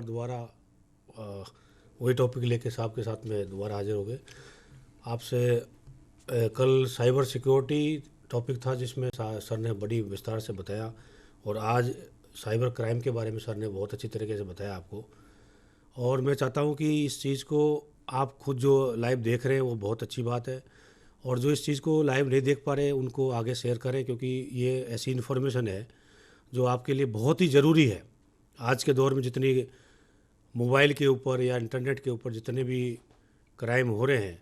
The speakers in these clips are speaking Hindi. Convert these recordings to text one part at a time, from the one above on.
दोबारा वही टॉपिक लेके साहब के साथ में दोबारा हाजिर हो गए आपसे। कल साइबर सिक्योरिटी टॉपिक था जिसमें सर ने बड़ी विस्तार से बताया, और आज साइबर क्राइम के बारे में सर ने बहुत अच्छी तरीके से बताया आपको। और मैं चाहता हूँ कि इस चीज़ को आप खुद जो लाइव देख रहे हैं वो बहुत अच्छी बात है, और जो इस चीज़ को लाइव नहीं देख पा रहे उनको आगे शेयर करें, क्योंकि ये ऐसी इन्फॉर्मेशन है जो आपके लिए बहुत ही ज़रूरी है। आज के दौर में जितनी मोबाइल के ऊपर या इंटरनेट के ऊपर जितने भी क्राइम हो रहे हैं,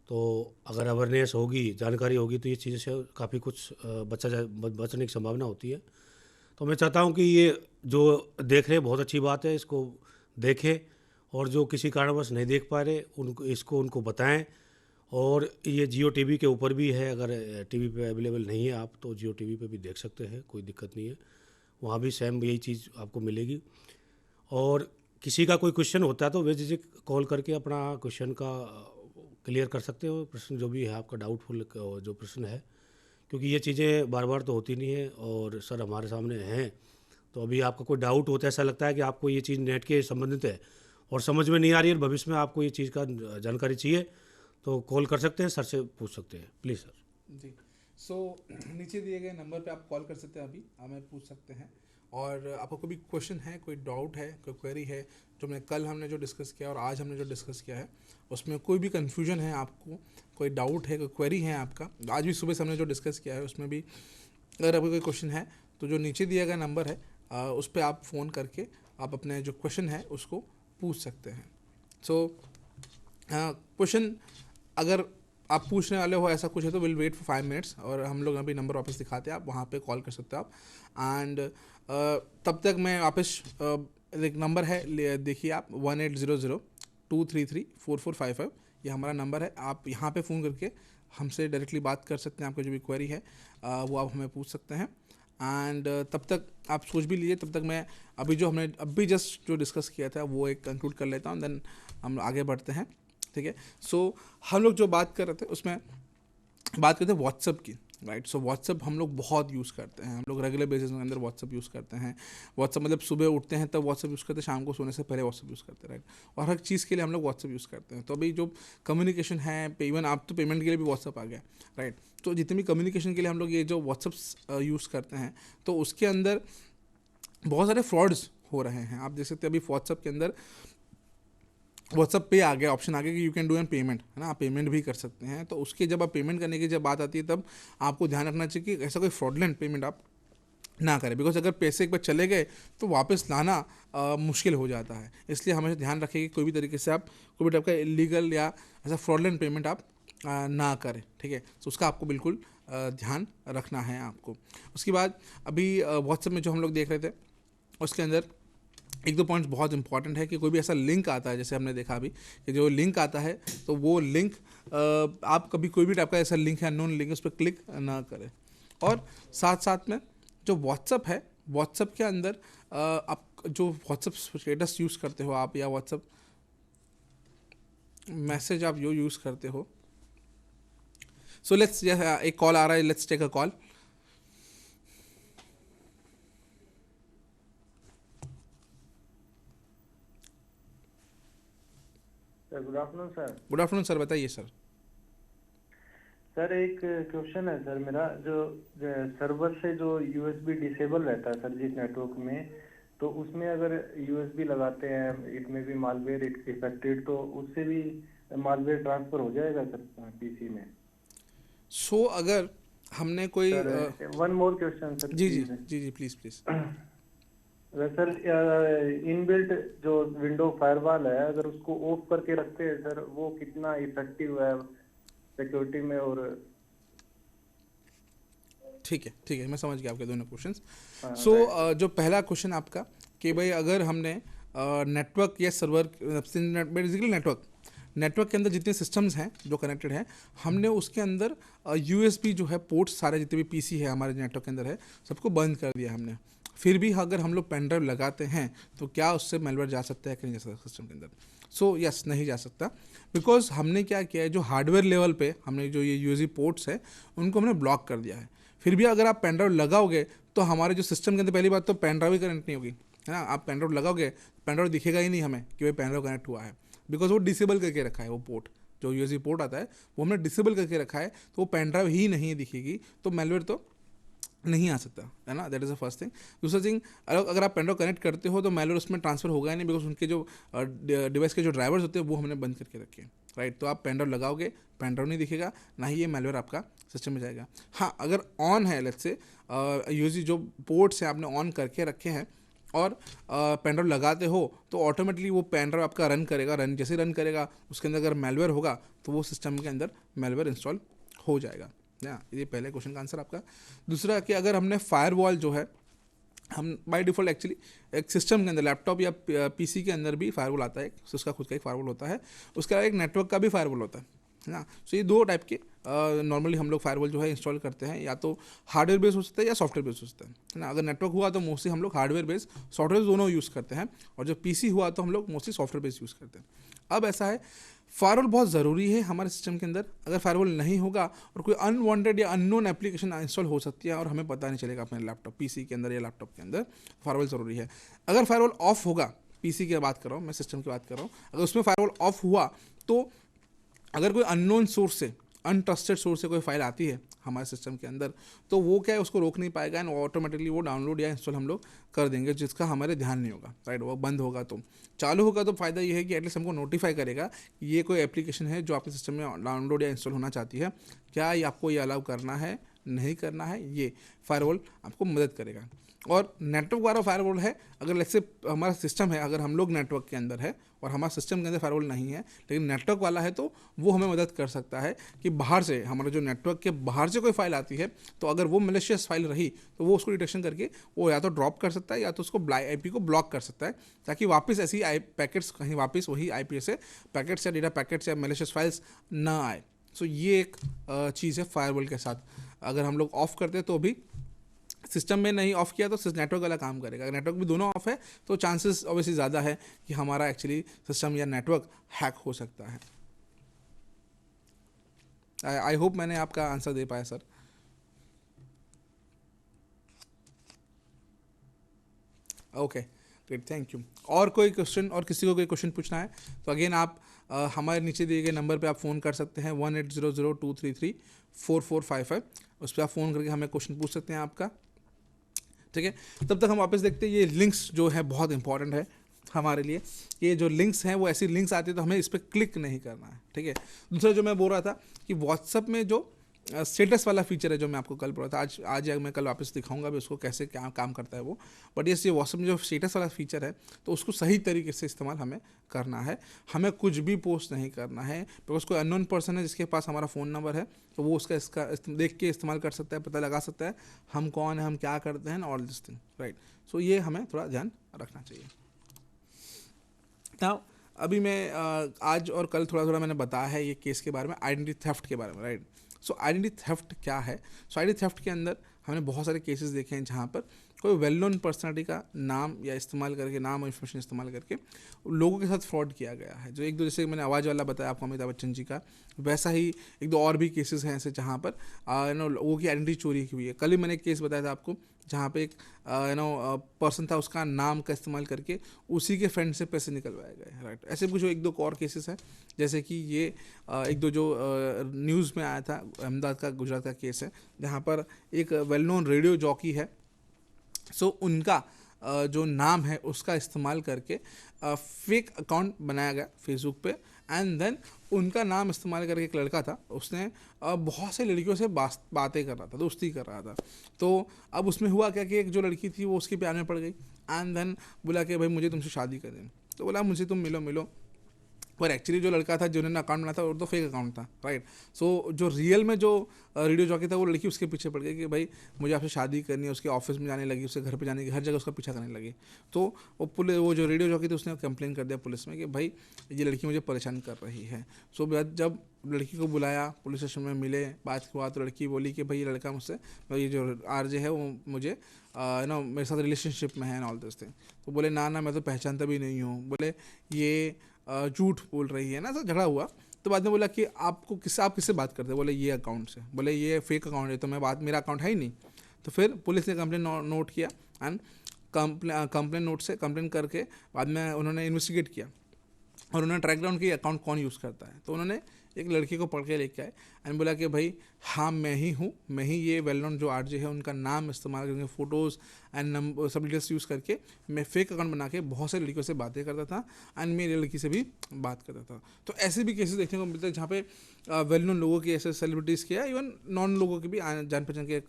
तो अगर अवेयरनेस होगी, जानकारी होगी, तो ये चीज़ से काफ़ी कुछ बचने की संभावना होती है। तो मैं चाहता हूँ कि ये जो देख रहे हैं बहुत अच्छी बात है, इसको देखें, और जो किसी कारणवश नहीं देख पा रहे उनको बताएं। और ये जियो टीवी के ऊपर भी है, अगर टीवी पे अवेलेबल नहीं है आप तो जियो टीवी पे भी देख सकते हैं, कोई दिक्कत नहीं है। वहाँ भी सेम यही चीज़ आपको मिलेगी। और किसी का कोई क्वेश्चन होता है तो बेझिझक कॉल करके अपना क्वेश्चन का क्लियर कर सकते हो, प्रश्न जो भी है आपका डाउटफुल जो प्रश्न है, क्योंकि ये चीज़ें बार बार तो होती नहीं है और सर हमारे सामने हैं। तो अभी आपका कोई डाउट होता है, ऐसा लगता है कि आपको ये चीज़ नेट के संबंधित है और समझ में नहीं आ रही है, भविष्य में आपको ये चीज़ का जानकारी चाहिए, तो कॉल कर सकते हैं, सर से पूछ सकते हैं, प्लीज़ सर। जी। नीचे दिए गए नंबर पे आप कॉल कर सकते हैं, अभी हमें पूछ सकते हैं। और आपको कोई भी क्वेश्चन है, कोई डाउट है, कोई क्वेरी है, जो हमने जो डिस्कस किया और आज हमने जो डिस्कस किया है उसमें कोई भी कन्फ्यूजन है, आपको कोई डाउट है, कोई क्वेरी है आपका, आज भी सुबह से हमने जो डिस्कस किया है उसमें भी अगर आपको कोई क्वेश्चन है तो जो नीचे दिया गया नंबर है उस पर आप फ़ोन करके आप अपने जो क्वेश्चन है उसको पूछ सकते हैं। क्वेश्चन अगर आप पूछने वाले हो ऐसा कुछ है तो विल वेट फॉर 5 मिनट्स, और हम लोग अभी नंबर वापस दिखाते हैं, आप वहाँ पे कॉल कर सकते हो आप। एंड तब तक मैं वापस एक नंबर है, देखिए आप 1800-233-4455, ये हमारा नंबर है। आप यहाँ पे फ़ोन करके हमसे डायरेक्टली बात कर सकते हैं, आपका जो भी क्वेरी है वो आप हमें पूछ सकते हैं। एंड तब तक आप सोच भी लीजिए, तब तक मैं अभी जस्ट जो डिस्कस किया था वो एक कंक्लूड कर लेता हूँ, देन हम आगे बढ़ते हैं, ठीक है। हम लोग जो बात कर रहे थे उसमें बात करते हैं व्हाट्सअप की, राइट। व्हाट्सअप हम लोग बहुत यूज़ करते हैं, हम लोग रेगुलर बेसिस के अंदर व्हाट्सअप यूज़ करते हैं। व्हाट्सअप मतलब सुबह उठते हैं तब व्हाट्सअप यूज़ करते हैं, शाम को सोने से पहले व्हाट्सअप यूज़ करते हैं, राइट। और हर चीज़ के लिए हम लोग व्हाट्सअप यूज़ करते हैं। तो अभी जो कम्युनिकेशन है, इवन आप तो पेमेंट के लिए भी व्हाट्सअप आ गया, राइट। तो जितनी भी कम्युनिकेशन के लिए हम लोग ये जो व्हाट्सअप यूज़ करते हैं, तो उसके अंदर बहुत सारे फ्रॉड्स हो रहे हैं। आप देख सकते हैं अभी व्हाट्सअप के अंदर व्हाट्सअप पे आ गया, ऑप्शन आ गया कि you can do an payment, है ना, आप पेमेंट भी कर सकते हैं। तो उसके जब आप पेमेंट करने की जब बात आती है तब आपको ध्यान रखना चाहिए कि ऐसा कोई फ्रॉडलेंट पेमेंट आप ना करें, बिकॉज अगर पैसे एक बार चले गए तो वापस लाना मुश्किल हो जाता है। इसलिए हमेशा ध्यान रखें कि कोई भी तरीके से आप कोई भी टाइप का इलीगल या ऐसा फ्रॉडलेंट पेमेंट आप ना करें, ठीक है। तो उसका आपको बिल्कुल ध्यान रखना है आपको। उसके बाद अभी व्हाट्सएप में जो हम लोग देख रहे थे उसके अंदर एक दो पॉइंट्स बहुत इंपॉर्टेंट है कि कोई भी ऐसा लिंक आता है, जैसे हमने देखा अभी कि जो लिंक आता है तो वो लिंक आप कभी कोई भी टाइप का ऐसा लिंक है, अननोन लिंक, उस पर क्लिक ना करें। और साथ साथ में जो व्हाट्सअप है, व्हाट्सअप के अंदर आप जो व्हाट्सअप स्टेटस यूज़ करते हो आप, या व्हाट्सअप मैसेज आप जो यूज़ करते हो, लेट्स, एक कॉल आ रहा है, let's take a call. Sir good afternoon sir. Good afternoon sir, बताइए सर। सर एक क्वेश्चन है सर मेरा, जो सर्वर से जो यूएसबी डिसेबल रहता है सर जिस नेटवर्क में, तो उसमें अगर यूएसबी लगाते हैं, इट में भी मालवेयर इफेक्टेड, तो उससे भी मालवेयर ट्रांसफर हो जाएगा सर पीसी में? अगर हमने कोई वन मोर क्वेश्चन सर। जी जी जी जी, प्लीज़ प्लीज़। सर इनबिल्ट जो विंडो फायरवॉल है, अगर उसको ऑफ करके रखते हैं सर, वो कितना इफेक्टिव है सिक्योरिटी में? और ठीक है, मैं समझ गया आपके दोनों क्वेश्चंस। जो पहला क्वेश्चन आपका कि भाई अगर हमने नेटवर्क या सर्वर, बेसिकली नेटवर्क के अंदर जितने सिस्टम्स हैं जो कनेक्टेड हैं, हमने उसके अंदर यूएसबी जो है पोर्ट सारे जितने भी पीसी है हमारे नेटवर्क के अंदर है सबको बंद कर दिया हमने। फिर भी अगर हम लोग पेन ड्राइव लगाते हैं तो क्या उससे मेलवेयर जा सकता है कि नहीं जा सकता सिस्टम के अंदर? यस, नहीं जा सकता, बिकॉज हमने क्या किया है, जो हार्डवेयर लेवल पे हमने जो ये यूएसबी पोर्ट्स है उनको हमने ब्लॉक कर दिया है। फिर भी अगर आप पेन ड्राइव लगाओगे तो हमारे जो सिस्टम के अंदर पहली बात तो पेन ड्राइव ही कनेक्ट नहीं होगी, है ना। आप पेन ड्राइव लगाओगे, पेन ड्राइव दिखेगा ही नहीं हमें कि भाई पेन ड्राइव कनेक्ट हुआ है, बिकॉज वो डिसेबल करके रखा है। वो पोर्ट जो यूएसबी पोर्ट आता है वो हमने डिसेबल करके रखा है, तो वो पेन ड्राइव ही नहीं दिखेगी, तो मैलवेयर तो नहीं आ सकता, है ना। That is the first thing. दूसरा थिंग, अगर आप पेन ड्राइव कनेक्ट करते हो तो मैलवेयर उसमें ट्रांसफर होगा ही नहीं, बिकॉज उनके जो डिवाइस के जो ड्राइवर्स होते हैं वो हमने बंद करके रखे हैं, राइट। तो आप पेन ड्राइव लगाओगे, पेन ड्राइव नहीं दिखेगा, ना ही ये मैलवेयर आपका सिस्टम में जाएगा। हाँ, अगर ऑन है, लेट्स से यूएसबी जो पोर्ट्स हैं आपने ऑन करके रखे हैं और पेन ड्राइव लगाते हो, तो ऑटोमेटिकली वो पेन ड्राइव आपका रन करेगा। जैसे रन करेगा उसके अंदर अगर मैलवेयर होगा तो वो सिस्टम के अंदर मैलवेयर इंस्टॉल हो जाएगा। या ये पहले क्वेश्चन का आंसर आपका। दूसरा कि अगर हमने फायरवॉल जो है, हम बाय डिफ़ॉल्ट एक्चुअली एक सिस्टम के अंदर, लैपटॉप या पीसी के अंदर भी फायरवॉल आता है, उसका खुद का एक फायरवॉल होता है, उसके अलावा एक नेटवर्क का भी फायरवॉल होता है ना। सो ये दो टाइप के नॉर्मली हम लोग फायरवॉल जो है इंस्टॉल करते हैं, या तो हार्डवेयर बेस्ड हो सकता है या सॉफ्टवेयर बेस्ड हो सकता है ना। अगर नेटवर्क हुआ तो मोस्टली हम लोग हार्डवेयर बेस्ड, सॉफ्टवेयर दोनों यूज़ करते हैं, और जब पीसी हुआ तो हम लोग मोस्टली सॉफ्टवेयर बेस्ड यूज़ करते हैं। अब ऐसा है, फायरवॉल बहुत ज़रूरी है हमारे सिस्टम के अंदर। अगर फायरवॉल नहीं होगा और कोई अनवांटेड या अननोन एप्लीकेशन इंस्टॉल हो सकती है और हमें पता नहीं चलेगा अपने लैपटॉप पीसी के अंदर या लैपटॉप के अंदर, फायरवॉल ज़रूरी है। अगर फायरवॉल ऑफ होगा, पीसी की बात कर रहा हूँ मैं, सिस्टम की बात कर रहा हूँ, अगर उसमें फायरवॉल ऑफ हुआ तो अगर कोई अननोन सोर्स से, अनट्रस्टेड सोर्स से कोई फाइल आती है हमारे सिस्टम के अंदर, तो वो क्या है, उसको रोक नहीं पाएगा एंड ऑटोमेटिकली वो डाउनलोड या इंस्टॉल हम लोग कर देंगे, जिसका हमारे ध्यान नहीं होगा, राइट। वो बंद होगा तो चालू होगा तो फ़ायदा ये है कि एटलीस्ट हमको नोटिफाई करेगा कि ये कोई एप्लीकेशन है जो आपके सिस्टम में डाउनलोड या इंस्टॉल होना चाहती है, क्या ये आपको ये अलाउ करना है, नहीं करना है, ये फायरवॉल आपको मदद करेगा। और नेटवर्क वाला फायरवॉल है, अगर लेट्स से हमारा सिस्टम है, अगर हम लोग नेटवर्क के अंदर है और हमारा सिस्टम के अंदर फायरवॉल नहीं है, लेकिन नेटवर्क वाला है, तो वो हमें मदद कर सकता है कि बाहर से, हमारा जो नेटवर्क के बाहर से कोई फाइल आती है, तो अगर वो मैलिशियस फाइल रही तो वो उसको डिटेक्शन करके वो या तो ड्रॉप कर सकता है या तो उसको आईपी को ब्लॉक कर सकता है, ताकि वापस ऐसी पैकेट्स कहीं वापस वही आईपी से पैकेट्स या डेटा पैकेट्स या मैलिशियस फाइल्स ना आए। सो ये एक चीज़ है फायरवॉल के साथ। अगर हम लोग ऑफ करते हैं तो भी सिस्टम में नहीं ऑफ किया तो नेटवर्क वाला काम करेगा। अगर नेटवर्क भी दोनों ऑफ है तो चांसेस ऑब्वियसली ज़्यादा है कि हमारा एक्चुअली सिस्टम या नेटवर्क हैक हो सकता है। आई होप मैंने आपका आंसर दे पाया sir. Okay great, thank you. और कोई क्वेश्चन, और किसी को कोई क्वेश्चन पूछना है तो अगेन आप हमारे नीचे दिए गए नंबर पे आप फ़ोन कर सकते हैं 1800233445, उस पर आप फ़ोन करके हमें क्वेश्चन पूछ सकते हैं आपका, ठीक है। तब तक हम वापस देखते हैं, ये लिंक्स जो है बहुत इंपॉर्टेंट है हमारे लिए। ये जो लिंक्स हैं वो ऐसी लिंक्स आती है तो हमें इस पर क्लिक नहीं करना है, ठीक है। दूसरा जो मैं बोल रहा था कि व्हाट्सएप में जो स्टेटस वाला फीचर है जो मैं आपको कल बोला था, आज या मैं कल वापस दिखाऊंगा भी उसको कैसे क्या काम करता है वो। बट ये व्हाट्सएप में जो स्टेटस वाला फीचर है तो उसको सही तरीके से इस्तेमाल हमें करना है। हमें कुछ भी पोस्ट नहीं करना है, बिकॉज कोई अननोन पर्सन है जिसके पास हमारा फ़ोन नंबर है तो वो इसका देख के इस्तेमाल कर सकता है, पता लगा सकता है हम कौन है, हम क्या करते हैं, ऑल दिस थिंग, राइट। सो ये हमें थोड़ा ध्यान रखना चाहिए। नाउ अभी मैं आज और कल थोड़ा मैंने बताया है ये केस के बारे में, आइडेंटिटी थेफ्ट के बारे में, राइट। सो आइडेंटिटी थेफ्ट क्या है? सो आइडेंटिटी थेफ्ट के अंदर हमने बहुत सारे केसेस देखे हैं जहाँ पर कोई वेल नोन पर्सनालिटी का नाम या इस्तेमाल करके, नाम और इन्फॉर्मेशन इस्तेमाल करके लोगों के साथ फ्रॉड किया गया है। जो एक दो, जैसे मैंने आवाज़ वाला बताया आपको अमिताभ बच्चन जी का, वैसा ही एक दो और भी केसेस हैं ऐसे जहाँ पर लोगों की आइडेंटिटी चोरी की हुई है। कल ही मैंने एक केस बताया था आपको जहाँ पे एक पर्सन था, उसका नाम का इस्तेमाल करके उसी के फ्रेंड से पैसे निकलवाए गए, राइट। ऐसे कुछ एक दो और केसेस हैं, जैसे कि ये एक दो जो न्यूज़ में आया था अहमदाबाद का, गुजरात का केस है जहाँ पर एक वेल नोन रेडियो जॉकी है, सो उनका जो नाम है उसका इस्तेमाल करके फेक अकाउंट बनाया गया फेसबुक पे, एंड देन उनका नाम इस्तेमाल करके एक लड़का था, उसने बहुत से लड़कियों से बातें कर रहा था, दोस्ती कर रहा था। तो अब उसमें हुआ क्या कि एक जो लड़की थी वो उसके प्यार में पड़ गई, एंड देन बोला कि भाई मुझे तुमसे शादी कर दें। तो बोला मुझे तुम मिलो, पर एक्चुअली जो लड़का था जिन्होंने अकाउंट बनाया था वो तो फेक अकाउंट था, राइट। सो जो रियल में जो रेडियो जॉकी था वो लड़की उसके पीछे पड़ गई कि भाई मुझे आपसे शादी करनी है, उसके ऑफिस में जाने लगी, उसके घर पे जाने की, हर जगह उसका पीछा करने लगी। तो वो जो रेडियो जॉकी थी उसने कंप्लेन कर दिया पुलिस में कि भाई ये लड़की मुझे परेशान कर रही है। सो जब लड़की को बुलाया, पुलिस स्टेशन में मिले, बात हुआ, तो लड़की बोली कि भाई ये लड़का मुझसे, ये जो आरजे है वो मुझे मेरे साथ रिलेशनशिप में है, ऑल दिस थिंग। तो बोले ना मैं तो पहचानता भी नहीं हूँ, बोले ये झूठ बोल रही है ना। तो झगड़ा हुआ, तो बाद में बोला कि आप किससे बात करते हैं? बोले ये अकाउंट से। बोले ये फेक अकाउंट है, तो मेरा अकाउंट है ही नहीं। तो फिर पुलिस ने कंप्लेन नोट किया एंड कंप्लेन नोट से कंप्लेन करके बाद में उन्होंने इन्वेस्टिगेट किया और उन्होंने ट्रैक डाउन किया अकाउंट कौन यूज़ करता है। तो उन्होंने एक लड़की को पकड़ के लेके आए एंड बोला कि भाई हाँ मैं ही हूँ, मैं ही ये वेल नोन जो आरजे है उनका नाम इस्तेमाल करके फ़ोटोज़ एंड नंबर सब डिटेल्स यूज़ करके मैं फेक अकाउंट बना के बहुत सारी लड़कियों से बातें करता था एंड मेरी लड़की से भी बात करता था। तो ऐसे भी केसेस देखने को मिलते हैं जहाँ पे वेल नोन लोगों के, ऐसे सेलिब्रिटीज़ के या इवन नॉन लोगों के भी, जान पहचान के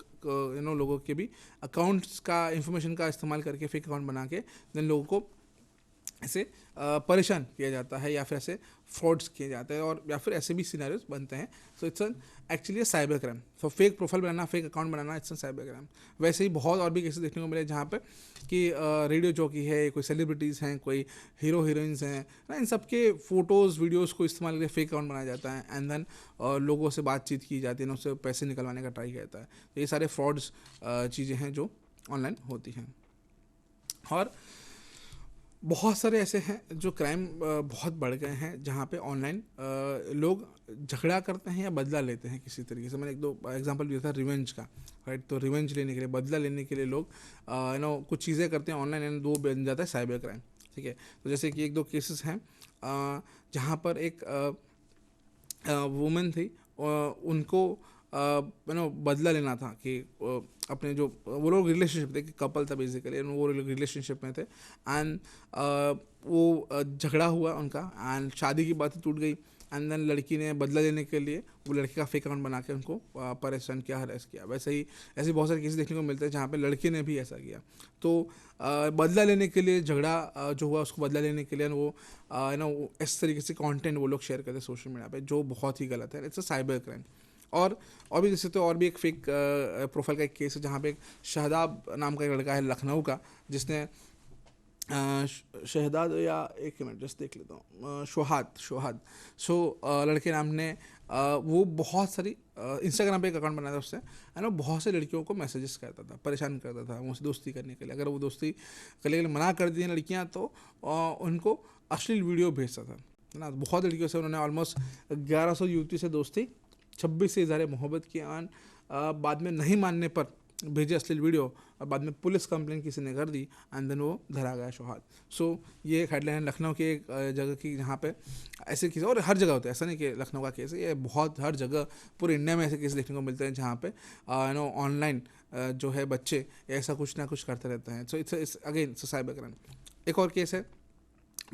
लोगों के भी अकाउंट्स का इंफॉर्मेशन का इस्तेमाल करके फेक अकाउंट बना के देन लोगों को ऐसे परेशान किया जाता है या फिर ऐसे फ्रॉड्स किए जाते हैं और या फिर ऐसे भी सिनेरियोज बनते हैं। So it's actually cyber crime. So fake profile banana, fake account banana, it's cyber crime. वैसे ही बहुत और भी केसेस देखने को मिले जहाँ पे कि रेडियो जॉकी है, कोई सेलिब्रिटीज़ हैं, कोई हीरो हीरोइंस हैं ना, इन सब के फ़ोटोज़ वीडियोज़ को इस्तेमाल करके फेक अकाउंट बनाया जाता है एंड देन लोगों से बातचीत की जाती है, उससे पैसे निकलवाने का ट्राई किया जाता है। तो ये सारे फ्रॉड्स चीज़ें हैं जो ऑनलाइन होती हैं। और बहुत सारे ऐसे हैं जो क्राइम बहुत बढ़ गए हैं जहाँ पे ऑनलाइन लोग झगड़ा करते हैं या बदला लेते हैं किसी तरीके से। मैंने एक दो एग्जांपल दिया था रिवेंज का, राइट। तो रिवेंज लेने के लिए, बदला लेने के लिए लोग कुछ चीज़ें करते हैं ऑनलाइन एंड वो बन जाता है साइबर क्राइम, ठीक है। तो जैसे कि एक दो केसेस हैं जहाँ पर एक वुमेन थी, उनको बदला लेना था कि अपने जो वो लोग रिलेशनशिप थे, कि कपल था बेसिकली, वो रिलेशनशिप में थे एंड वो झगड़ा हुआ उनका एंड शादी की बात टूट गई एंड देन लड़की ने बदला लेने के लिए वो लड़के का फेक अकाउंट बना के उनको परेशान किया, हरेस किया। वैसे ही ऐसे बहुत सारे केस देखने को मिलते हैं जहाँ पे लड़के ने भी ऐसा किया। तो बदला लेने के लिए झगड़ा जो हुआ, उसको बदला लेने के लिए वो इस तरीके से कंटेंट वो लोग शेयर करते हैं सोशल मीडिया पे, जो बहुत ही गलत है। It's a cyber crime. और भी जैसे तो और भी एक फेक प्रोफाइल का एक केस है जहाँ पे एक शहदाब नाम का एक लड़का है लखनऊ का, जिसने शहदाद या एक मिनट जस्ट देख लेता हूँ, शोहाद लड़के नाम ने वो बहुत सारी इंस्टाग्राम पे एक अकाउंट बनाया था उससे, है ना। बहुत से लड़कियों को मैसेजेस करता था, परेशान करता था उनसे दोस्ती करने के लिए। अगर वो दोस्ती करने के लिए मना कर दी लड़कियाँ तो उनको अश्लील वीडियो भेजता था, है ना। बहुत लड़कियों से उन्होंने ऑलमोस्ट 1100 युवती से दोस्ती, 26 से इज़हार मोहब्बत की एंड बाद में नहीं मानने पर भेजे अश्लील वीडियो और बाद में पुलिस कंप्लेंट किसी ने कर दी एंड देन वो धरा गया शोहाद। सो ये एक हेडलाइन है लखनऊ की एक जगह की जहाँ पे ऐसे केस, और हर जगह होते हैं, ऐसा नहीं कि लखनऊ का केस है, ये बहुत हर जगह पूरे इंडिया में ऐसे केस देखने को मिलते हैं जहाँ पे ऑनलाइन जो है बच्चे ऐसा कुछ ना कुछ करते रहते हैं। So it's again cyber crime. एक और केस है,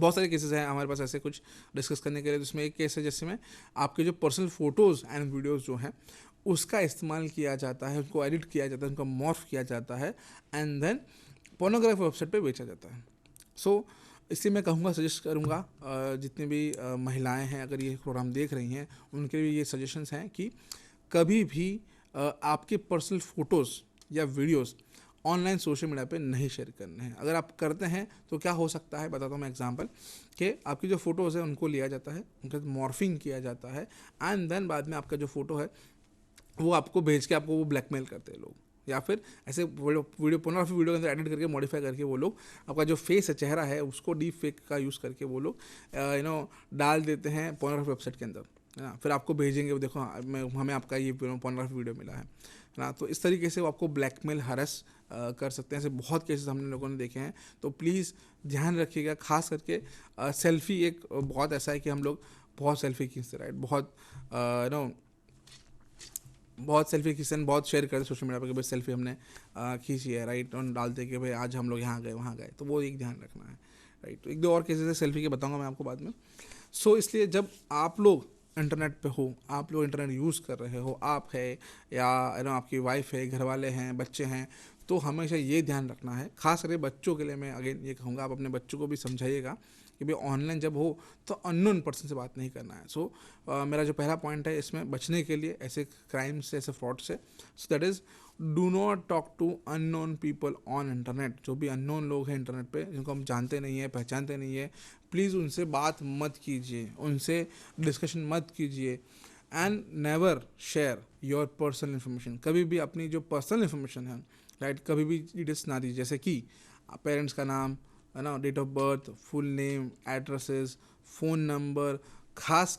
बहुत सारे केसेस हैं हमारे पास ऐसे कुछ डिस्कस करने के लिए। जिसमें एक केस है जिसमें आपके जो पर्सनल फ़ोटोज़ एंड वीडियोज़ जो हैं उसका इस्तेमाल किया जाता है, उनको एडिट किया जाता है, उनका मॉर्फ किया जाता है एंड देन पोर्नोग्राफी वेबसाइट पे बेचा जाता है। सो इसलिए मैं कहूँगा, सजेस्ट करूँगा जितनी भी महिलाएं हैं अगर ये प्रोग्राम देख रही हैं उनके लिए ये सजेशंस हैं कि कभी भी आपके पर्सनल फ़ोटोज़ या वीडियोज़ ऑनलाइन सोशल मीडिया पे नहीं शेयर करने हैं। अगर आप करते हैं तो क्या हो सकता है बताता हूँ मैं एग्जांपल, कि आपकी जो फ़ोटोज़ है उनको लिया जाता है, उनका मॉर्फिंग किया जाता है एंड देन बाद में आपका जो फ़ोटो है वो आपको भेज के आपको वो ब्लैकमेल करते हैं लोग, या फिर ऐसे वीडियो पोर्नोग्राफी वीडियो के अंदर एडिट करके मॉडिफाई करके वो लोग आपका जो फेस है, चेहरा है, उसको डीप फेक का यूज़ करके वो लोग डाल देते हैं पोर्नोग्राफी वेबसाइट के अंदर, है ना। फिर आपको भेजेंगे, देखो हमें आपका ये पोर्नोग्राफी वीडियो मिला है ना। तो इस तरीके से वो आपको ब्लैकमेल हरस कर सकते हैं। ऐसे बहुत केसेस हमने लोगों ने देखे हैं। तो प्लीज़ ध्यान रखिएगा, खास करके सेल्फ़ी एक बहुत ऐसा है कि हम लोग बहुत सेल्फ़ी खींचते, राइट। बहुत सेल्फ़ी खींचते, बहुत शेयर करते सोशल मीडिया पर कि भाई सेल्फ़ी हमने खींची है, राइट, और डालते कि भाई आज हम लोग यहाँ गए वहाँ गए। तो वो एक ध्यान रखना है, राइट। तो एक दो और केसेस है सेल्फ़ी के, बताऊँगा मैं आपको बाद में। सो इसलिए जब आप लोग इंटरनेट पे हो, आप लोग इंटरनेट यूज़ कर रहे हो, आप है या आपकी वाइफ है, घर वाले हैं, बच्चे हैं, तो हमेशा ये ध्यान रखना है, खास करके बच्चों के लिए मैं अगेन ये कहूँगा, आप अपने बच्चों को भी समझाइएगा कि भाई ऑनलाइन जब हो तो अननोन पर्सन से बात नहीं करना है। सो मेरा जो पहला पॉइंट है इसमें बचने के लिए ऐसे क्राइम से, ऐसे फ्रॉड से, so that is do not talk to unknown people on internet. जो भी अननोन लोग हैं इंटरनेट पे, जिनको हम जानते नहीं है, पहचानते नहीं है, प्लीज़ उनसे बात मत कीजिए, उनसे डिस्कशन मत कीजिए and never share your personal information. कभी भी अपनी जो पर्सनल इन्फॉर्मेशन है, राइट, कभी भी डिटेल्स ना दीजिए, जैसे कि पेरेंट्स का नाम, है ना, date of birth, full name, addresses, phone number, खास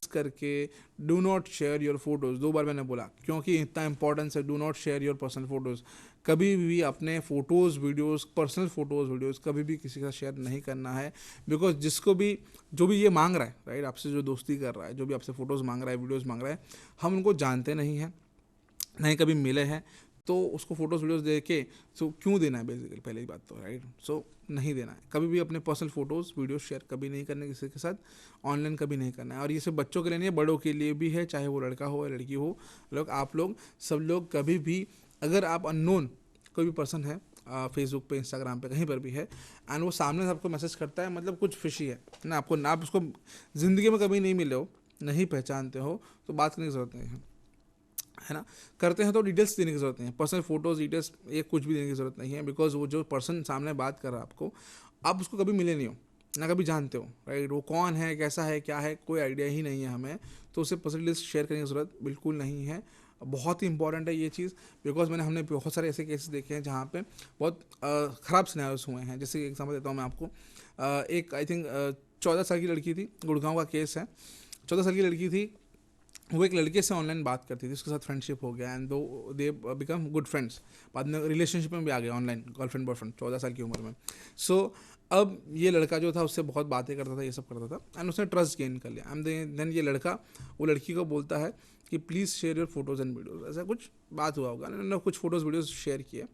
करके do not share your photos. 2 बार मैंने बोला क्योंकि इतना इंपॉर्टेंस है, do not share your personal photos. कभी भी अपने photos videos, personal photos videos कभी भी किसी के साथ शेयर नहीं करना है। बिकॉज जिसको भी जो भी ये मांग रहा है, राइट, आपसे जो दोस्ती कर रहा है, जो भी आपसे फ़ोटोज़ मांग रहा है, वीडियोज़ मांग रहा है, हम उनको जानते नहीं हैं, नहीं कभी मिले हैं, तो उसको फ़ोटोज़ वीडियोज़ दे के सो क्यों देना है बेसिकली, पहली बात तो, राइट। सो नहीं देना है, कभी भी अपने पर्सनल फ़ोटोज़ वीडियो शेयर कभी नहीं करना किसी के साथ, ऑनलाइन कभी नहीं करना है। और ये सिर्फ बच्चों के लिए नहीं है, बड़ों के लिए भी है, चाहे वो लड़का हो या लड़की हो, लोग आप लोग सब लोग कभी भी, अगर आप अननोन कोई भी पर्सन है फेसबुक पे, इंस्टाग्राम पे, कहीं पर भी है, एंड वो सामने से आपको मैसेज करता है, मतलब कुछ फिशी है ना, आपको ना, आप उसको ज़िंदगी में कभी नहीं मिले हो, नहीं पहचानते हो, तो बात करने की ज़रूरत नहीं है ना। करते हैं तो डिटेल्स देने की ज़रूरत नहीं है, पर्सनल फोटोज़ डिटेल्स ये कुछ भी देने की ज़रूरत नहीं है, बिकॉज वो जो पर्सन सामने बात कर रहा है आपको, आप उसको कभी मिले नहीं हो, ना कभी जानते हो, राइट। वो कौन है, कैसा है, क्या है, कोई आइडिया ही नहीं है हमें, तो उसे पर्सनल डिटेल्स शेयर करने की ज़रूरत बिल्कुल नहीं है। बहुत ही इंपॉर्टेंट है ये चीज़, बिकॉज हमने बहुत सारे ऐसे केसेस देखे हैं जहाँ पे बहुत ख़राब सिनेरियोस हुए हैं। जैसे एग्जांपल देता हूँ मैं आपको, एक आई थिंक 14 साल की लड़की थी, गुड़गांव का केस है। 14 साल की लड़की थी, वो एक लड़के से ऑनलाइन बात करती थी, उसके साथ फ्रेंडशिप हो गया, and they become good friends, बाद में रिलेशनशिप में भी आ गया, ऑनलाइन गर्लफ्रेंड बॉयफ्रेंड 14 साल की उम्र में। सो अब ये लड़का जो था उससे बहुत बातें करता था, ये सब करता था, एंड उसने ट्रस्ट गेन कर लिया। एंड देन ये लड़का वो लड़की को बोलता है कि please share your photos and videos, ऐसा कुछ बात हुआ होगा ना, कुछ फोटोज़ वीडियोज़ शेयर किए,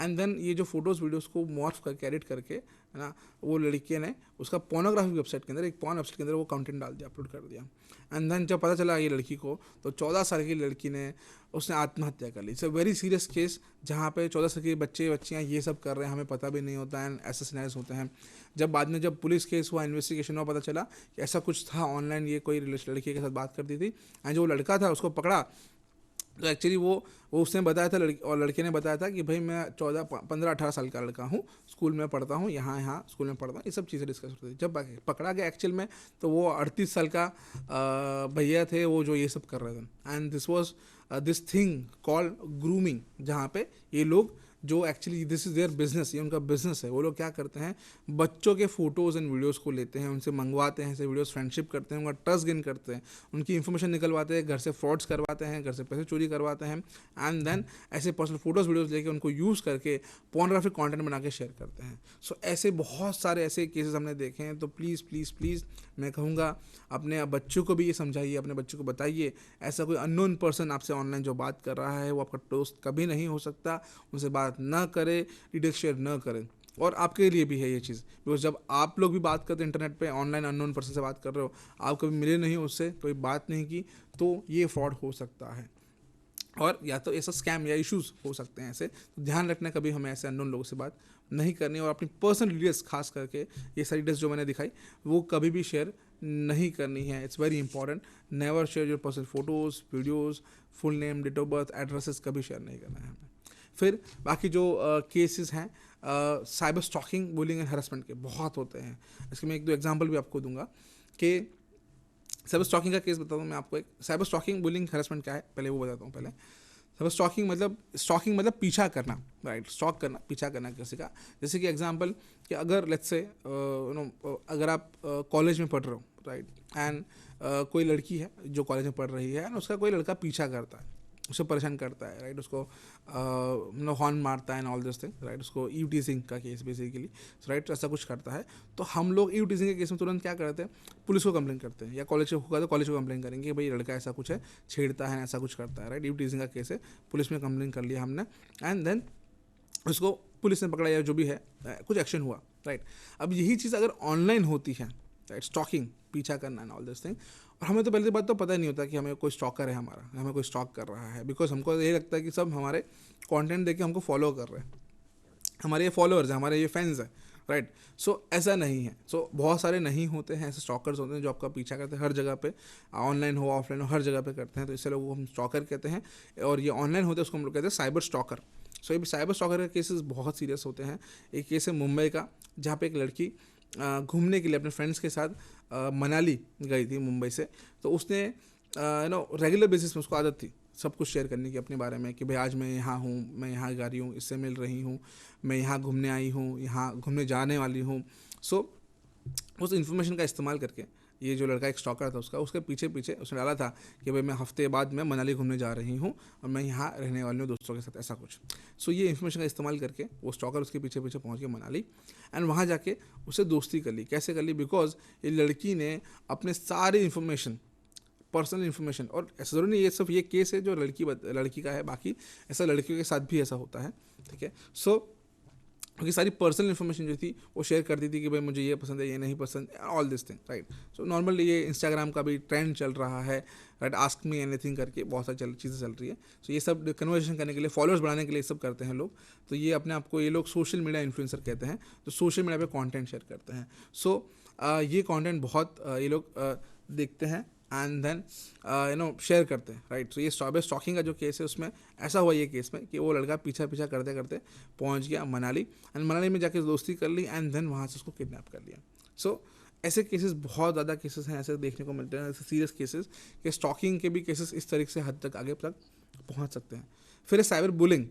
एंड देन ये जो फोटोज़ वीडियोज़ को मॉर्फ करके एडिट करके, है ना, वो लड़के ने उसका पोर्नोग्राफी वेबसाइट के अंदर, एक पॉर्न वेबसाइट के अंदर वो कंटेंट डाल दिया, अपलोड कर दिया। एंड देन जब पता चला ये लड़की को, तो 14 साल की लड़की ने उसने आत्महत्या कर ली। It's a very serious case, जहाँ पे 14 साल के बच्चियाँ ये सब कर रहे हैं, हमें पता भी नहीं होता है, ऐसे सिनेरियोस होते हैं। जब बाद में जब पुलिस केस हुआ, इन्वेस्टिगेशन हुआ, पता चला कि ऐसा कुछ था, ऑनलाइन ये कोई लड़की के साथ बात करती थी, एंड जो लड़का था उसको पकड़ा, तो एक्चुअली वो उसने बताया था, लड़की और लड़के ने बताया था कि भाई मैं 15-18 साल का लड़का हूँ, स्कूल में पढ़ता हूँ, यहाँ स्कूल में पढ़ता हूँ, ये सब चीज़ें डिस्कस होती थी। जब पकड़ा गया एक्चुअल में, तो वो 38 साल का भैया थे, वो जो ये सब कर रहे थे। And this was this thing called grooming, जहाँ पे ये लोग जो actually this is their business, ये उनका बिजनेस है। वो लोग क्या करते हैं, बच्चों के फोटोज़ एंड वीडियोज़ को लेते हैं, उनसे मंगवाते हैं, ऐसे वीडियोज़, फ्रेंडशिप करते हैं, उनका ट्रस्ट गेन करते हैं, उनकी इन्फॉर्मेशन निकलवाते हैं, घर से फ्रॉड्स करवाते हैं, घर से पैसे चोरी करवाते हैं, एंड देन ऐसे पर्सनल फोटोज़ वीडियोज़ लेके उनको यूज़ करके पोर्नोग्राफिक कंटेंट बना के शेयर करते हैं। सो ऐसे बहुत सारे ऐसे केसेस हमने देखे हैं। तो प्लीज़ प्लीज़ प्लीज़ मैं कहूँगा, अपने बच्चों को भी ये समझाइए, अपने बच्चों को बताइए, ऐसा कोई अननोन पर्सन आपसे ऑनलाइन जो बात कर रहा है वो आपका दोस्त कभी नहीं हो सकता, उनसे बात ना करें, डिटेल्स शेयर ना करें। और आपके लिए भी है ये चीज़, बिकॉज जब आप लोग भी बात करते हैं इंटरनेट पे, ऑनलाइन अननोन पर्सन से बात कर रहे हो, आप कभी मिले नहीं हो उससे, कोई बात नहीं की, तो ये फ्रॉड हो सकता है, और या तो ऐसा स्कैम या इश्यूज हो सकते हैं ऐसे। तो ध्यान रखना, कभी हमें ऐसे अननोन लोगों से बात नहीं करनी, और अपनी पर्सनल डिटेल्स खास करके ये सारी डिटेल्स जो मैंने दिखाई वो कभी भी शेयर नहीं करनी है। It's very important, never share your personal photos, videos, full name, date of birth, addresses कभी शेयर नहीं करना है हमें। फिर बाकी जो केसेस हैं cyber stalking, bullying and harassment के बहुत होते हैं। इसके मैं 1-2 एग्जांपल भी आपको दूंगा कि साइबर स्टॉकिंग का केस बताता हूँ मैं आपको। एक साइबर स्टॉकिंग, बुलिंग, हरासमेंट क्या है पहले वो बताता हूँ। पहले साइबर स्टॉकिंग मतलब पीछा करना, राइट, स्टॉक करना, पीछा करना किसी का। जैसे कि एग्जांपल कि अगर लेट्स से अगर आप कॉलेज में पढ़ रहे हो, राइट, एंड कोई लड़की है जो कॉलेज में पढ़ रही है, एंड उसका कोई लड़का पीछा करता है, उसे परेशान करता है, राइट, उसको हॉर्न मारता है and all this thing, right, उसको ईव टीजिंग का केस बेसिकली, राइट, ऐसा कुछ करता है। तो हम लोग ईव टीजिंग के केस में तुरंत क्या करते हैं, पुलिस को कंप्लेन करते हैं, या कॉलेज को होगा तो कॉलेज को कंप्लेन करेंगे कि भाई लड़का ऐसा कुछ है, छेड़ता है, ऐसा कुछ करता है, राइट, ईव टीजिंग का केस है, पुलिस में कंप्लेन कर लिया हमने, एंड देन उसको पुलिस ने पकड़ा या जो भी है, कुछ एक्शन हुआ, राइट। अब यही चीज़ अगर ऑनलाइन होती है, राइट, स्टॉकिंग, पीछा करना एंड ऑल दिस थिंग, और हमें तो पहली बात तो पता नहीं होता कि हमें कोई स्टॉकर है, हमें कोई स्टॉक कर रहा है, बिकॉज हमको ये लगता है कि सब हमारे कंटेंट देख के हमको फॉलो कर रहे हैं, हमारे ये फॉलोअर्स हैं, हमारे ये फैंस हैं, राइट। सो ऐसा नहीं है। सो बहुत सारे नहीं होते हैं ऐसे स्टॉकर्स होते हैं जो आपका पीछा करते हैं हर जगह पे, ऑनलाइन हो ऑफलाइन हो, हर जगह पे करते हैं, तो इससे लोगों को हम स्टॉकर कहते हैं। और ये ऑनलाइन होते हैं उसको हम लोग कहते हैं साइबर स्टॉकर। सो ये साइबर स्टॉकर के केसेस बहुत सीरियस होते हैं। एक केस है मुंबई का, जहाँ पे एक लड़की घूमने के लिए अपने फ्रेंड्स के साथ मनाली गई थी मुंबई से। तो उसने रेगुलर बेसिस में उसको आदत थी सब कुछ शेयर करने की अपने बारे में, कि भाई आज मैं यहाँ हूँ, मैं यहाँ जा रही हूँ, इससे मिल रही हूँ, मैं यहाँ घूमने आई हूँ, यहाँ घूमने जाने वाली हूँ। सो उस इन्फॉर्मेशन का इस्तेमाल करके ये जो लड़का एक स्टॉकर था उसके पीछे पीछे उसने डाला था कि भाई मैं हफ्ते बाद मैं मनाली घूमने जा रही हूँ और मैं यहाँ रहने वाली हूँ दोस्तों के साथ, ऐसा कुछ। सो ये इन्फॉर्मेशन का इस्तेमाल करके वो स्टॉकर उसके पीछे पीछे पहुँच गया मनाली एंड वहाँ जाके उससे दोस्ती कर ली। कैसे कर ली? बिकॉज ये लड़की ने अपने सारे इन्फॉर्मेशन, पर्सनल इन्फॉर्मेशन, और ऐसा ज़रूरी नहीं ये सिर्फ ये केस है जो लड़की का है, बाकी ऐसा लड़कियों के साथ भी ऐसा होता है, ठीक है। सो क्योंकि सारी पर्सनल इन्फॉर्मेशन जो थी वो शेयर करती थी कि भाई मुझे ये पसंद है, ये नहीं पसंद, all this thing, right. So normally ये इंस्टाग्राम का भी ट्रेंड चल रहा है, राइट, आस्क मी एनीथिंग करके बहुत सारी चीज़ें चल रही है। सो ये सब कन्वर्सेशन करने के लिए, फॉलोअर्स बढ़ाने के लिए सब करते हैं लोग। तो ये अपने आप को ये लोग सोशल मीडिया इन्फ्लुएंसर कहते हैं, तो सोशल मीडिया पे कंटेंट शेयर करते हैं। सो ये कंटेंट बहुत ये लोग देखते हैं एंड देन शेयर करते हैं, राइट। सो ये स्टॉकिंग का जो केस है उसमें ऐसा हुआ ये केस में कि वो लड़का पीछा पीछा करते करते पहुंच गया मनाली एंड मनाली में जाके दोस्ती कर ली एंड देन वहाँ से उसको किडनैप कर लिया। सो ऐसे केसेस बहुत ज़्यादा केसेस हैं, ऐसे देखने को मिलते हैं, ऐसे सीरियस केसेस कि स्टॉकिंग के भी केसेस इस तरीके से हद तक आगे तक पहुँच सकते हैं। फिर साइबर बुलिंग।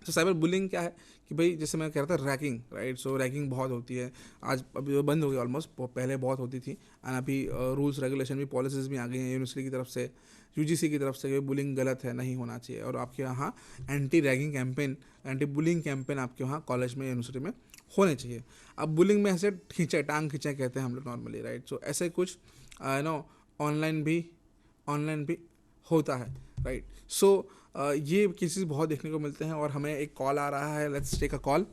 तो साइबर बुलिंग क्या है कि भाई जैसे मैं कह रहा था रैगिंग, राइट। सो रैगिंग बहुत होती है आज, अभी बंद हो गई ऑलमोस्ट, पहले बहुत होती थी एंड अभी रूल्स रेगुलेशन भी, पॉलिसीज़ भी आ गई हैं यूनिवर्सिटी की तरफ से, यूजीसी की तरफ से कि बुलिंग गलत है, नहीं होना चाहिए। और आपके यहाँ anti ragging campaign, anti bullying campaign आपके वहाँ कॉलेज में, यूनिवर्सिटी में होने चाहिए। अब बुलिंग में ऐसे टांग खींचा कहते हैं हम लोग नॉर्मली, राइट। सो ऐसे कुछ ऑनलाइन भी होता है, राइट। सो ये केसेस बहुत देखने को मिलते हैं और हमें एक कॉल आ रहा है, let's take a call.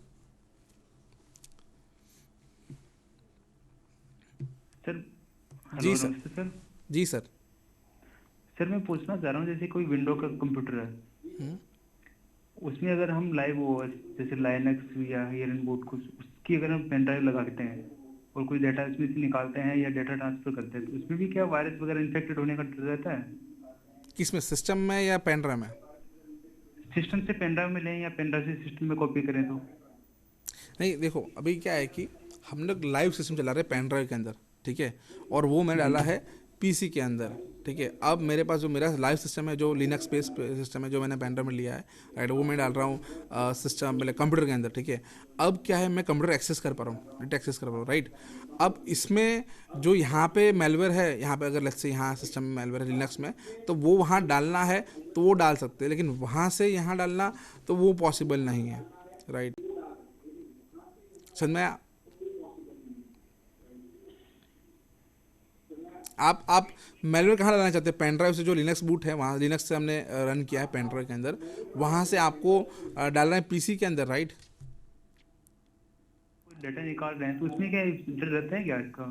Sir जी हेलो, सर। नमस्ते सर। जी सर। सर मैं पूछना चाह रहा हूँ, जैसे कोई विंडो का कंप्यूटर है, उसमें अगर हम लाइव वो जैसे लाइनक्स या हियरन बोर्ड कुछ उसकी अगर हम पेन ड्राइव लगाते हैं और कोई डाटा इसमें से निकालते हैं या डाटा ट्रांसफर करते हैं, तो उसमें भी क्या वायरस वगैरह इन्फेक्टेड होने का डर रहता है? किसमें, सिस्टम में या पेन ड्राइव में? सिस्टम से पेन ड्राइव में लें या पेन ड्राइव से सिस्टम में कॉपी करें तो? नहीं देखो, अभी क्या है कि हम लोग लाइव सिस्टम चला रहे हैं पेन ड्राइव के अंदर, ठीक है, और वो मैंने डाला है पीसी के अंदर, ठीक है। अब मेरे पास जो मेरा लाइव सिस्टम है, जो लिनक्स बेस्ड सिस्टम है, जो मैंने पेन ड्राइव में लिया है, राइट, वो मैं डाल रहा हूँ सिस्टम मेरे कंप्यूटर के अंदर, ठीक है। अब क्या है, मैं कंप्यूटर एक्सेस कर पा रहा हूँ, डेटा एक्सेस कर पा रहा हूँ, राइट। अब इसमें जो यहाँ पे मेलवेयर है, यहाँ पे अगर लेट्स से यहाँ सिस्टम में मेलवेयर है लिनक्स में, तो वो वहाँ डालना है तो वो डाल सकते हैं, लेकिन वहाँ से यहाँ डालना तो वो पॉसिबल नहीं है, राइट। समझ में आया? आप मेलवेयर कहाँ डालना चाहते हैं? पेन ड्राइव से जो लिनक्स बूट है, वहाँ लिनक्स से हमने रन किया है पेन ड्राइव के अंदर, वहाँ से आपको डालना है पीसी के अंदर, राइट। डाटा निकाल रहे हैं तो उसमें क्या डर रहता है क्या इसका?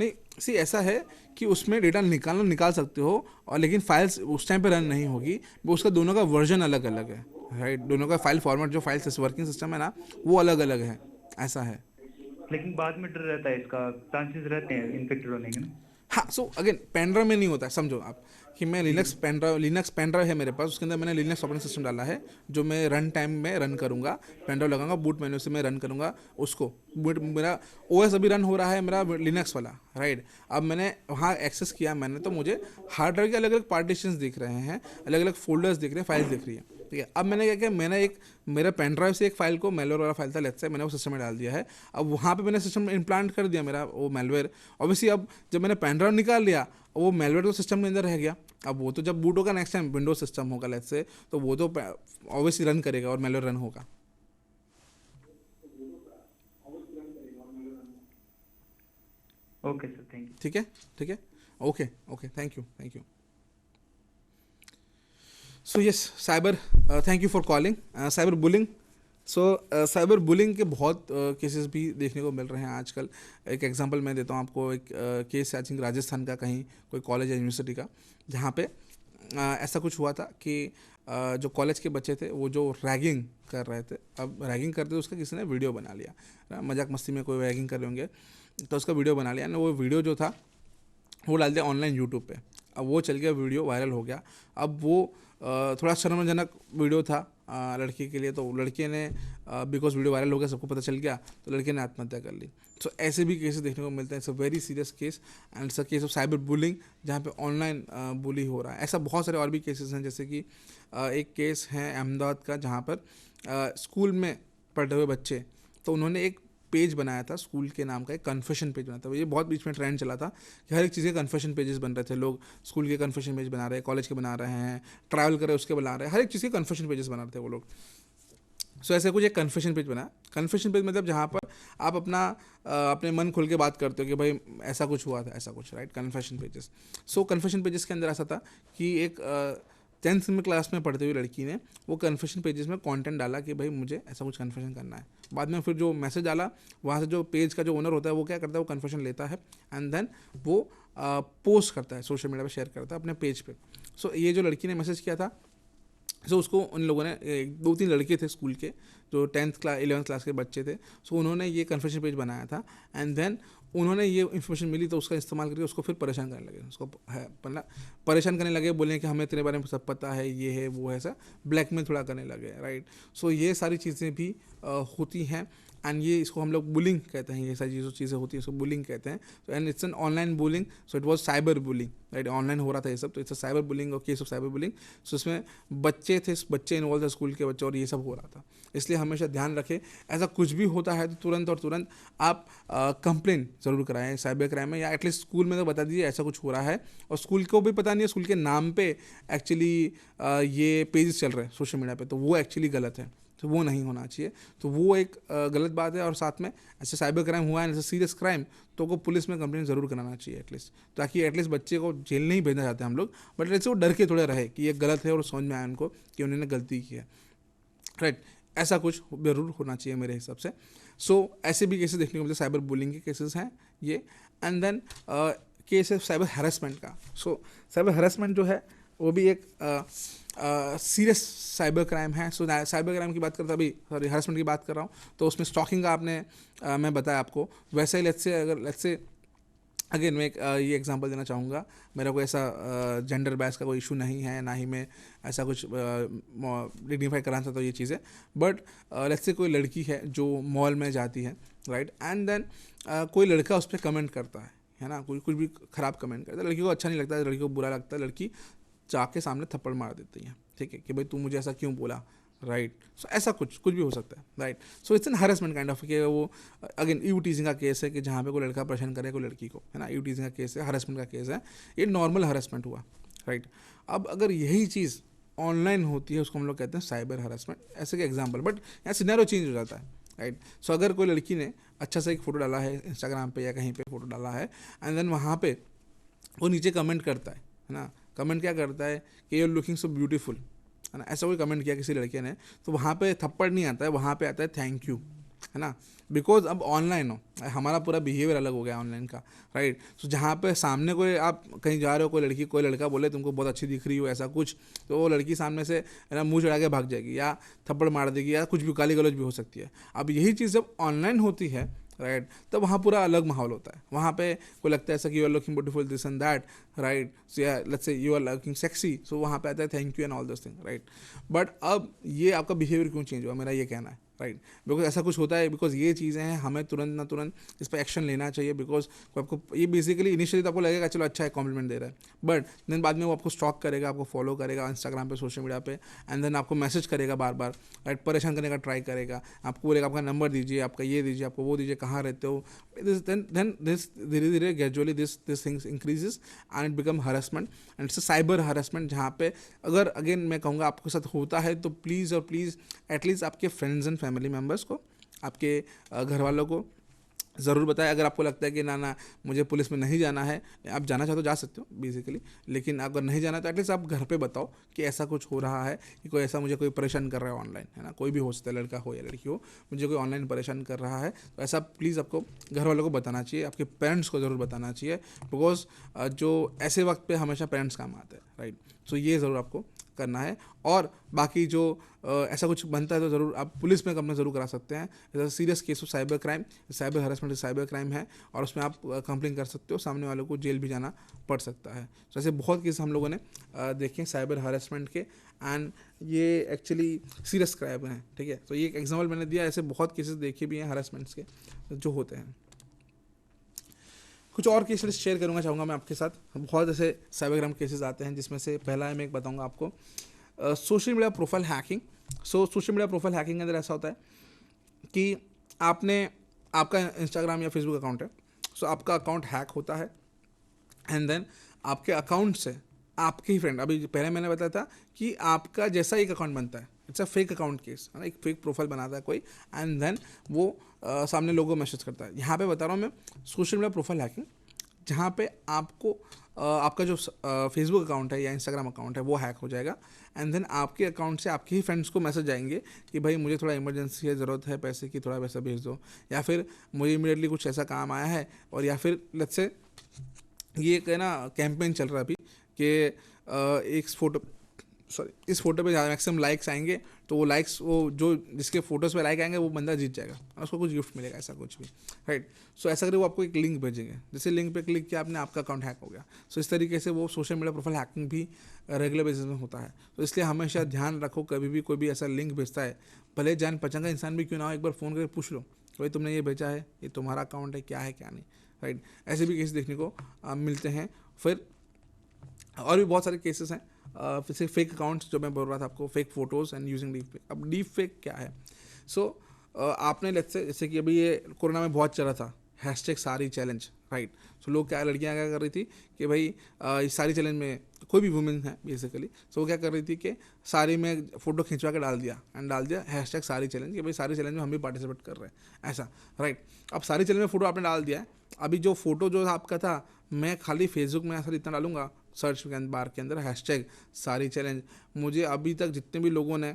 नहीं सी, ऐसा है कि उसमें डेटा निकाल सकते हो, और लेकिन फाइल्स उस टाइम पे रन नहीं होगी, वो उसका दोनों का वर्जन अलग अलग है, राइट। दोनों का फाइल फॉर्मेट, जो फाइल वर्किंग सिस्टम है ना, वो अलग अलग है, ऐसा है। लेकिन बाद में डर रहता है, इसका चांसेस रहते हैं इन्फेक्टेड होने के ना? हाँ, सो अगेन पेन ड्राइव में नहीं होता है, समझो आप कि मैं लिनक्स पेन ड्राइव है मेरे पास, उसके अंदर मैंने लिनक्स ऑपरेटिंग सिस्टम डाला है, जो मैं रन टाइम में रन करूँगा, पेन ड्राइव लगाऊंगा, बूट मेन्यू से मैं रन करूँगा उसको, बूट मेरा ओएस अभी रन हो रहा है मेरा लिनक्स वाला, राइट। अब मैंने वहाँ एक्सेस किया मैंने, तो मुझे हार्ड ड्राइव के अलग अलग पार्टीशंस दिख रहे हैं, अलग अलग फोल्डर्स दिख रहे हैं, फाइल्स दिख रही है, ठीक है। अब मैंने क्या किया, मैंने एक मेरा पेन ड्राइव से एक फाइल को, मेलवेयर वाला फाइल था लेट्स से, मैंने वो सिस्टम में डाल दिया है। अब वहाँ पे मैंने सिस्टम में इम्प्लांट कर दिया मेरा वो मेलवेयर, ऑब्वियसली। अब जब मैंने पेन ड्राइव निकाल लिया, वो मेलवेयर तो सिस्टम के अंदर रह गया। अब वो तो जब बूट होगा नेक्स्ट टाइम, विंडोज सिस्टम होगा लेट्स से, तो वो तो ऑब्वियसली रन करेगा और मेलवेयर रन होगा। Okay sir, thank you. ठीक है, ठीक है, okay okay, thank you. So yes, cyber, thank you for calling. Cyber bullying, cyber bullying के बहुत केसेस भी देखने को मिल रहे हैं आजकल। एक एग्जांपल मैं देता हूँ आपको, एक केस आई थिंक राजस्थान का, कहीं कोई कॉलेज या यूनिवर्सिटी का, जहाँ पे ऐसा कुछ हुआ था कि जो कॉलेज के बच्चे थे वो जो रैगिंग कर रहे थे, अब रैगिंग करते थे उसका किसी ने वीडियो बना लिया, मजाक मस्ती में कोई रैगिंग कर रहे होंगे तो उसका वीडियो बना लिया, वो वीडियो जो था वो डाल दिया ऑनलाइन यूट्यूब पे। अब वो चल गया, वीडियो वायरल हो गया। अब वो थोड़ा शर्मजनक वीडियो था लड़की के लिए, तो लड़के ने बिकॉज वीडियो वायरल हो गया, सबको पता चल गया, तो लड़के ने आत्महत्या कर ली। सो ऐसे भी केसेस देखने को मिलते हैं। It's a very serious case and it's a case of cyber bullying, जहाँ पे ऑनलाइन बुली हो रहा है। ऐसा बहुत सारे और भी केसेस हैं, जैसे कि एक केस है अहमदाबाद का, जहाँ पर स्कूल में पढ़े हुए बच्चे, तो उन्होंने एक पेज बनाया था स्कूल के नाम का, एक कन्फेशन पेज बनाया था। ये बहुत बीच में ट्रेंड चला था कि हर एक चीज़ के कन्फेशन पेजेस बन रहे थे, लोग स्कूल के कन्फेशन पेज बना रहे हैं, कॉलेज के बना रहे हैं, ट्रैवल कर रहे हैं उसके बना रहे हैं, हर एक चीज़ के कन्फेशन पेजेस बना रहे थे वो लोग। सो ऐसे कुछ एक कन्फेशन पेज बना। कन्फेशन पेज मतलब जहाँ पर आप अपने मन खुल के बात करते हो कि भाई ऐसा कुछ हुआ था, ऐसा कुछ, राइट, कन्फेशन पेजेस। सो कन्फेशन पेजेस के अंदर ऐसा था कि एक 10th में क्लास में पढ़ते हुए लड़की ने वो कन्फेशन पेजेस में कंटेंट डाला कि भाई मुझे ऐसा कुछ कन्फेशन करना है। बाद में फिर जो मैसेज डाला, वहाँ से जो पेज का जो ओनर होता है वो क्या करता है, वो कन्फेशन लेता है एंड देन वो पोस्ट करता है, सोशल मीडिया पे शेयर करता है अपने पेज पे। सो ये जो लड़की ने मैसेज किया था, सो उसको उन लोगों ने 2-3 लड़के थे स्कूल के जो 10th क्लास 11th क्लास के बच्चे थे। सो उन्होंने ये कन्फेशन पेज बनाया था एंड देन उन्होंने ये इन्फॉर्मेशन मिली तो उसका इस्तेमाल करके उसको फिर परेशान करने लगे, उसको मतलब परेशान करने लगे, बोले कि हमें तेरे बारे में सब पता है, ये है वो है, ऐसा ब्लैकमेल थोड़ा करने लगे, राइट। सो ये सारी चीज़ें भी होती हैं एंड ये इसको हम लोग बुलिंग कहते हैं। ये सारी चीज़ें होती हैं, इसको बुलिंग कहते हैं। So and it's an online bullying, so it was cyber bullying, right. Online हो रहा था ये सब, तो इट्स अ साइबर बुलिंग और केस ऑफ साइबर बुलिंग। सो इसमें बच्चे इन्वॉल्व थे, स्कूल के बच्चे, और ये सब हो रहा था। इसलिए हमेशा ध्यान रखें, ऐसा कुछ भी होता है तो तुरंत आप कंप्लेन ज़रूर कराएं साइबर क्राइम में, या एटलीस्ट स्कूल में तो बता दीजिए ऐसा कुछ हो रहा है। और स्कूल को भी पता नहीं है, स्कूल के नाम पे एक्चुअली ये पेजेस चल रहे हैं सोशल मीडिया पे, तो वो एक्चुअली गलत है, तो वो नहीं होना चाहिए। तो वो एक गलत बात है। और साथ में ऐसे साइबर क्राइम हुआ है, ऐसे सीरियस क्राइम, तो को पुलिस में कंप्लेंट ज़रूर कराना चाहिए एटलीस्ट, ताकि एटलीस्ट बच्चे को जेल नहीं भेजना चाहते हम लोग, बट ऐसे वो डर के थोड़े रहे कि ये गलत है और समझ में आए उनको कि उन्होंने गलती की है, राइट। ऐसा कुछ ज़रूर होना चाहिए मेरे हिसाब से। सो ऐसे भी केसेस देखने को मिलते हैं, साइबर बुलिंग के केसेस हैं ये। एंड देन केस है साइबर हैरेसमेंट का। सो साइबर हैरेसमेंट जो है वो भी एक सीरियस साइबर क्राइम है। सो साइबर क्राइम की बात करता अभी, सॉरी, हैरेसमेंट की बात कर रहा हूँ, तो उसमें स्टॉकिंग का आपने मैं बताया आपको। वैसे ही लेट्स से अगेन मैं ये एग्जांपल देना चाहूँगा, मेरा कोई ऐसा जेंडर बैस का कोई इशू नहीं है, ना ही मैं ऐसा कुछ डिग्निफाई कराना चाहता हूँ ये चीज़ें। बट लेट्स से कोई लड़की है जो मॉल में जाती है, राइट, एंड देन कोई लड़का उस पर कमेंट करता है ना, कोई कुछ भी ख़राब कमेंट करता है, लड़की को अच्छा नहीं लगता है, लड़की को बुरा लगता है, लड़की जाके सामने थप्पड़ मार देती है, ठीक है, कि भाई तू मुझे ऐसा क्यों बोला, राइट। सो ऐसा कुछ भी हो सकता है, right. So it's an harassment kind of, कि वो अगेन यू टीजिंग का केस है कि जहाँ पे कोई लड़का परेशान करे कोई लड़की को, है ना, यू टीजिंग का केस है, हैरेसमेंट का केस है, ये नॉर्मल हैरेसमेंट हुआ, राइट। अब अगर यही चीज़ ऑनलाइन होती है, उसको हम लोग कहते हैं साइबर हैरेसमेंट, ऐसे के एग्जाम्पल, बट यहाँ सिनेरियो चेंज हो जाता है, राइट। सो अगर कोई लड़की ने अच्छा सा एक फ़ोटो डाला है इंस्टाग्राम पे या कहीं पे फ़ोटो डाला है एंड देन वहाँ पे वो नीचे कमेंट करता है ना, कमेंट क्या करता है कि you are looking so beautiful, है ना, ऐसा कोई कमेंट किया किसी लड़के ने, तो वहाँ पे थप्पड़ नहीं आता है, वहाँ पे आता है थैंक यू, है ना। बिकॉज अब ऑनलाइन हो, हमारा पूरा बिहेवियर अलग हो गया ऑनलाइन का, राइट। सो जहाँ पे सामने कोई, आप कहीं जा रहे हो, कोई लड़की कोई लड़का बोले तुमको बहुत अच्छी दिख रही हो ऐसा कुछ, तो वो लड़की सामने से, है ना, मुँह चढ़ा के भाग जाएगी या थप्पड़ मार देगी या कुछ भी गाली गलौज भी हो सकती है। अब यही चीज़ जब ऑनलाइन होती है, राइट, तब वहाँ पूरा अलग माहौल होता है। वहाँ पे कोई लगता है ऐसा कि you are looking beautiful this and that, right, so या let's say you are looking sexy, so वहाँ पे आता है thank you and all this thing, right. But अब ये आपका बिहेवियर क्यों चेंज हुआ, मेरा ये कहना है, राइट। बिकॉज ऐसा कुछ होता है, बिकॉज ये चीज़ें हैं, हमें तुरंत ना तुरंत इस पर एक्शन लेना चाहिए। बिकॉज आपको ये बेसिकली इनिशियली तो आपको लगेगा चलो अच्छा है, कॉम्प्लीमेंट दे रहा है, बट देन बाद में वो आपको स्टॉक करेगा, आपको फॉलो करेगा इंस्टाग्राम पे, सोशल मीडिया पे, एंड देन आपको मैसेज करेगा बार बार, राइट, परेशान करने का ट्राई करेगा, आपको बोलेगा आपका नंबर दीजिए, आपका ये दीजिए, आपको वो दीजिए, कहाँ रहते हो, then this धीरे धीरे gradually this things increases and it become harassment and it's a cyber harassment, जहाँ पे अगर अगेन मैं कहूँगा आपके साथ होता है तो प्लीज़ और प्लीज़ एटलीस्ट आपके फ्रेंड्स एंड फैमिली मेम्बर्स को, आपके घर वालों को ज़रूर बताएं। अगर आपको लगता है कि ना मुझे पुलिस में नहीं जाना है, आप जाना चाहो तो जा सकते हो बेसिकली, लेकिन अगर नहीं जाना तो एटलीस्ट आप घर पे बताओ कि ऐसा कुछ हो रहा है, कि कोई ऐसा मुझे कोई परेशान कर रहा है ऑनलाइन, है ना, कोई भी हो सकता है, लड़का हो या लड़की हो, मुझे कोई ऑनलाइन परेशान कर रहा है, तो ऐसा प्लीज़ आपको घर वालों को बताना चाहिए, आपके पेरेंट्स को ज़रूर बताना चाहिए, बिकॉज जो ऐसे वक्त पर हमेशा पेरेंट्स काम आते हैं, राइट। सो ये ज़रूर आपको करना है। और बाकी जो ऐसा कुछ बनता है तो ज़रूर आप पुलिस में कंप्लेन ज़रूर करा सकते हैं। ऐसा serious case of cyber crime, cyber harassment cyber crime है, और उसमें आप कंप्लेन कर सकते हो, सामने वालों को जेल भी जाना पड़ सकता है। तो ऐसे बहुत केस हम लोगों ने देखे साइबर हरासमेंट के, एंड ये एक्चुअली सीरियस क्राइम है, ठीक है। तो ये एक एग्जाम्पल मैंने दिया, ऐसे बहुत केसेस देखे भी हैं हरासमेंट्स के जो होते हैं। कुछ और केसेस शेयर करूँगा चाहूँगा मैं आपके साथ। बहुत ऐसे साइबर क्राइम केसेस आते हैं, जिसमें से पहला है, मैं एक बताऊँगा आपको, सोशल मीडिया प्रोफाइल हैकिंग। सो सोशल मीडिया प्रोफाइल हैकिंग के अंदर ऐसा होता है कि आपने आपका इंस्टाग्राम या फेसबुक अकाउंट है, सो आपका अकाउंट हैक होता है एंड देन आपके अकाउंट से आपके ही फ्रेंड, अभी पहले मैंने बताया था कि आपका जैसा एक अकाउंट बनता है, it's a fake account case, है ना, एक फेक प्रोफाइल बनाता है कोई एंड देन वो सामने लोगों को मैसेज करता है। यहाँ पे बता रहा हूँ मैं सोशल मीडिया प्रोफाइल हैकिंग, जहाँ पे आपको आपका जो फेसबुक अकाउंट है या इंस्टाग्राम अकाउंट है वो हैक हो जाएगा एंड देन आपके अकाउंट से आपके ही फ्रेंड्स को मैसेज आएंगे कि भाई मुझे थोड़ा इमरजेंसी है, ज़रूरत है पैसे की, थोड़ा पैसा भेज दो, या फिर मुझे इमीडिएटली कुछ ऐसा काम आया है, और या फिर लेट्स से ये एक है ना कैंपेन चल रहा है अभी कि एक फोटो इस फोटो पे मैक्सिमम लाइक्स आएंगे तो वो लाइक्स, वो जो जिसके फोटोज़ पे लाइक आएंगे वो बंदा जीत जाएगा और उसको कुछ गिफ्ट मिलेगा, ऐसा कुछ भी, राइट। सो ऐसा करें वो आपको एक लिंक भेजेंगे, जैसे लिंक पे क्लिक किया आपने, आपका अकाउंट हैक हो गया। सो इस तरीके से वो सोशल मीडिया प्रोफाइल हैकिंग भी रेगुलर बेसिस में होता है। तो इसलिए हमेशा ध्यान रखो, कभी भी कोई भी ऐसा लिंक भेजता है, भले जान पहचान का इंसान भी क्यों ना हो, एक बार फ़ोन करके पूछ लो भाई तुमने ये भेजा है, ये तुम्हारा अकाउंट है, क्या है क्या नहीं, राइट। ऐसे भी केस देखने को मिलते हैं। फिर और भी बहुत सारे केसेस हैं, जैसे फेक अकाउंट्स जो मैं बोल रहा था आपको, fake photos and using deep fake. अब डीप फेक क्या है? सो आपने लेट्स से जैसे कि अभी ये कोरोना में बहुत चला था हैशटैग सारी चैलेंज, राइट। सो लोग क्या, लड़कियां क्या कर रही थी कि भाई इस सारी चैलेंज में कोई भी वुमेन है बेसिकली, सो वो क्या कर रही थी कि सारी में फ़ोटो खिंचवा के डाल दिया हैशटैग सारी चैलेंज, कि भाई सारी चैलेंज में हम भी पार्टिसिपेट कर रहे हैं, ऐसा, राइट। अब सारी चैलेंज में फ़ोटो आपने डाल दिया है, अभी जो फोटो जो आपका था, मैं खाली फेसबुक में ऐसा इतना डालूंगा सर्च बार के अंदर हैशटैग सारी चैलेंज, मुझे अभी तक जितने भी लोगों ने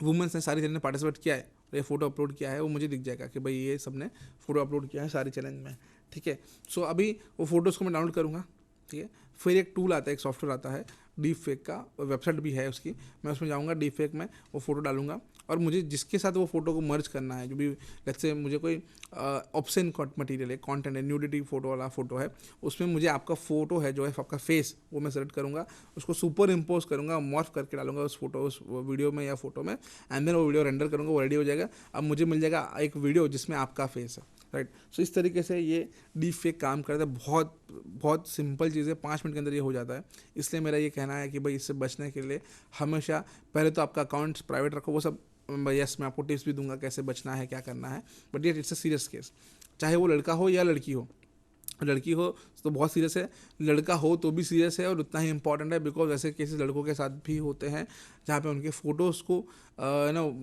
वुमेन्स ने सारी चैलेंज में पार्टिसिपेट किया है, ये फ़ोटो अपलोड किया है, वो मुझे दिख जाएगा कि भाई ये सब ने फ़ोटो अपलोड किया है सारी चैलेंज में, ठीक है। सो अभी वो फ़ोटोज़ को मैं डाउनलोड करूँगा, ठीक है। फिर एक टूल आता है, एक सॉफ्टवेयर आता है डीप फेक का, वेबसाइट भी है उसकी, मैं उसमें जाऊँगा, डीप फेक में वो फ़ोटो डालूंगा और मुझे जिसके साथ वो फ़ोटो को मर्ज करना है, जो भी लेट्स से मुझे कोई ऑप्शन मटीरियल है, कंटेंट है, न्यूडिटी फोटो वाला फोटो है, उसमें मुझे आपका फ़ोटो है जो है आपका फेस, वो मैं सेलेक्ट करूँगा, उसको सुपर इम्पोज करूँगा, मॉर्फ करके डालूंगा उस फोटो, उस वीडियो में या फोटो में, एंड देन वो वीडियो रेंडर करूँगा, वो रेडी हो जाएगा। अब मुझे मिल जाएगा एक वीडियो जिसमें आपका फेस है, राइट। सो इस तरीके से ये डीप फेक काम करता है। बहुत बहुत सिंपल चीज़ है, 5 मिनट के अंदर ये हो जाता है। इसलिए मेरा ये कहना है कि भाई इससे बचने के लिए हमेशा पहले तो आपका अकाउंट प्राइवेट रखो, वो सब यस मैं आपको टिप्स भी दूंगा कैसे बचना है, क्या करना है, बट ये इट्स अ सीरियस केस, चाहे वो लड़का हो या लड़की हो। लड़की हो तो बहुत सीरियस है, लड़का हो तो भी सीरियस है और उतना ही इंपॉर्टेंट है, बिकॉज ऐसे केसेस लड़कों के साथ भी होते हैं जहाँ पे उनके फ़ोटोज़ को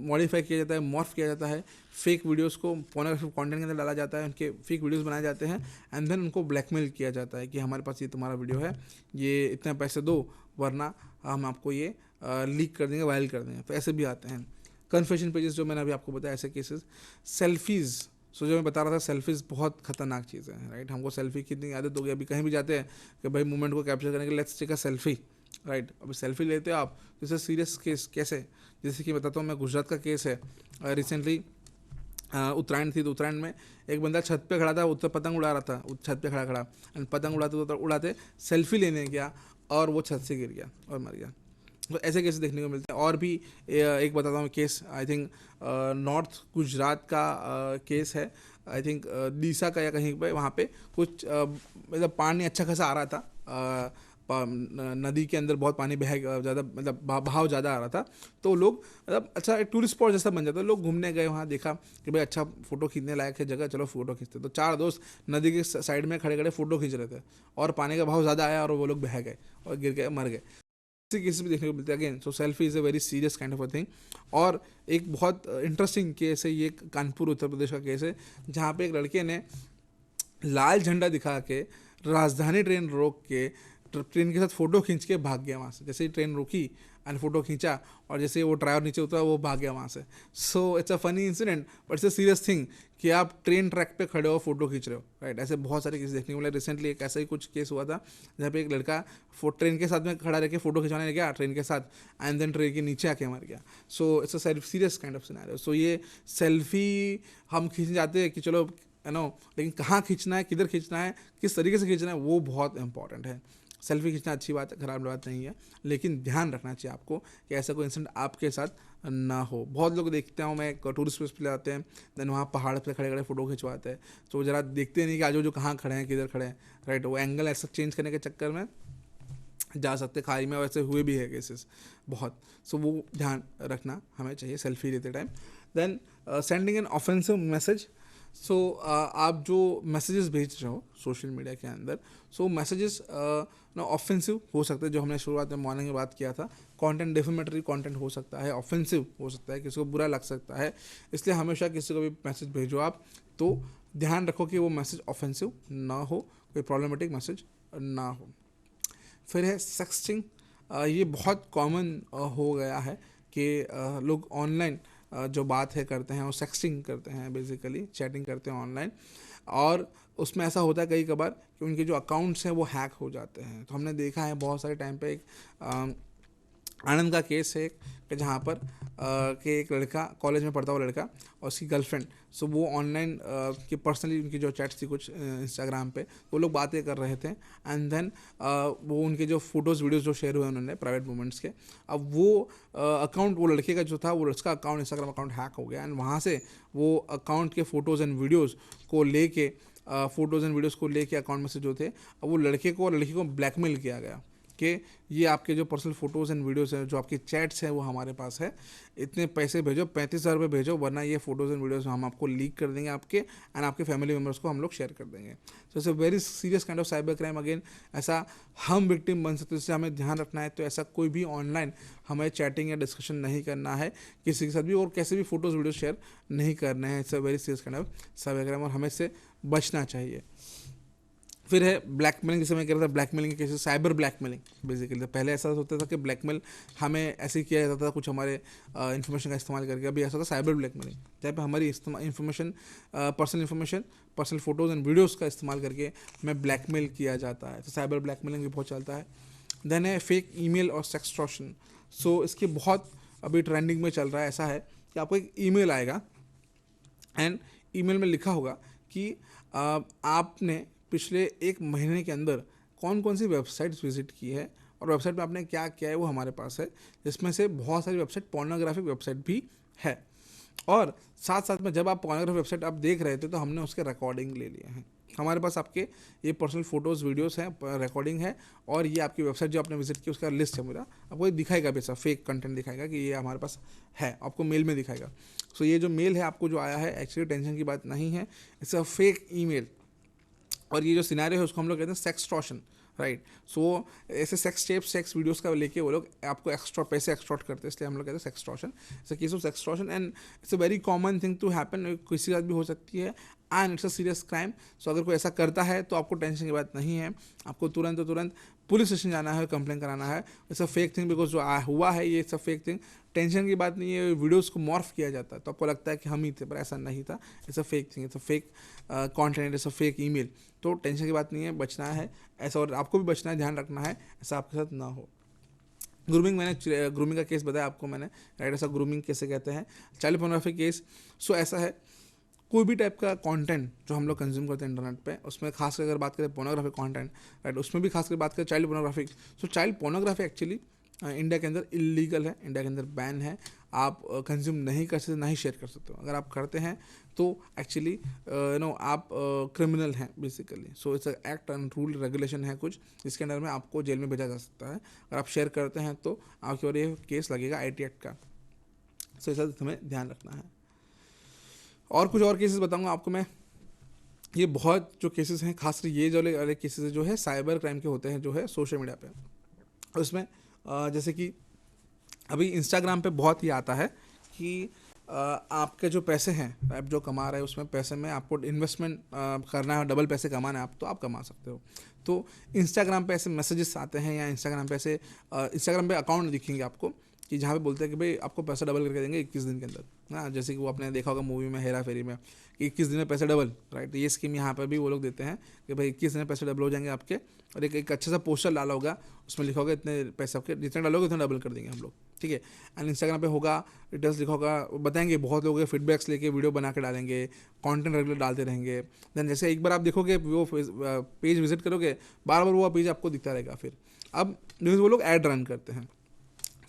मॉडिफाई किया जाता है, मॉर्फ किया जाता है, फेक वीडियोस को पोर्नोग्राफिक कंटेंट के अंदर डाला जाता है, उनके फेक वीडियोस बनाए जाते हैं एंड देन उनको ब्लैकमेल किया जाता है कि हमारे पास ये तुम्हारा वीडियो है, ये इतने पैसे दो वरना हम आपको ये लीक कर देंगे, वायरल कर देंगे। तो ऐसे भी आते हैं। कन्फेशन पेजेस जो मैंने अभी आपको बताया, ऐसे केसेस। सेल्फीज़, सो जो मैं बता रहा था, सेल्फीज़ बहुत खतरनाक चीज़ है, राइट। हमको सेल्फी की इतनी आदत हो गई, अभी कहीं भी जाते हैं कि भाई मोमेंट को कैप्चर करने के लिए let's take a selfie, right. अभी सेल्फी लेते हो आप, जैसे सीरियस केस कैसे, जैसे कि बताता हूँ मैं, गुजरात का केस है। रिसेंटली उत्तरायण थी, तो उत्तरायण में एक बंदा छत पे खड़ा था, उत्तर पतंग उड़ा रहा था, छत पे खड़ा एंड पतंग उड़ाते उड़ाते सेल्फी लेने गया और वो छत से गिर गया और मर गया। तो ऐसे केस देखने को मिलते हैं। और भी एक बताता हूँ case, I think north Gujarat का केस है, आई थिंक डीसा का या कहीं पे, वहाँ पे कुछ मतलब पानी अच्छा खासा आ रहा था, नदी के अंदर बहुत पानी बह ज़्यादा, मतलब बहाव ज़्यादा आ रहा था, तो लोग मतलब अच्छा एक टूरिस्ट स्पॉट जैसा बन जाता है, लोग घूमने गए वहाँ, देखा कि भाई अच्छा फ़ोटो खींचने लायक है जगह, चलो फ़ोटो खींचते। तो 4 दोस्त नदी के साइड में खड़े खड़े फ़ोटो खींच रहे थे और पानी का बहाव ज़्यादा आया और वो लोग बह गए और गिर गए, मर गए। केस भी देखने को मिलते हैं again. So selfie is a very serious kind of a thing. और एक बहुत इंटरेस्टिंग केस है, ये कानपुर उत्तर प्रदेश का केस है, जहाँ पे एक लड़के ने लाल झंडा दिखा के राजधानी ट्रेन रोक के ट्रेन के साथ फ़ोटो खींच के भाग गया वहाँ से। जैसे ही ट्रेन रुकी एंड फ़ोटो खींचा और जैसे वो ड्राइवर नीचे उतरा वो भाग गया वहाँ से। सो it's a funny incident but it's a serious thing कि आप ट्रेन ट्रैक पे खड़े हो, फोटो खींच रहे हो, राइट। ऐसे बहुत सारे केस देखने को मिले। रिसेंटली एक ऐसा ही कुछ केस हुआ था जहाँ पे एक लड़का ट्रेन के साथ में खड़ा रह के फ़ोटो खिंचवाने लग गया ट्रेन के साथ एंड देन ट्रेन के नीचे आके मर गया। So it's a serious kind of scenario. So ये सेल्फी हम खींचने जाते हैं कि चलो लेकिन कहाँ खींचना है, किधर खींचना है, किस तरीके से खींचना है, वो बहुत इंपॉर्टेंट है। सेल्फी खींचना अच्छी बात है, ख़राब बात नहीं है, लेकिन ध्यान रखना चाहिए आपको कि ऐसा कोई इंसिडेंट आपके साथ ना हो। बहुत लोग देखते हूँ मैं, टूरिस्ट प्लेस पे जाते हैं, देन वहाँ पहाड़ पे खड़े खड़े फ़ोटो खिंचवाते हैं, तो ज़रा देखते नहीं कि आजू जो कहाँ खड़े हैं, किधर खड़े हैं, राइट। वो एंगल ऐसा चेंज करने के चक्कर में जा सकते खाई में, वैसे हुए भी है केसेस बहुत। सो वो ध्यान रखना हमें चाहिए सेल्फी लेते time. Then sending an offensive message. So आप जो मैसेजेस भेज रहे हो सोशल मीडिया के अंदर, सो मैसेजेस ना ऑफेंसिव हो सकते हैं, जो हमने शुरुआत में मॉर्निंग में बात किया था, कंटेंट डिफेमेटरी कंटेंट हो सकता है, ऑफेंसिव हो सकता है, किसी को बुरा लग सकता है। इसलिए हमेशा किसी को भी मैसेज भेजो आप तो ध्यान रखो कि वो मैसेज ऑफेंसिव ना हो, कोई प्रॉब्लमेटिक मैसेज ना हो। फिर है सेक्सटिंग। ये बहुत कॉमन हो गया है कि लोग ऑनलाइन जो बात है करते हैं वो सेक्सटिंग करते हैं, बेसिकली चैटिंग करते हैं ऑनलाइन, और उसमें ऐसा होता है कई कबार कि उनके जो अकाउंट्स हैं वो हैक हो जाते हैं। तो हमने देखा है बहुत सारे टाइम पे, एक आनंद का केस है कि जहाँ पर कि एक लड़का, कॉलेज में पढ़ता हुआ लड़का और उसकी गर्लफ्रेंड, सो वो ऑनलाइन कि पर्सनली उनकी जो चैट्स थी कुछ इंस्टाग्राम पे, वो लोग बातें कर रहे थे, एंड देन वो उनके जो फोटोज़ वीडियोज़ जो शेयर हुए उन्होंने प्राइवेट मोमेंट्स के, अब वो अकाउंट वो लड़के का जो था, वो उसका अकाउंट, इंस्टाग्राम अकाउंट हैक हो गया, एंड वहाँ से वो अकाउंट के फ़ोटोज़ एंड वीडियोज़ को लेके फ़ोटोज़ एंड वीडियोज़ को लेके अकाउंट में से जो थे, अब वो लड़के को और लड़की को ब्लैकमेल किया गया कि ये आपके जो पर्सनल फ़ोटोज़ एंड वीडियोज़ हैं, जो आपकी चैट्स हैं, वो हमारे पास है, इतने पैसे भेजो, 35,000 रुपये भेजो, वरना ये फ़ोटोज़ एंड वीडियोज़ हम आपको लीक कर देंगे आपके, एंड आपके फैमिली मेम्बर्स को हम लोग शेयर कर देंगे। सो it's a very serious kind of cyber crime. Again, ऐसा हम विक्टिम बन सकते हैं, इससे हमें ध्यान रखना है। तो ऐसा कोई भी ऑनलाइन हमें चैटिंग या डिस्कशन नहीं करना है किसी के साथ भी, और कैसे भी फ़ोटोज़ वीडियो शेयर नहीं करने हैं। It's a very serious kind of cyber crime और हमें इससे बचना चाहिए। फिर है ब्लैकमेलिंग, जैसे मैं कह रहा था, ब्लैकमेलिंग के केसेस, साइबर ब्लैकमेलिंग बेसिकली। तो पहले ऐसा होता था कि ब्लैकमेल हमें ऐसे ही किया जाता था कुछ हमारे इन्फॉर्मेशन का इस्तेमाल करके। अभी ऐसा होता है साइबर ब्लैकमेलिंग, जहाँ पे हमारी information, personal photos and videos का इस्तेमाल करके हमें ब्लैकमेल किया जाता है। तो साइबर ब्लैकमेलिंग भी बहुत चलता है। देन है फेक ईमेल और सेक्सटॉर्शन। सो इसके बहुत अभी ट्रेंडिंग में चल रहा है। ऐसा है कि आपको एक ईमेल आएगा एंड ईमेल में लिखा होगा कि आपने पिछले 1 महीने के अंदर कौन कौन सी वेबसाइट्स विजिट की है और वेबसाइट में आपने क्या किया है वो हमारे पास है, जिसमें से बहुत सारी वेबसाइट पोर्नोग्राफिक वेबसाइट भी है। और साथ साथ में जब आप पोर्नोग्राफिक वेबसाइट आप देख रहे थे तो हमने उसके रिकॉर्डिंग ले लिए हैं। हमारे पास आपके ये पर्सनल फोटोज़ वीडियोस हैं, रिकॉर्डिंग है, और ये आपकी वेबसाइट जो आपने विजिट की उसका लिस्ट है मेरा। आपको ये दिखाएगा भी, ऐसा फेक कंटेंट दिखाएगा कि ये हमारे पास है, आपको मेल में दिखाएगा। सो ये जो मेल है आपको जो आया है, एक्चुअली टेंशन की बात नहीं है, इट्स अ फेक ईमेल। और ये जो सिनेरियो है उसको हम लोग कहते हैं सेक्सटॉर्शन, राइट। सो ऐसे सेक्स टेप, सेक्स वीडियोस का लेके वो लोग आपको एक्स्ट्रा पैसे एक्सटॉर्ट करते हैं, इसलिए हम लोग कहते हैं sextortion. It's a case of sextortion and it's a very common thing to happen, किसी के साथ भी हो सकती है, and it's a serious crime. So अगर कोई ऐसा करता है तो आपको टेंशन की बात नहीं है, आपको तुरंत पुलिस स्टेशन जाना है, कंप्लेन कराना है। It's a fake thing, because जो हुआ है ये it's a fake thing. Tension की बात नहीं है, वीडियोस को मॉर्फ किया जाता है तो आपको लगता है कि हम ही थे, पर ऐसा नहीं था। It's a fake thing, it's a fake content, it's a fake email. तो टेंशन की बात नहीं है, बचना है ऐसा, और आपको भी बचना है, ध्यान रखना है ऐसा आपके साथ ना हो। ग्रूमिंग, मैंने ग्रूमिंग का केस बताया आपको मैंने, राइट। ऐसा ग्रूमिंग कैसे कहते हैं, चाइल्ड पोर्नोग्राफी केस। सो ऐसा है, कोई भी टाइप का कंटेंट जो हम लोग कंज्यूम करते हैं इंटरनेट पे, उसमें खासकर अगर बात करें पोर्नोग्राफिक कंटेंट, राइट, उसमें भी खासकर बात करें चाइल्ड पोर्नोग्राफी। सो चाइल्ड पोर्नोग्राफी एक्चुअली इंडिया के अंदर इलीगल है, इंडिया के अंदर बैन है। आप कंज्यूम नहीं कर सकते, ना ही शेयर कर सकते हो। अगर आप करते हैं तो एक्चुअली आप क्रिमिनल हैं basically. So it's act and rule regulation है कुछ, जिसके अंदर में आपको जेल में भेजा जा सकता है। अगर आप शेयर करते हैं तो आपके ऊपर ये केस लगेगा IT एक्ट का। सो ऐसा हमें ध्यान रखना है। और कुछ और केसेस बताऊंगा आपको मैं। ये बहुत जो केसेस हैं, खासकर ये जो वाले केसेस जो है साइबर क्राइम के होते हैं, जो है सोशल मीडिया पे। उसमें जैसे कि अभी इंस्टाग्राम पे बहुत ही आता है कि आपके जो पैसे हैं, आप जो कमा रहे हैं उसमें पैसे में आपको इन्वेस्टमेंट करना है, डबल पैसे कमाना है आप, तो आप कमा सकते हो। तो इंस्टाग्राम पे ऐसे मैसेजेस आते हैं, या इंस्टाग्राम पे ऐसे इंस्टाग्राम पे अकाउंट दिखेंगे आपको कि जहाँ पे बोलते हैं कि भाई आपको पैसा डबल करके देंगे 21 दिन के अंदर, ना। जैसे कि वो आपने देखा होगा मूवी में, हेरा फेरी में, कि 21 दिन में पैसे डबल, राइट। तो ये स्कीम यहाँ पर भी वो लोग देते हैं कि भाई 21 दिन में पैसे डबल हो जाएंगे आपके। और एक अच्छा सा पोस्टर डाला होगा, उसमें लिखा होगा इतने पैसे आपके, जितने डालोगे उतना डबल कर देंगे हम लोग, ठीक है। एंड इंस्टाग्राम पे होगा, डिटेल्स लिखा होगा, बताएंगे, बहुत लोग फीडबैक्स लेके वीडियो बना के डालेंगे, कंटेंट रेगुलर डालते रहेंगे। देन जैसे एक बार आप देखोगे वो पेज विजिट करोगे, बार बार वो पेज आपको दिखता रहेगा। फिर अब वो लोग ऐड रन करते हैं।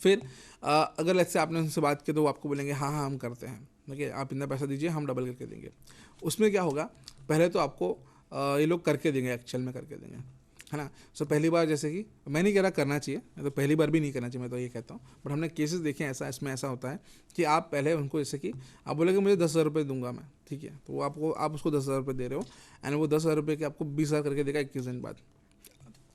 फिर अगर लेट्स से आपने उनसे बात की तो वो आपको बोलेंगे हाँ हम करते हैं, ठीक है, आप इतना पैसा दीजिए, हम डबल करके देंगे। उसमें क्या होगा, पहले तो आपको ये लोग करके देंगे, एक्चुअल में करके देंगे, है ना। सो पहली बार, जैसे कि मैं नहीं कह रहा करना चाहिए, तो पहली बार भी नहीं करना चाहिए, मैं तो ये कहता हूँ, बट हमने केसेस देखे हैं ऐसा, इसमें ऐसा होता है कि आप पहले उनको, जैसे कि आप बोले कि मुझे 10,000 रुपये दूंगा मैं, ठीक है, तो वो आपको, आप उसको 10,000 रुपये दे रहे हो, एंड वो 10,000 रुपये के आपको 20,000 करके देगा 21 दिन बाद,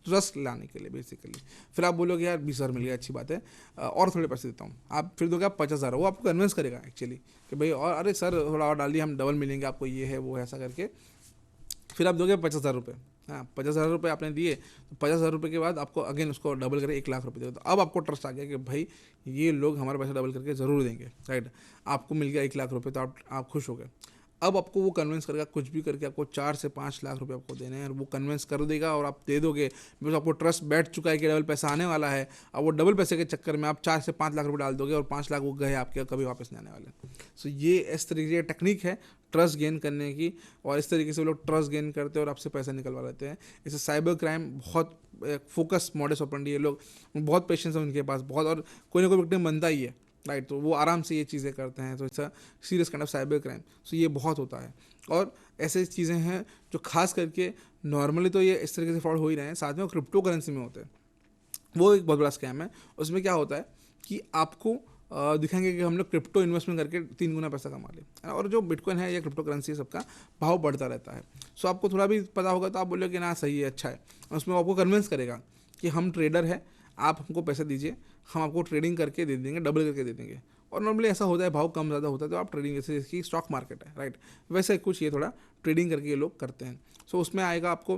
ट्रस्ट लाने के लिए बेसिकली। फिर आप बोलोगे यार 20,000 मिल गया, अच्छी बात है, और थोड़े पैसे देता हूँ, आप फिर दोगे आप 50,000, वो आपको कन्विंस करेगा एक्चुअली कि भाई, और अरे सर थोड़ा और डाल दिए, हम डबल मिलेंगे आपको, ये है वो है, ऐसा करके फिर आप दोगे 50,000 रुपये। हाँ, 50,000 रुपये आपने दिए, तो 50,000 रुपये के बाद आपको अगेन उसको डबल करके 1 लाख रुपये देगा, तो अब आपको ट्रस्ट आ गया कि भाई ये लोग हमारा पैसा डबल करके ज़रूर देंगे, राइट। आपको मिल गया 1 लाख रुपये, तो आप खुश हो गए। अब आपको वो कन्विंस करेगा कुछ भी करके, आपको 4 से 5 लाख रुपए आपको देने हैं, और वो कन्विंस कर देगा और आप दे दोगे, बिकॉज आपको ट्रस्ट बैठ चुका है कि डबल पैसा आने वाला है। अब वो डबल पैसे के चक्कर में आप 4 से 5 लाख रुपए डाल दोगे, और 5 लाख वो गए आपके, कभी वापस नहीं आने वाले। सो ये इस तरीके की टेक्निक है ट्रस्ट गेन करने की, और इस तरीके से वो लोग ट्रस्ट गेन करते हैं और आपसे पैसा निकलवा लेते हैं। इसे साइबर क्राइम बहुत फोकस मॉडस ऑपरेंडी, ये लोग बहुत पेशेंस है उनके पास बहुत, और कोई ना कोई विक्टिम बनता ही है, राइट। तो वो आराम से ये चीज़ें करते हैं, तो it's a serious kind of cyber crime. So ये बहुत होता है, और ऐसे चीज़ें हैं जो खास करके नॉर्मली तो ये इस तरीके से फ्रॉड हो ही रहे हैं, साथ में क्रिप्टो करेंसी में होते हैं, वो एक बहुत बड़ा स्कैम है। उसमें क्या होता है कि आपको दिखाएंगे कि हम लोग क्रिप्टो इन्वेस्टमेंट करके 3 गुना पैसा कमा लें, और जो बिटकॉइन है या क्रिप्टो करेंसी है, सबका भाव बढ़ता रहता है। सो आपको थोड़ा भी पता होगा तो आप बोलोगे कि ना सही है, अच्छा है, उसमें आपको कन्विंस करेगा कि हम ट्रेडर है, आप हमको पैसे दीजिए, हम आपको ट्रेडिंग करके दे देंगे, डबल करके दे देंगे। और नॉर्मली ऐसा होता है, भाव कम ज़्यादा होता है तो आप ट्रेडिंग, जैसे इसकी स्टॉक मार्केट है, राइट, वैसे कुछ ये थोड़ा ट्रेडिंग करके ये लोग करते हैं। सो उसमें आएगा आपको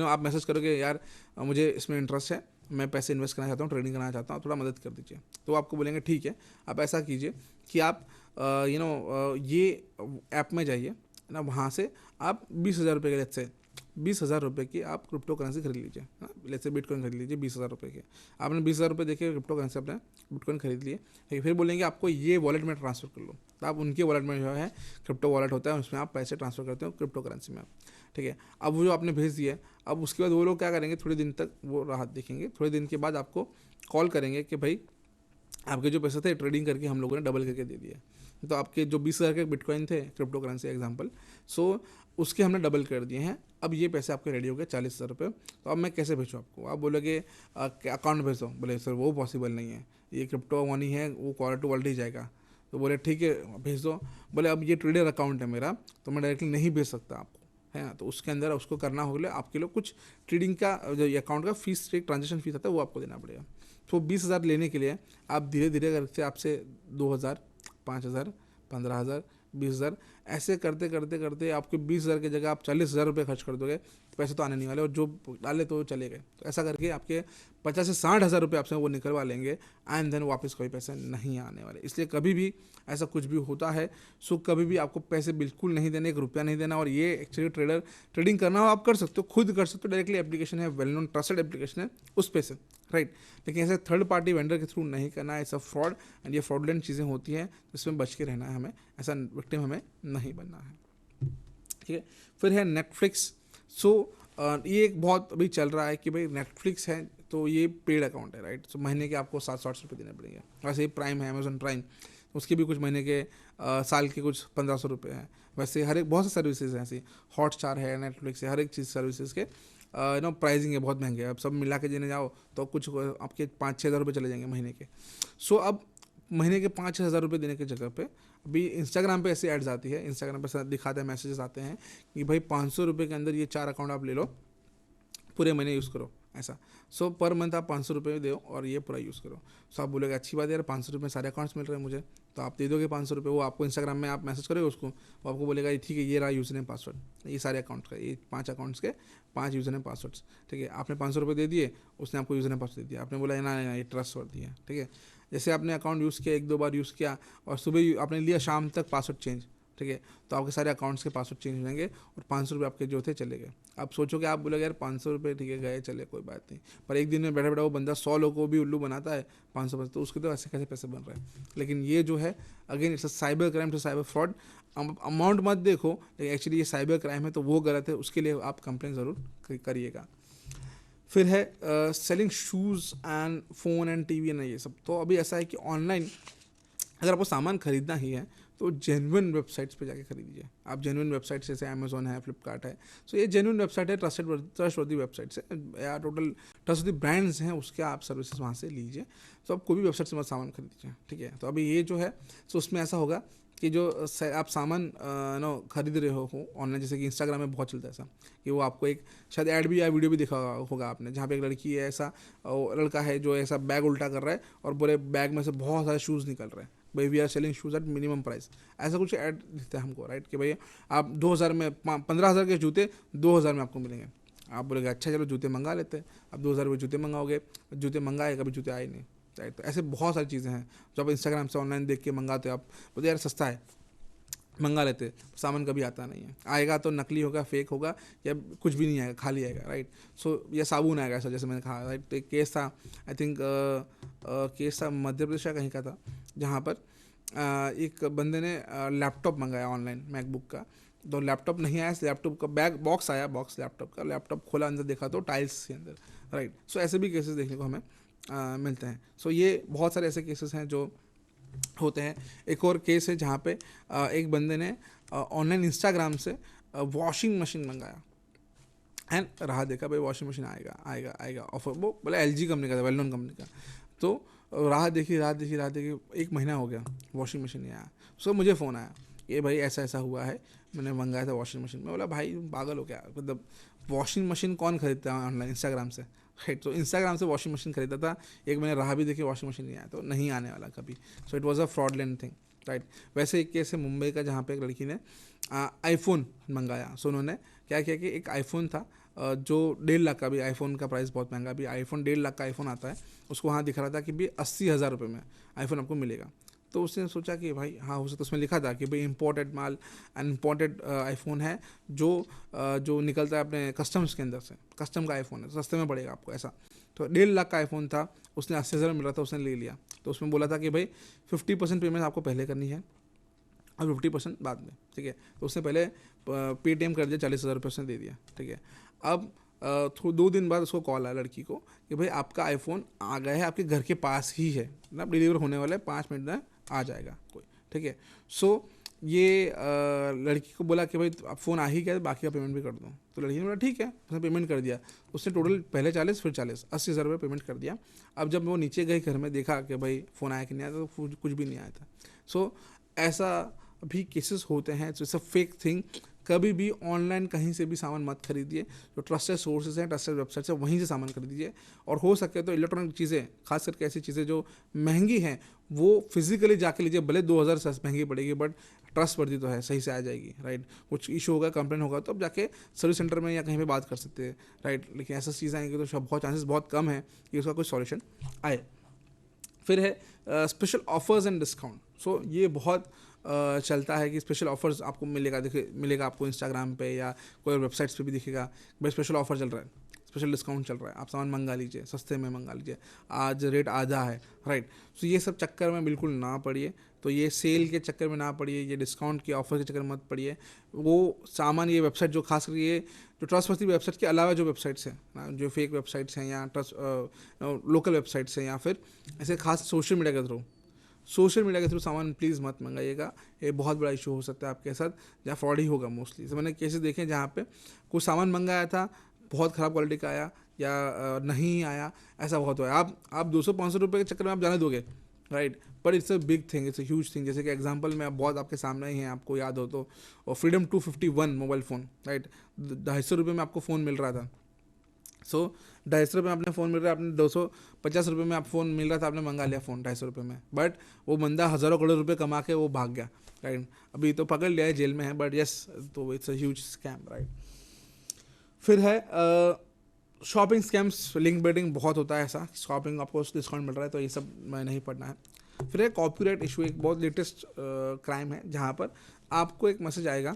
आप मैसेज करोगे यार मुझे इसमें इंटरेस्ट है, मैं पैसे इन्वेस्ट करना चाहता हूँ, ट्रेडिंग करना चाहता हूँ, थोड़ा मदद कर दीजिए, तो आपको बोलेंगे ठीक है, आप ऐसा कीजिए कि आप ये ऐप में जाइए ना, वहाँ से आप 20,000 रुपये के, लेट्स से 20,000 रुपये की आप क्रिप्टो करेंसी खरीद लीजिए, लेट्स से बिटकॉइन खरीद लीजिए 20,000 रुपये के। आपने 20,000 रुपये देखे क्रिप्टो करेंसी, अपने बिटकॉइन खरीद लिए, फिर बोलेंगे आपको ये वॉलेट में ट्रांसफ़र कर लो, तो आप उनके वॉलेट में जो है क्रिप्टो वॉलेट होता है, उसमें आप पैसे ट्रांसफ़र करते हो क्रिप्टो करेंसी में, ठीक है। अब वो जो आपने भेज दिया, अब उसके बाद वो लोग क्या करेंगे, थोड़े दिन तक वो राहत देखेंगे, थोड़े दिन के बाद आपको कॉल करेंगे कि भाई आपके जो पैसे थे ट्रेडिंग करके हम लोगों ने डबल करके दे दिए, तो आपके जो 20,000 के बिटकॉइन थे क्रिप्टो करेंसी एग्जांपल, सो उसके हमने डबल कर दिए हैं, अब ये पैसे आपके रेडी हो गए 40,000 रुपये, तो अब मैं कैसे भेजूँ आपको, आप बोलोगे अकाउंट भेज दो, बोले सर वो पॉसिबल नहीं है, ये क्रिप्टो मनी है, वो वॉलेट टू वॉलेट ही जाएगा, तो बोले ठीक है भेज दो। बोले अब ये ट्रेडर अकाउंट है मेरा, तो मैं डायरेक्टली नहीं भेज सकता आपको, है ना, तो उसके अंदर उसको करना होगा आपके लिए कुछ ट्रेडिंग का जो अकाउंट का फीस, ट्रांजेक्शन फीस आता है वो आपको देना पड़ेगा। तो 20,000 लेने के लिए आप धीरे धीरे करके आपसे 2,000, 5,000, 15,000, 20,000 ऐसे करते करते करते आपके 20,000 की जगह आप 40,000 रुपये खर्च कर दोगे, तो पैसे तो आने नहीं वाले, और जो डाले तो चले गए। तो ऐसा करके आपके 50 से 60,000 रुपये आपसे वो निकलवा लेंगे, एंड देन वापस कोई पैसे नहीं आने वाले। इसलिए कभी भी ऐसा कुछ भी होता है, सो कभी भी आपको पैसे बिल्कुल नहीं देने, 1 रुपया नहीं देना। और ये एक्चुअली ट्रेडिंग करना हो आप कर सकते हो, खुद कर सकते हो, डायरेक्टली एप्लीकेशन है, वेल नोन ट्रस्टेड एप्लीकेशन है, उस पे से, राइट। लेकिन ऐसे थर्ड पार्टी वेंडर के थ्रू नहीं करना है, ऐसा फ्रॉड एंड ये फ्रॉडलेंट चीज़ें होती हैं, इसमें बच के रहना है हमें, ऐसा विक्टिम हमें नहीं बनना है, ठीक है। फिर है नेटफ्लिक्स। सो ये एक बहुत अभी चल रहा है कि भाई नेटफ्लिक्स है तो ये पेड अकाउंट है, राइट। सो महीने के आपको 700 रुपये देने पड़ेंगे। वैसे ही प्राइम है, अमेजोन प्राइम, उसके भी कुछ महीने के साल के कुछ 1,500 रुपये हैं। वैसे हर एक बहुत सी सर्विसेज हैं ऐसी, हॉटस्टार है, नेटफ्लिक्स है, हर एक चीज़ सर्विसेज के प्राइसिंग है बहुत महंगे, अब सब मिला के देने जाओ तो कुछ आपके 5-6 हज़ार रुपये चले जाएंगे महीने के। सो अब महीने के 5-6 हज़ार रुपये देने की जगह पे अभी इंस्टाग्राम पे ऐसी एड्स आती है, इंस्टाग्राम पे दिखाते हैं, मैसेजेस आते हैं कि भाई 500 रुपये के अंदर ये 4 अकाउंट आप ले लो, पूरे महीने यूज़ करो, ऐसा। सो पर मंथ आप 500 रुपये दो और ये पूरा यूज़ करो। सो आप बोलेगा अच्छी बात है यार, 500 रुपये में सारे अकाउंट्स मिल रहे हैं मुझे, तो आप दे दोगे 500 रुपये। वो आपको इंस्टाग्राम में आप मैसेज करोगे उसको, वो आपको बोलेगा ठीक है ये रहा यूज़र नेम पासवर्ड, ये सारे अकाउंट्स का, ये 5 अकाउंट्स के 5 यूज़र नेम पासवर्ड्स, ठीक है। आपने 500 रुपये दे दिए, उसने आपको यूज़र नेम पासवर्ड दे दिया, आपने बोला ना ये ट्रस्ट वर्दी है, ठीक है। जैसे आपने अकाउंट यूज़ किया, 1-2 बार यूज़ किया और सुबह आपने लिया, शाम तक पासवर्ड चेंज, ठीक है, तो आपके सारे अकाउंट्स के पासवर्ड चेंज हो जाएंगे और 500 रुपये आपके जो थे चले गए। आप सोचोगे, आप बोलोगे यार 500 रुपये ठीक है गए चले कोई बात नहीं, पर एक दिन में बैठा बैठा वो बंदा 100 लोगों को भी उल्लू बनाता है 500 पैसे, तो उसके तो ऐसे कैसे पैसे बन रहे हैं। लेकिन ये जो है again it's cyber crime to cyber fraud. Amount मत देखो, लेकिन एक्चुअली ये साइबर क्राइम है तो वो गलत है, उसके लिए आप कंप्लेन ज़रूर करिएगा। फिर है selling shoes and phone and TV and ये सब। तो अभी ऐसा है कि ऑनलाइन अगर आपको सामान खरीदना ही है तो जेन्युइन वेबसाइट्स पे जाके खरीदिए। आप जेन्युइन वेबसाइट जैसे अमेजोन है, फ्लिपकार्ट है, सो ये जेन्युइन वेबसाइट है, ट्रस्टवर्दी वेबसाइट्स है या टोटल ट्रस्टवर्दी ब्रांड्स हैं, उसके आप सर्विसेज वहाँ से लीजिए। तो आप कोई भी वेबसाइट से मत सामान खरीदिए, ठीक है। तो अभी ये जो है सो उसमें ऐसा होगा कि जो आप सामान खरीद रहे हो ऑनलाइन, जैसे कि इंस्टाग्राम में बहुत चलता है ऐसा कि वो आपको एक शायद ऐड भी या वीडियो भी दिखा होगा आपने, जहाँ पे एक लड़की है, ऐसा लड़का है जो ऐसा बैग उल्टा कर रहा है और पूरे बैग में से बहुत सारे शूज़ निकल रहे हैं, भाई we are selling shoes at minimum price, ऐसा कुछ ऐड दिखता है हमको, राइट, कि भाई आप 2000 में 15,000 के जूते 2000 में आपको मिलेंगे। आप बोलेंगे अच्छा चलो जूते मंगा लेते हैं, अब 2000 में जूते मंगाओगे, जूते मंगाए कभी जूते आए नहीं, राइट। तो ऐसे बहुत सारी चीज़ें हैं जो आप इंस्टाग्राम से ऑनलाइन देख के मंगाते हो, आप बोलते यार सस्ता है मंगा लेते, सामान कभी आता नहीं है, आएगा तो नकली होगा, फेक होगा, या कुछ भी नहीं आएगा, खाली आएगा, राइट। सो ये साबुन आएगा ऐसा, जैसे मैंने कहा, राइट। तो एक केस था, आई थिंक केस था मध्य प्रदेश का कहीं का था, जहाँ पर एक बंदे ने लैपटॉप मंगाया ऑनलाइन, मैकबुक का, तो लैपटॉप नहीं आया, लैपटॉप का बैग बॉक्स आया, बॉक्स लैपटॉप का, लैपटॉप खोला, अंदर देखा तो टाइल्स के अंदर, राइट। सो ऐसे भी केसेस देखने को हमें मिलते हैं। सो ये बहुत सारे ऐसे केसेस हैं जो होते हैं। एक और केस है जहाँ पे एक बंदे ने ऑनलाइन इंस्टाग्राम से वॉशिंग मशीन मंगाया एंड रहा देखा भाई वॉशिंग मशीन आएगा आएगा आएगा ऑफर, वो बोला LG कंपनी का था, वेल नोन कंपनी का। तो राह देखी 1 महीना हो गया, वॉशिंग मशीन नहीं आया। सो मुझे फ़ोन आया, ये भाई ऐसा ऐसा हुआ है, मैंने मंगाया था वॉशिंग मशीन। मैं बोला भाई पागल हो क्या, मतलब वॉशिंग मशीन कौन खरीदता है ऑनलाइन इंस्टाग्राम से, राइट। तो इंस्टाग्राम से वॉशिंग मशीन खरीदा था, 1 महीने राह भी देखी, वॉशिंग मशीन नहीं आया, तो नहीं आने वाला कभी। So it was a fraudulent thing, right. वैसे एक केस है मुंबई का, जहाँ पे एक लड़की ने आईफोन मंगाया। सो उन्होंने क्या किया कि एक आईफोन था जो 1.5 लाख का, भी आईफोन का प्राइस बहुत महंगा, भी आईफोन 1.5 लाख का आईफोन आता है, उसको वहाँ दिख रहा था कि भी 80,000 रुपये में आईफोन आपको मिलेगा। तो उसने सोचा कि भाई हाँ हो सकता, उसमें लिखा था कि भाई इम्पोर्टेड माल, इम्पोर्टेड आईफोन है, जो निकलता है अपने कस्टम्स के अंदर से, कस्टम का आईफोन है, सस्ते में पड़ेगा आपको ऐसा। तो 1.5 लाख का आईफोन था, उसने 80,000 मिल रहा था, उसने ले लिया। तो उसमें बोला था कि भाई 50% पेमेंट आपको पहले करनी है और 50% बाद में, ठीक है। तो उसने पहले पेटीएम कर दिया, 40,000 रुपये उसने दे दिया, ठीक है। अब 2 दिन बाद उसको कॉल आया लड़की को कि भाई आपका आईफोन आ गया है, आपके घर के पास ही है, मतलब डिलीवर होने वाला है, 5 मिनट में आ जाएगा कोई, ठीक है। सो ये लड़की को बोला कि भाई आप फ़ोन आ ही गया, बाकी का पेमेंट भी कर दो। तो लड़की ने बोला ठीक है, उसने पेमेंट कर दिया। उसने टोटल पहले 40 फिर 40 80,000 रुपये पेमेंट कर दिया। अब जब वो नीचे गई घर में, देखा कि भाई फ़ोन आया कि नहीं आया, तो कुछ भी नहीं आया था। सो ऐसा भी केसेस होते हैं। सो इट्स अ फेक थिंग। कभी भी ऑनलाइन कहीं से भी सामान मत खरीदिए, जो ट्रस्टेड सोर्सेज हैं, ट्रस्टेड वेबसाइट्स हैं, वहीं से सामान खरीदिए। और हो सके तो इलेक्ट्रॉनिक चीज़ें, खास करके ऐसी चीज़ें जो महंगी हैं, वो फिजिकली जाके लीजिए, भले 2,000 से महंगी पड़ेगी, बट ट्रस्ट वर्दी तो है, सही से आ जाएगी, राइट। कुछ इशू होगा, कंप्लेन होगा, तो अब जाके सर्विस सेंटर में या कहीं पे बात कर सकते हैं, राइट। लेकिन ऐसा चीज़ें आएंगी तो बहुत चांसेस बहुत कम है कि उसका कोई सॉल्यूशन आए। फिर है स्पेशल ऑफर्स एंड डिस्काउंट। सो ये बहुत चलता है कि स्पेशल ऑफर्स आपको मिलेगा आपको इंस्टाग्राम पे या कोई वेबसाइट्स पे भी दिखेगा, भाई स्पेशल ऑफर चल रहा है, स्पेशल डिस्काउंट चल रहा है, आप सामान मंगा लीजिए, सस्ते में मंगा लीजिए, आज रेट आधा है, राइट। सो ये सब चक्कर में बिल्कुल ना पड़िए। तो ये सेल के चक्कर में ना पड़िए, ये डिस्काउंट के ऑफर के चक्कर में मत पड़िए। वो सामान, ये वेबसाइट जो खास करके ये जो ट्रस्टवर्दी वेबसाइट के अलावा जो वेबसाइट्स हैं, जो फेक वेबसाइट्स हैं या लोकल वेबसाइट्स हैं, या फिर ऐसे खास सोशल मीडिया के थ्रू सामान प्लीज़ मत मंगाइएगा। ये बहुत बड़ा इशू हो सकता है आपके साथ, जहाँ फ्रॉड ही होगा मोस्टली। तो मैंने केसेस देखे जहाँ पे कुछ सामान मंगाया था, बहुत ख़राब क्वालिटी का आया या नहीं आया, ऐसा बहुत हुआ है। आप 200-500 रुपये के चक्कर में आप जाने दोगे, right. But it's a big thing, it's a huge thing. जैसे कि एग्जांपल में बहुत आपके सामने ही हैं, आपको याद हो तो, और फ्रीडम 251 मोबाइल फ़ोन, राइट, 250 रुपये में आपको फ़ोन मिल रहा था। सो 250 रुपये में आपने फ़ोन मिल रहा है, आपने 250 रुपये में आप फ़ोन मिल रहा था, आपने मंगा लिया फ़ोन 250 रुपये में, बट वो बंदा हज़ारों करोड़ रुपये कमा के वो भाग गया, राइट। अभी तो पकड़ लिया है, जेल में है, बट यस, तो it's a huge scam, right. फिर है शॉपिंग स्कैम्स, लिंक बेटिंग बहुत होता है ऐसा, शॉपिंग आपको डिस्काउंट मिल रहा है तो ये सब मैं नहीं पढ़ना है। फिर है कॉपीराइट इशू, एक बहुत लेटेस्ट क्राइम है, जहाँ पर आपको एक मैसेज आएगा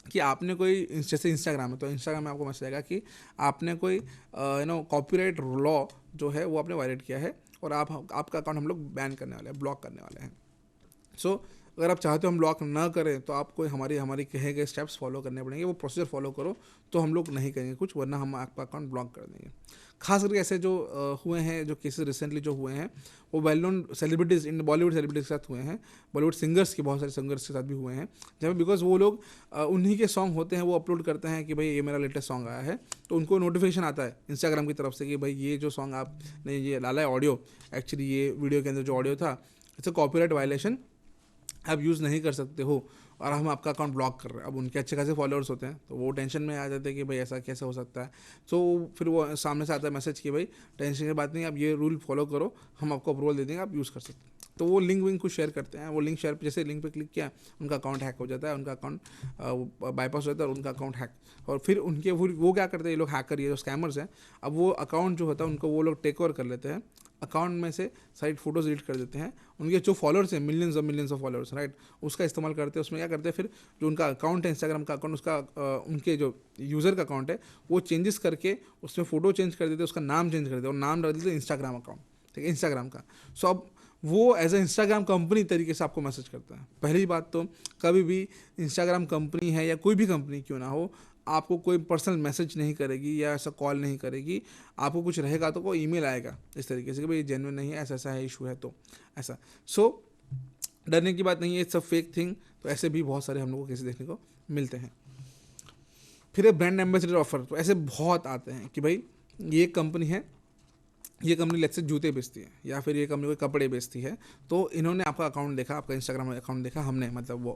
कि आपने कोई, जैसे इंस्टाग्राम है तो इंस्टाग्राम में आपको मैसेज आएगा कि आपने कोई कॉपीराइट लॉ जो है वो आपने वायलेट किया है और आपका अकाउंट हम लोग बैन करने वाले हैं, ब्लॉक करने वाले हैं। सो अगर आप चाहते हो हम ब्लॉक ना करें तो आपको हमारी हमारी कहे गए स्टेप्स फॉलो करने पड़ेंगे, वो प्रोसीजर फॉलो करो तो हम लोग नहीं करेंगे कुछ, वरना हम आपका अकाउंट ब्लॉक कर देंगे। खास करके ऐसे जो हुए हैं, जो केसेस रिसेंटली जो हुए हैं, वो वेल नोन सेलिब्रिटीज़ इन बॉलीवुड सेलिब्रिटीज़ के साथ हुए हैं, बॉलीवुड सिंगर्स के, बहुत सारे सिंगर्स के साथ भी हुए हैं, जहाँ बिकॉज वो लोग उन्हीं के सॉन्ग होते हैं, वो अपलोड करते हैं कि भाई ये मेरा लेटेस्ट सॉन्ग आया है, तो उनको नोटिफिकेशन आता है इंस्टाग्राम की तरफ से कि भाई ये जो सॉन्ग आपने ये डाला है ऑडियो, एक्चुअली ये वीडियो के अंदर जो ऑडियो था इट्स अ कॉपीराइट वायलेशन, आप यूज़ नहीं कर सकते हो और हम आपका अकाउंट ब्लॉक कर रहे हैं। अब उनके अच्छे खासे फॉलोअर्स होते हैं तो वो टेंशन में आ जाते हैं कि भाई ऐसा कैसे हो सकता है। तो फिर वो सामने से आता है मैसेज कि भाई टेंशन की बात नहीं, आप ये रूल फॉलो करो, हम आपको अप्रूवल दे देंगे, आप यूज़ कर सकते हैं। तो वो लिंक विंक कुछ शेयर करते हैं, वो लिंक शेयर, जैसे लिंक पे क्लिक किया उनका अकाउंट हैक हो जाता है, उनका अकाउंट बाईपास हो जाता है और उनका अकाउंट हैक। और फिर उनके वो क्या करते हैं, ये लोग हैकर, ये जो स्कैमर्स हैं, अब वो अकाउंट जो होता है उनको वो लोग टेक ओवर कर लेते हैं, अकाउंट में से साइड फोटोज डिलीट कर देते हैं, उनके जो फॉलोअर्स हैं मिलियंस ऑफ फॉलोअर्स, राइट, उसका इस्तेमाल करते हैं। उसमें क्या करते हैं, फिर जो उनका अकाउंट है इंस्टाग्राम का अकाउंट, उसका उनके जो यूज़र का अकाउंट है वो चेंजेस करके उसमें फ़ोटो चेंज कर देते हैं, उसका नाम चेंज कर देते हैं और नाम रख देते हैं इंस्टाग्राम अकाउंट, ठीक है, इंस्टाग्राम का। सो अब वो एज ए इंस्टाग्राम कंपनी तरीके से आपको मैसेज करता है। पहली बात तो कभी भी इंस्टाग्राम कंपनी है या कोई भी कंपनी क्यों ना हो, आपको कोई पर्सनल मैसेज नहीं करेगी या ऐसा कॉल नहीं करेगी। आपको कुछ रहेगा तो कोई ईमेल आएगा इस तरीके से कि भाई ये जेन्युइन नहीं है, ऐसा ऐसा है, इशू है, तो ऐसा। सो डरने की बात नहीं है, इट्स अ फेक थिंग। तो ऐसे भी बहुत सारे हम लोग को केसेस देखने को मिलते हैं। फिर एक ब्रांड एम्बेसडर ऑफर, तो ऐसे बहुत आते हैं कि भाई ये कंपनी है, ये कंपनी लेट्स से जूते बेचती है या फिर ये कंपनी कोई कपड़े बेचती है, तो इन्होंने आपका अकाउंट देखा, आपका इंस्टाग्राम अकाउंट देखा हमने, मतलब वो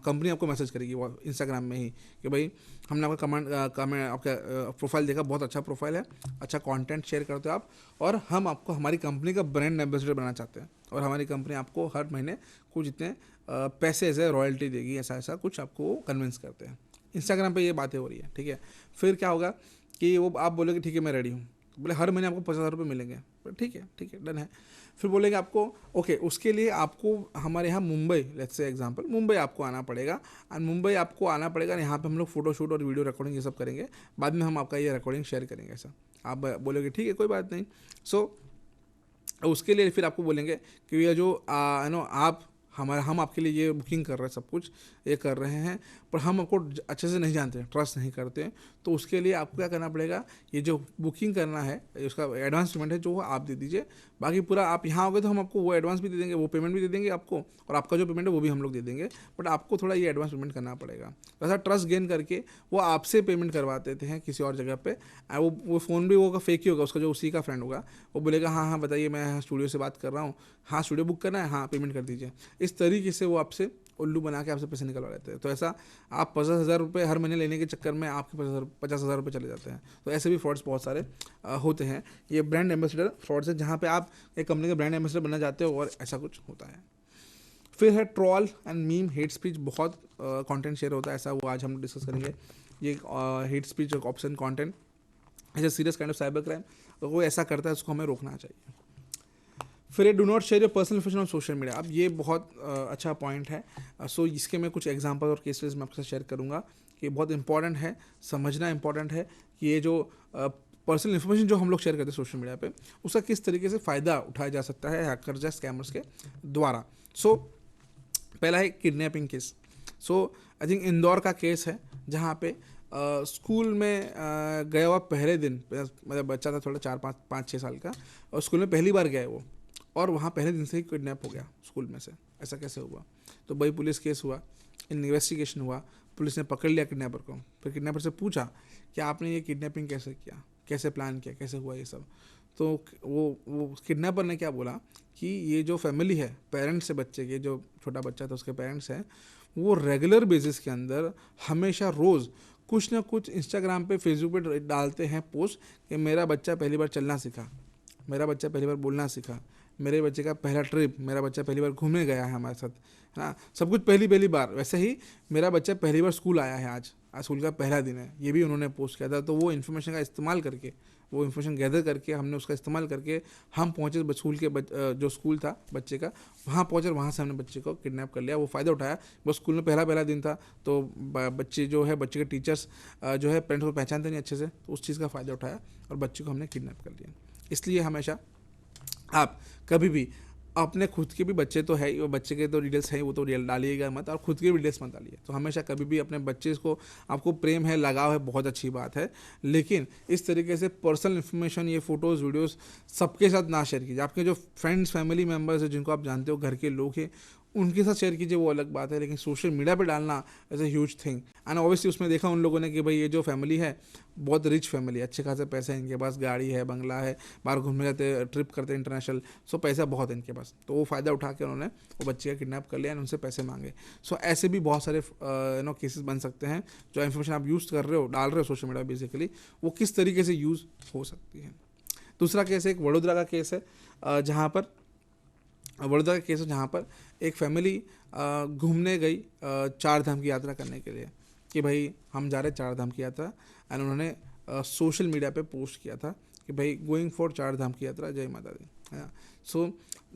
कंपनी आपको मैसेज करेगी वो इंस्टाग्राम में ही कि भाई हमने आपका कमेंट आपका प्रोफाइल देखा, बहुत अच्छा प्रोफाइल है, अच्छा कंटेंट शेयर करते हो आप, और हम आपको हमारी कंपनी का ब्रांड एम्बेसडर बनाना चाहते हैं और हमारी कंपनी आपको हर महीने कुछ इतने पैसे एज ए रॉयल्टी देगी, ऐसा ऐसा कुछ आपको कन्विंस करते हैं। इंस्टाग्राम पे ये बातें हो रही है, ठीक है। फिर क्या होगा कि वो आप बोलोगे ठीक है मैं रेडी हूँ, बोले हर महीने आपको 50,000 रुपये मिलेंगे, ठीक है डन है। फिर बोलेंगे आपको ओके, उसके लिए आपको हमारे यहाँ Mumbai, let's say example, Mumbai आपको आना पड़ेगा, एंड मुंबई आपको आना पड़ेगा, यहाँ पे हम लोग फोटो शूट और वीडियो रिकॉर्डिंग ये सब करेंगे, बाद में हम आपका ये रिकॉर्डिंग शेयर करेंगे, ऐसा आप बोलोगे ठीक है कोई बात नहीं। सो उसके लिए फिर आपको बोलेंगे कि ये जो आप हम आपके लिए ये बुकिंग कर रहे हैं, सब कुछ ये कर रहे हैं, पर हम आपको अच्छे से नहीं जानते, ट्रस्ट नहीं करते, तो उसके लिए आपको क्या करना पड़ेगा, ये जो बुकिंग करना है उसका एडवांस पेमेंट है जो आप दे दीजिए, बाकी पूरा आप यहाँ आओगे तो हम आपको वो एडवांस भी दे देंगे, वो पेमेंट भी दे देंगे आपको, और आपका जो पेमेंट है वो भी हम लोग दे देंगे, बट आपको थोड़ा ये एडवांस पेमेंट करना पड़ेगा। तो ऐसा ट्रस्ट गेन करके वो आपसे पेमेंट करवा देते हैं किसी और जगह पे। वो फ़ोन भी होगा फेक ही होगा, उसका जो उसी का फ्रेंड होगा, वो बोलेगा हाँ बताइए मैं स्टूडियो से बात कर रहा हूँ, हाँ स्टूडियो बुक करना है, हाँ पेमेंट कर दीजिए। इस तरीके से वो आपसे उल्लू बना के आपसे पैसे निकलवा लेते हैं। तो ऐसा आप 50,000 रुपये हर महीने लेने के चक्कर में आपके 50,000 रुपये चले जाते हैं। तो ऐसे भी फ्रॉड्स बहुत सारे होते हैं। ये ब्रांड एम्बेसडर फ्रॉड्स है, जहाँ पे आप एक कंपनी के ब्रांड एम्बेसडर बनना चाहते हो और ऐसा कुछ होता है। फिर है troll and meme, hate speech, बहुत कंटेंट शेयर होता है, ऐसा वो आज हम डिस्कस करेंगे। ये हेट स्पीच ऑप्शन कंटेंट ऐसा serious kind of cyber crime, तो वो ऐसा करता है, उसको हमें रोकना चाहिए। फिर ये do not share your personal information on social media. अब ये बहुत अच्छा पॉइंट है। सो इसके मैं कुछ एग्जांपल और केसेस मैं आपके साथ शेयर करूँगा कि बहुत इंपॉर्टेंट है, समझना इंपॉर्टेंट है कि ये जो पर्सनल इन्फॉर्मेशन जो हम लोग शेयर करते हैं सोशल मीडिया पे, उसका किस तरीके से फ़ायदा उठाया जा सकता है हैकर्स या स्कैमर्स के द्वारा। सो पहला है kidnapping case. So I think Indore का केस है, जहाँ पे स्कूल में गया हुआ पहले दिन, मतलब बच्चा था थोड़ा 4-5-6 साल का, और स्कूल में पहली बार गया वो, और वहाँ पहले दिन से ही किडनैप हो गया स्कूल में से। ऐसा कैसे हुआ? तो भाई पुलिस केस हुआ, इन्वेस्टिगेशन हुआ, पुलिस ने पकड़ लिया किडनैपर को। फिर किडनैपर से पूछा कि आपने ये किडनैपिंग कैसे किया, कैसे प्लान किया, कैसे हुआ ये सब। तो वो किडनैपर ने क्या बोला कि ये जो फैमिली है, पेरेंट्स है बच्चे के, जो छोटा बच्चा था उसके पेरेंट्स हैं, वो रेगुलर बेसिस के अंदर हमेशा रोज़ कुछ ना कुछ इंस्टाग्राम पे, फेसबुक पे डालते हैं पोस्ट कि मेरा बच्चा पहली बार चलना सीखा, मेरा बच्चा पहली बार बोलना सीखा, मेरे बच्चे का पहला ट्रिप, मेरा बच्चा पहली बार घूमने गया है हमारे साथ, हाँ सब कुछ पहली बार। वैसे ही मेरा बच्चा पहली बार स्कूल आया है, आज स्कूल का पहला दिन है, ये भी उन्होंने पोस्ट किया था। तो वो इन्फॉर्मेशन का इस्तेमाल करके, वो इन्फॉर्मेशन गैदर करके, हमने उसका इस्तेमाल करके हम पहुँचे स्कूल के जो स्कूल था बच्चे का, वहाँ पहुँचे, वहाँ से हमने बच्चे को किडनैप कर लिया। वो फ़ायदा उठाया, बस स्कूल में पहला दिन था, तो बच्चे जो है, बच्चे के टीचर्स जो है पेरेंट्स को पहचानते नहीं अच्छे से, तो उस चीज़ का फ़ायदा उठाया और बच्चे को हमने किडनैप कर लिया। इसलिए हमेशा आप कभी भी अपने खुद के भी बच्चे तो है ही, वो बच्चे के तो डिटेल्स हैं वो तो डालिएगा मत, और खुद के भी डिटेल्स मत डालिए। तो हमेशा कभी भी अपने बच्चे को, आपको प्रेम है, लगाव है, बहुत अच्छी बात है, लेकिन इस तरीके से पर्सनल इन्फॉर्मेशन, ये फोटोज़ वीडियोस सबके साथ ना शेयर कीजिए। आपके जो फ्रेंड्स फैमिली मेम्बर्स हैं जिनको आप जानते हो, घर के लोग हैं, उनके साथ शेयर कीजिए, वो अलग बात है, लेकिन सोशल मीडिया पे डालना as a huge thing. And obviously उसमें देखा उन लोगों ने कि भाई ये जो फैमिली है बहुत रिच फैमिली है, अच्छे खासे पैसे हैं इनके पास, गाड़ी है, बंगला है, बाहर घूमने जाते, ट्रिप करते इंटरनेशनल, सो पैसा बहुत है इनके पास, तो वो फ़ायदा उठा के उन्होंने वो बच्चे का किडनैप कर लिया एंड उनसे पैसे मांगे। सो ऐसे भी बहुत सारे केसेस बन सकते हैं। जो इन्फॉर्मेशन आप यूज़ कर रहे हो, डाल रहे हो सोशल मीडिया बेसिकली, वो किस तरीके से यूज़ हो सकती है। दूसरा केस है एक वडोदरा का केस है, जहाँ पर वडोदरा का केस है जहाँ पर एक फैमिली घूमने गई चार धाम की यात्रा करने के लिए, कि भाई हम जा रहे हैं चार धाम की यात्रा, एंड उन्होंने सोशल मीडिया पे पोस्ट किया था कि भाई गोइंग फॉर चार धाम की यात्रा, जय माता दी, है ना। सो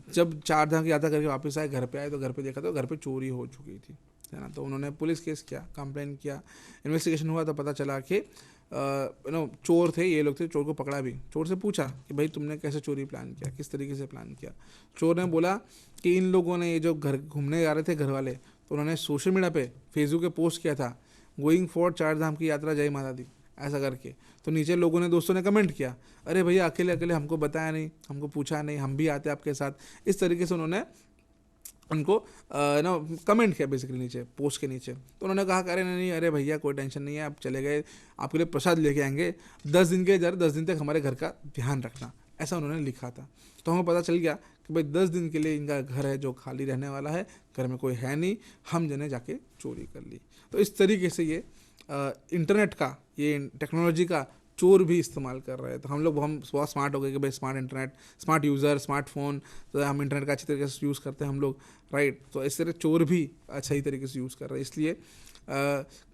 जब चार धाम की यात्रा करके वापस आए, घर पे आए, तो घर पे देखा तो घर पे चोरी हो चुकी थी, है ना। तो उन्होंने पुलिस केस किया, कंप्लेन किया, इन्वेस्टिगेशन हुआ तो पता चला कि चोर थे, ये लोग थे, चोर को पकड़ा भी। चोर से पूछा कि भाई तुमने कैसे चोरी प्लान किया, किस तरीके से प्लान किया। चोर ने बोला कि इन लोगों ने, ये जो घर घूमने जा रहे थे घर वाले, तो उन्होंने सोशल मीडिया पे फेसबुक पे पोस्ट किया था गोइंग फॉर चार धाम की यात्रा, जय माता दी, ऐसा करके। तो नीचे लोगों ने, दोस्तों ने कमेंट किया, अरे भैया अकेले अकेले हमको बताया नहीं, हमको पूछा नहीं, हम भी आते आपके साथ। इस तरीके से उन्होंने उनको कमेंट किया बेसिकली नीचे, पोस्ट के नीचे। तो उन्होंने कहा अरे नहीं, अरे भैया कोई टेंशन नहीं है, आप चले गए, आपके लिए प्रसाद लेके आएंगे, 10 दिन के इधर, 10 दिन तक हमारे घर का ध्यान रखना, ऐसा उन्होंने लिखा था। तो हमें पता चल गया कि भाई 10 दिन के लिए इनका घर है जो खाली रहने वाला है, घर में कोई है नहीं, हम जने जाके चोरी कर ली। तो इस तरीके से ये इंटरनेट का, ये टेक्नोलॉजी का चोर भी इस्तेमाल कर रहे हैं। तो हम लोग बहुत स्मार्ट हो गए कि भाई smart internet, smart user, smartphone, तो हम इंटरनेट का अच्छी तरीके से यूज़ करते हैं हम लोग, राइट। तो इस तरह चोर भी अच्छी तरीके से यूज़ कर रहे हैं। इसलिए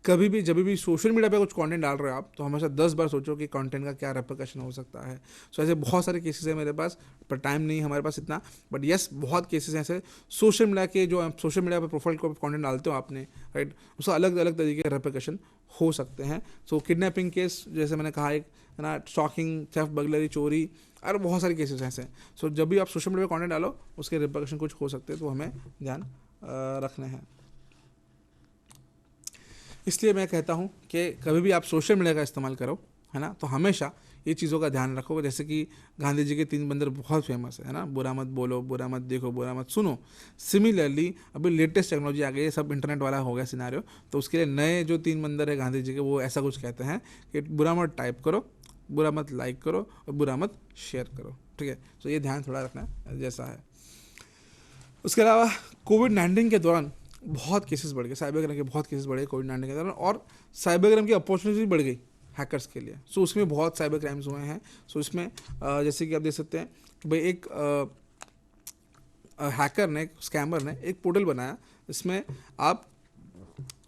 कभी भी जब भी सोशल मीडिया पे कुछ कंटेंट डाल रहे हो आप, तो हमेशा 10 बार सोचो कि कंटेंट का क्या रेपरकशन हो सकता है। सो ऐसे बहुत सारे केसेस हैं मेरे पास, पर टाइम नहीं है हमारे पास इतना, बट यस बहुत केसेस हैं ऐसे सोशल मीडिया के, जो सोशल मीडिया पर प्रोफाइल को कंटेंट डालते हो आपने, राइट, उसका अलग अलग तरीके के रेपरकशन हो सकते हैं। सो किडनैपिंग केस, जैसे मैंने कहा, एक है ना, स्टॉकिंग, थेफ्ट, बगलरी, चोरी, और बहुत सारे केसेस हैं ऐसे। सो जब भी आप सोशल मीडिया पर कंटेंट डालो, उसके रेपरकशन कुछ हो सकते हैं, तो हमें ध्यान रखने हैं। इसलिए मैं कहता हूँ कि कभी भी आप सोशल मीडिया का इस्तेमाल करो, है ना, तो हमेशा ये चीज़ों का ध्यान रखो। जैसे कि गांधी जी के 3 बंदर बहुत फेमस है ना, बुरा मत बोलो, बुरा मत देखो, बुरा मत सुनो। सिमिलरली अभी लेटेस्ट टेक्नोलॉजी आ गई है, सब इंटरनेट वाला हो गया सिनारियो, तो उसके लिए नए जो 3 बंदर है गांधी जी के, वो ऐसा कुछ कहते हैं कि बुरा मत टाइप करो, बुरा मत लाइक करो, और बुरा मत शेयर करो, ठीक है। तो ये ध्यान थोड़ा रखना जैसा है। उसके अलावा कोविड-19 के दौरान बहुत केसेस बढ़ गए, साइबर क्राइम के बहुत केसेस बढ़े कोविड-19 के दौरान, और साइबर क्राइम की अपॉर्चुनिटी भी बढ़ गई हैकर्स के लिए। सो उसमें बहुत साइबर क्राइम्स हुए हैं। सो इसमें जैसे कि आप देख सकते हैं कि भाई एक हैकर ने, एक स्कैमर ने एक पोर्टल बनाया, इसमें आप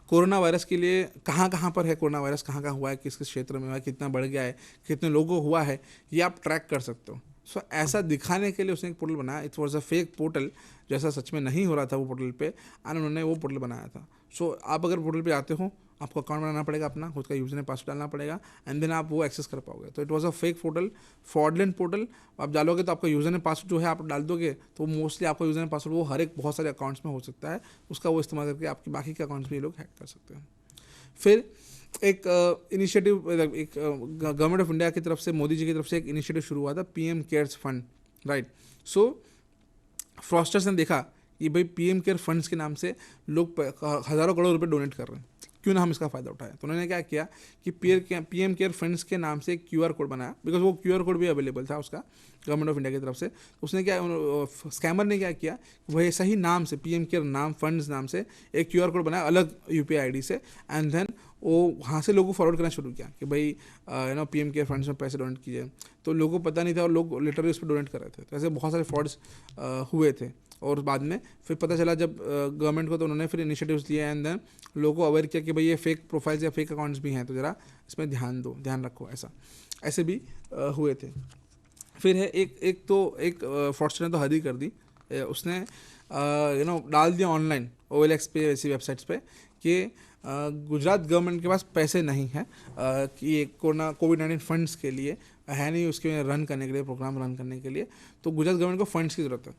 कोरोना वायरस के लिए कहाँ पर है, कोरोना वायरस कहाँ हुआ है, किस किस क्षेत्र में हुआ है, कितना बढ़ गया है, कितने लोगों को हुआ है, ये आप ट्रैक कर सकते हो। सो ऐसा दिखाने के लिए उसने एक पोर्टल बनाया। It was a fake portal, जैसा सच में नहीं हो रहा था वो पोर्टल पे, एंड उन्होंने वो पोर्टल बनाया था। सो आप अगर पोर्टल पे आते हो, आपको अकाउंट बनाना पड़ेगा, अपना खुद का यूजर नेम पासवर्ड डालना पड़ेगा, एंड देन आप वो एक्सेस कर पाओगे। तो it was a fake portal, fraudulent portal. आप डालोगे तो आपका यूजर नेम पासवर्ड जो है आप डाल दोगे, तो मोस्टली आपका यूजर नेम पासवर्ड वो हर एक बहुत सारे अकाउंट्स में हो सकता है, उसका वो इस्तेमाल करके आपके बाकी के अकाउंट्स में ये लोग हैक कर सकते हैं। फिर एक इनिशिएटिव, एक गवर्नमेंट ऑफ इंडिया की तरफ से, मोदी जी की तरफ से एक इनिशिएटिव शुरू हुआ था, पीएम केयर्स फंड, राइट। सो फ्रॉस्टर्स ने देखा कि भाई पीएम केयर फंड्स के नाम से लोग हज़ारों करोड़ रुपए डोनेट कर रहे हैं, क्यों ना हम इसका फ़ायदा उठाएं। तो उन्होंने क्या किया कि पीएम केयर फंड्स के नाम से एक QR कोड बनाया, बिकॉज वो QR कोड भी अवेलेबल था उसका गवर्नमेंट ऑफ इंडिया की तरफ से। उसने क्या, स्कैमर ने क्या किया, वह ऐसा ही नाम से, पीएम केयर नाम, फंड्स नाम से एक QR कोड बनाया अलग UPI ID से, एंड देन वो वहाँ से लोगों को फॉरवर्ड करना शुरू किया कि भाई पीएम केयर फंड्स में पैसे डोनेट कीजिए। तो लोगों को पता नहीं था और लोग लिटरली उस पर डोनेट कर रहे थे। तो ऐसे बहुत सारे फ्रॉड्स हुए थे, और बाद में फिर पता चला जब गवर्नमेंट को, तो उन्होंने फिर इनिशिएटिव्स लिए, एंड देन लोगों को अवेयर किया कि भाई ये फेक प्रोफाइल्स या फेक अकाउंट्स भी हैं, तो ज़रा इसमें ध्यान दो, ध्यान रखो। ऐसे भी हुए थे। फिर है एक फ्रॉडस्टर ने तो हद ही कर दी, उसने डाल दिया ऑनलाइन OLX पे, ऐसी वेबसाइट्स पे कि गुजरात गवर्नमेंट के पास पैसे नहीं है कि ये कोविड-19 फंड्स के लिए है नहीं, उसके रन करने के लिए, प्रोग्राम रन करने के लिए, तो गुजरात गवर्नमेंट को फंड्स की ज़रूरत है।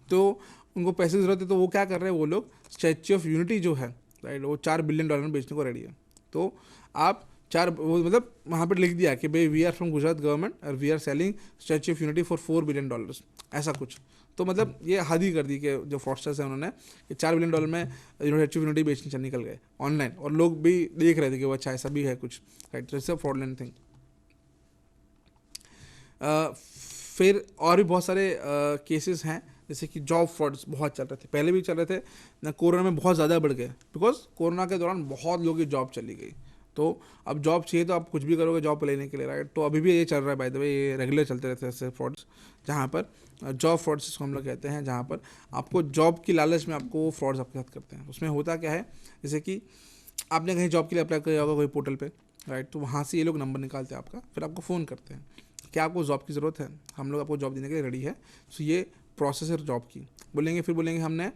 तो उनको पैसे की ज़रूरत है, तो वो क्या कर रहे हैं, वो लोग स्टैच्यू ऑफ यूनिटी जो है, राइट, वो $4 बिलियन में बेचने को रेडी है। तो आप वो मतलब वहाँ पर लिख दिया कि भाई we are from Gujarat government और we are selling statue of unity for $4 billion, ऐसा कुछ। तो मतलब ये हद ही कर दी कि जो फ्रॉडस्टर्स हैं उन्होंने कि $4 बिलियन में स्टैच्यू ऑफ यूनिटी बेचने चल निकल गए ऑनलाइन, और लोग भी देख रहे थे कि वो अच्छा ऐसा भी है कुछ, राइट। तो इससे फ्रॉडलेंट थिंग। फिर और भी बहुत सारे केसेस हैं, जैसे कि जॉब फ्रॉड्स बहुत चल रहे थे, पहले भी चल रहे थे ना, कोरोना में बहुत ज़्यादा बढ़ गए, बिकॉज कोरोना के दौरान बहुत लोगों की जॉब चली गई। तो अब जॉब चाहिए तो आप कुछ भी करोगे जॉब लेने के लिए, राइट। तो अभी भी ये चल रहा है, बाय द वे, ये रेगुलर चलते रहते हैं ऐसे फ्रॉड्स, जहाँ पर जॉब फ्रॉड्स जिसको हम लोग कहते हैं, जहाँ पर आपको जॉब की लालच में आपको वो फ्रॉड्स आपके साथ करते हैं। उसमें होता क्या है, जैसे कि आपने कहीं जॉब के लिए अप्लाई किया होगा कोई पोर्टल पे, राइट, तो वहाँ से ये लोग नंबर निकालते हैं आपका, फिर आपको फ़ोन करते हैं, क्या आपको जॉब की ज़रूरत है, हम लोग आपको जॉब देने के लिए रेडी है। सो ये प्रोसेस है जॉब की, बोलेंगे, फिर बोलेंगे हमने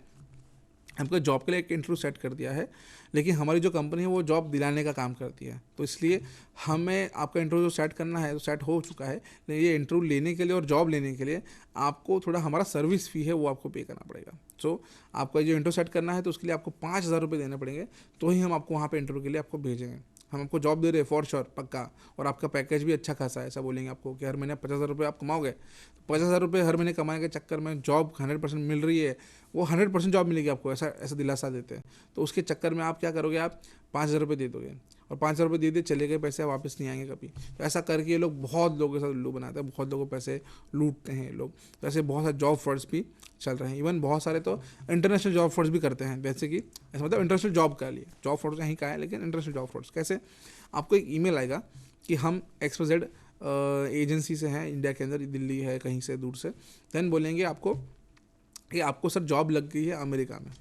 हमको जॉब के लिए एक इंटरव्यू सेट कर दिया है, लेकिन हमारी जो कंपनी है वो जॉब दिलाने का काम करती है, तो इसलिए हमें आपका इंटरव्यू जो सेट करना है तो सेट हो चुका है, लेकिन ये इंटरव्यू लेने के लिए और जॉब लेने के लिए आपको थोड़ा हमारा सर्विस फ़ी है वो आपको पे करना पड़ेगा। सो आपका जो इंटरव्यू सेट करना है तो उसके लिए आपको $5,000 देने पड़ेंगे, तो ही हम आपको वहाँ पर इंटरव्यू के लिए आपको भेजेंगे। हम आपको जॉब दे रहे हैं फॉर श्योर, पक्का, और आपका पैकेज भी अच्छा खासा है, ऐसा बोलेंगे आपको कि हर महीने $50,000 आप कमाओगे। तो $50,000 हर महीने कमाने के चक्कर में जॉब 100% मिल रही है, वो 100% जॉब मिलेगी आपको, ऐसा दिलासा देते हैं। तो उसके चक्कर में आप क्या करोगे, आप $5,000 दे दोगे, और $5,000 दे दे चले गए पैसे, वापस नहीं आएंगे कभी। तो ऐसा करके ये लोग बहुत लोगों के साथ उल्लू बनाते हैं, बहुत लोगों को पैसे लूटते हैं ये लोग। तो ऐसे बहुत सारे जॉब फ्रॉड्स भी चल रहे हैं, इवन बहुत सारे तो इंटरनेशनल जॉब फ्रॉड्स भी करते हैं, जैसे कि ऐसा मतलब इंटरनेशनल जॉब का लिए जॉब फ्रॉड्स कहीं का है, लेकिन इंटरनेशनल जॉब फ्रॉड्स कैसे, आपको एक ईमेल आएगा कि हम XYZ एजेंसी से हैं, इंडिया के अंदर, दिल्ली है, कहीं से दूर से, देन बोलेंगे आपको कि आपको सर जॉब लग गई है अमेरिका में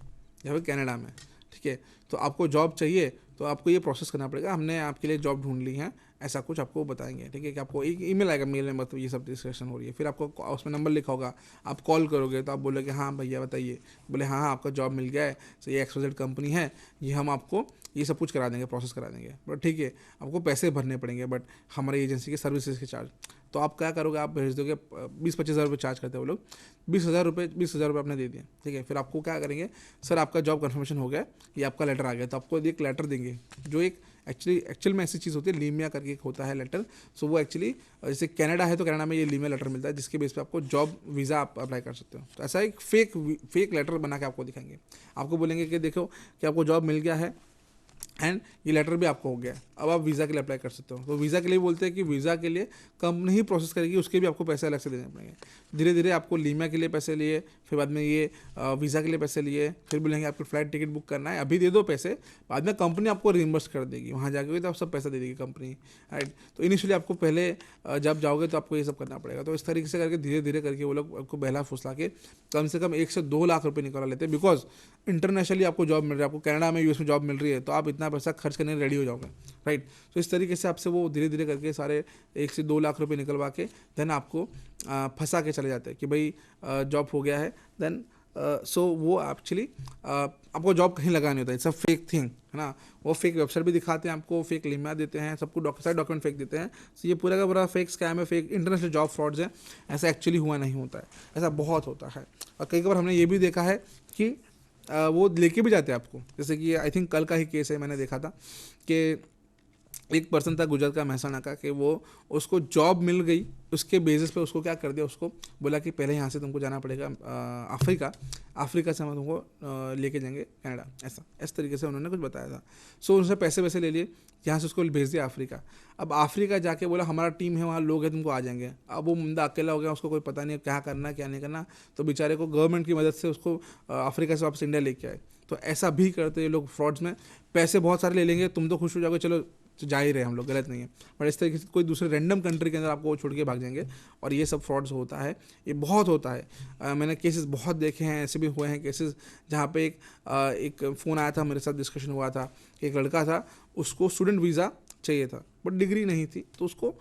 या फिर कनाडा में, ठीक है, तो आपको जॉब चाहिए, तो आपको ये प्रोसेस करना पड़ेगा, हमने आपके लिए जॉब ढूंढ ली है, ऐसा कुछ आपको बताएंगे, ठीक है, कि आपको एक ईमेल आएगा, मेल में मतलब ये सब डिस्कशन हो रही है, फिर आपको उसमें नंबर लिखा होगा, आप कॉल करोगे तो आप बोलोगे हाँ भैया बताइए, बोले हाँ हाँ आपका जॉब मिल गया है, तो ये XYZ कंपनी है, ये हम आपको ये सब कुछ करा देंगे, प्रोसेस करा देंगे, बट ठीक है आपको पैसे भरने पड़ेंगे, बट हमारी एजेंसी के सर्विसेज के चार्ज। तो आप क्या करोगे, आप भेज दोगे, 20-25 हज़ार चार्ज करते हैं वो लोग, 20,000 आपने दे दिए, ठीक है, फिर आपको क्या करेंगे, सर आपका जॉब कन्फर्मेशन हो गया, ये आपका लेटर आ गया, तो आपको एक लेटर देंगे, जो एक एक्चुअल में ऐसी चीज़ होती है, लीमिया करके एक होता है लेटर। सो वो एक्चुअली जैसे कनाडा है तो कनाडा में ये लीमिया लेटर मिलता है, जिसके बेस पे आपको जॉब वीज़ा आप अप्लाई कर सकते हो। तो ऐसा एक फेक लेटर बना के आपको दिखाएंगे, आपको बोलेंगे कि देखो कि आपको जॉब मिल गया है एंड ये लेटर भी आपको हो गया, अब आप वीज़ा के लिए अप्लाई कर सकते हो। तो वीज़ा के लिए बोलते हैं कि वीज़ा के लिए कंपनी ही प्रोसेस करेगी, उसके भी आपको पैसे अलग से देने पड़ेंगे। धीरे धीरे आपको लीमिया के लिए पैसे लिए, फिर बाद में ये वीज़ा के लिए पैसे लिए, फिर बोलेंगे आपको फ्लाइट टिकट बुक करना है, अभी दे दो पैसे, बाद में कंपनी आपको रिइंबर्स कर देगी, वहाँ जाके तो आप सब पैसा दे देगी कंपनी, राइट। तो इनिशियली आपको पहले जब जाओगे तो आपको ये सब करना पड़ेगा। तो इस तरीके से करके धीरे धीरे करके वो लोग आपको बहला फुसला के कम से कम 1 से 2 लाख रुपये निकला लेते हैं, बिकॉज इंटरनेशनली आपको जॉब मिल रही है, आपको कनाडा में US में जॉब मिल रही है, तो आप इतना पैसा खर्च करने रेडी हो जाओगे, राइट। तो इस तरीके से आपसे वो धीरे धीरे करके सारे 1 से 2 लाख रुपए निकलवा के देन आपको फंसा के चले जाते हैं कि भाई जॉब हो गया है, देन सो वो एक्चुअली आपको जॉब कहीं लगा नहीं होता, इट्स अ फेक थिंग, है ना। वो फेक वेबसाइट भी दिखाते हैं आपको, फेक लिमिया देते हैं, सबको सारे डॉक्यूमेंट फेक देते हैं। सो ये पूरा का पूरा फेक स्कैम है, फेक इंटरनेशनल जॉब फ्रॉड्स है, ऐसा एक्चुअली हुआ नहीं होता है, ऐसा बहुत होता है। और कई बार हमने ये भी देखा है कि वो लेके भी जाते हैं आपको, जैसे कि आई थिंक कल का ही केस है, मैंने देखा था कि एक पर्सन था गुजरात का, महसाणा का, कि वो उसको जॉब मिल गई, उसके बेसिस पे उसको क्या कर दिया, उसको बोला कि पहले यहाँ से तुमको जाना पड़ेगा अफ्रीका से हम तुमको लेके जाएंगे कनाडा, ऐसा इस तरीके से उन्होंने कुछ बताया था। सो उनसे पैसे वैसे ले लिए, यहाँ से उसको भेज दिया अफ्रीका। अब अफ्रीका जाके बोला हमारा टीम है, वहाँ लोग हैं, तुमको आ जाएंगे। अब वो बंदा अकेला हो गया, उसको कोई पता नहीं क्या करना क्या नहीं करना, तो बेचारे को गवर्नमेंट की मदद से उसको अफ्रीका से वापस इंडिया लेके आए। तो ऐसा भी करते हैं लोग फ्रॉड्स में, पैसे बहुत सारे ले लेंगे, तुम तो खुश हो जाओगे, चलो तो जा ही रहे हम लोग, गलत नहीं है, बट इस तरीके से कोई दूसरे रैंडम कंट्री के अंदर आपको छोड़ के भाग जाएंगे, और ये सब फ्रॉड्स होता है, ये बहुत होता है। मैंने केसेस बहुत देखे हैं, ऐसे भी हुए हैं केसेस जहाँ पे एक फ़ोन आया था, मेरे साथ डिस्कशन हुआ था, एक लड़का था, उसको स्टूडेंट वीज़ा चाहिए था बट डिग्री नहीं थी, तो उसको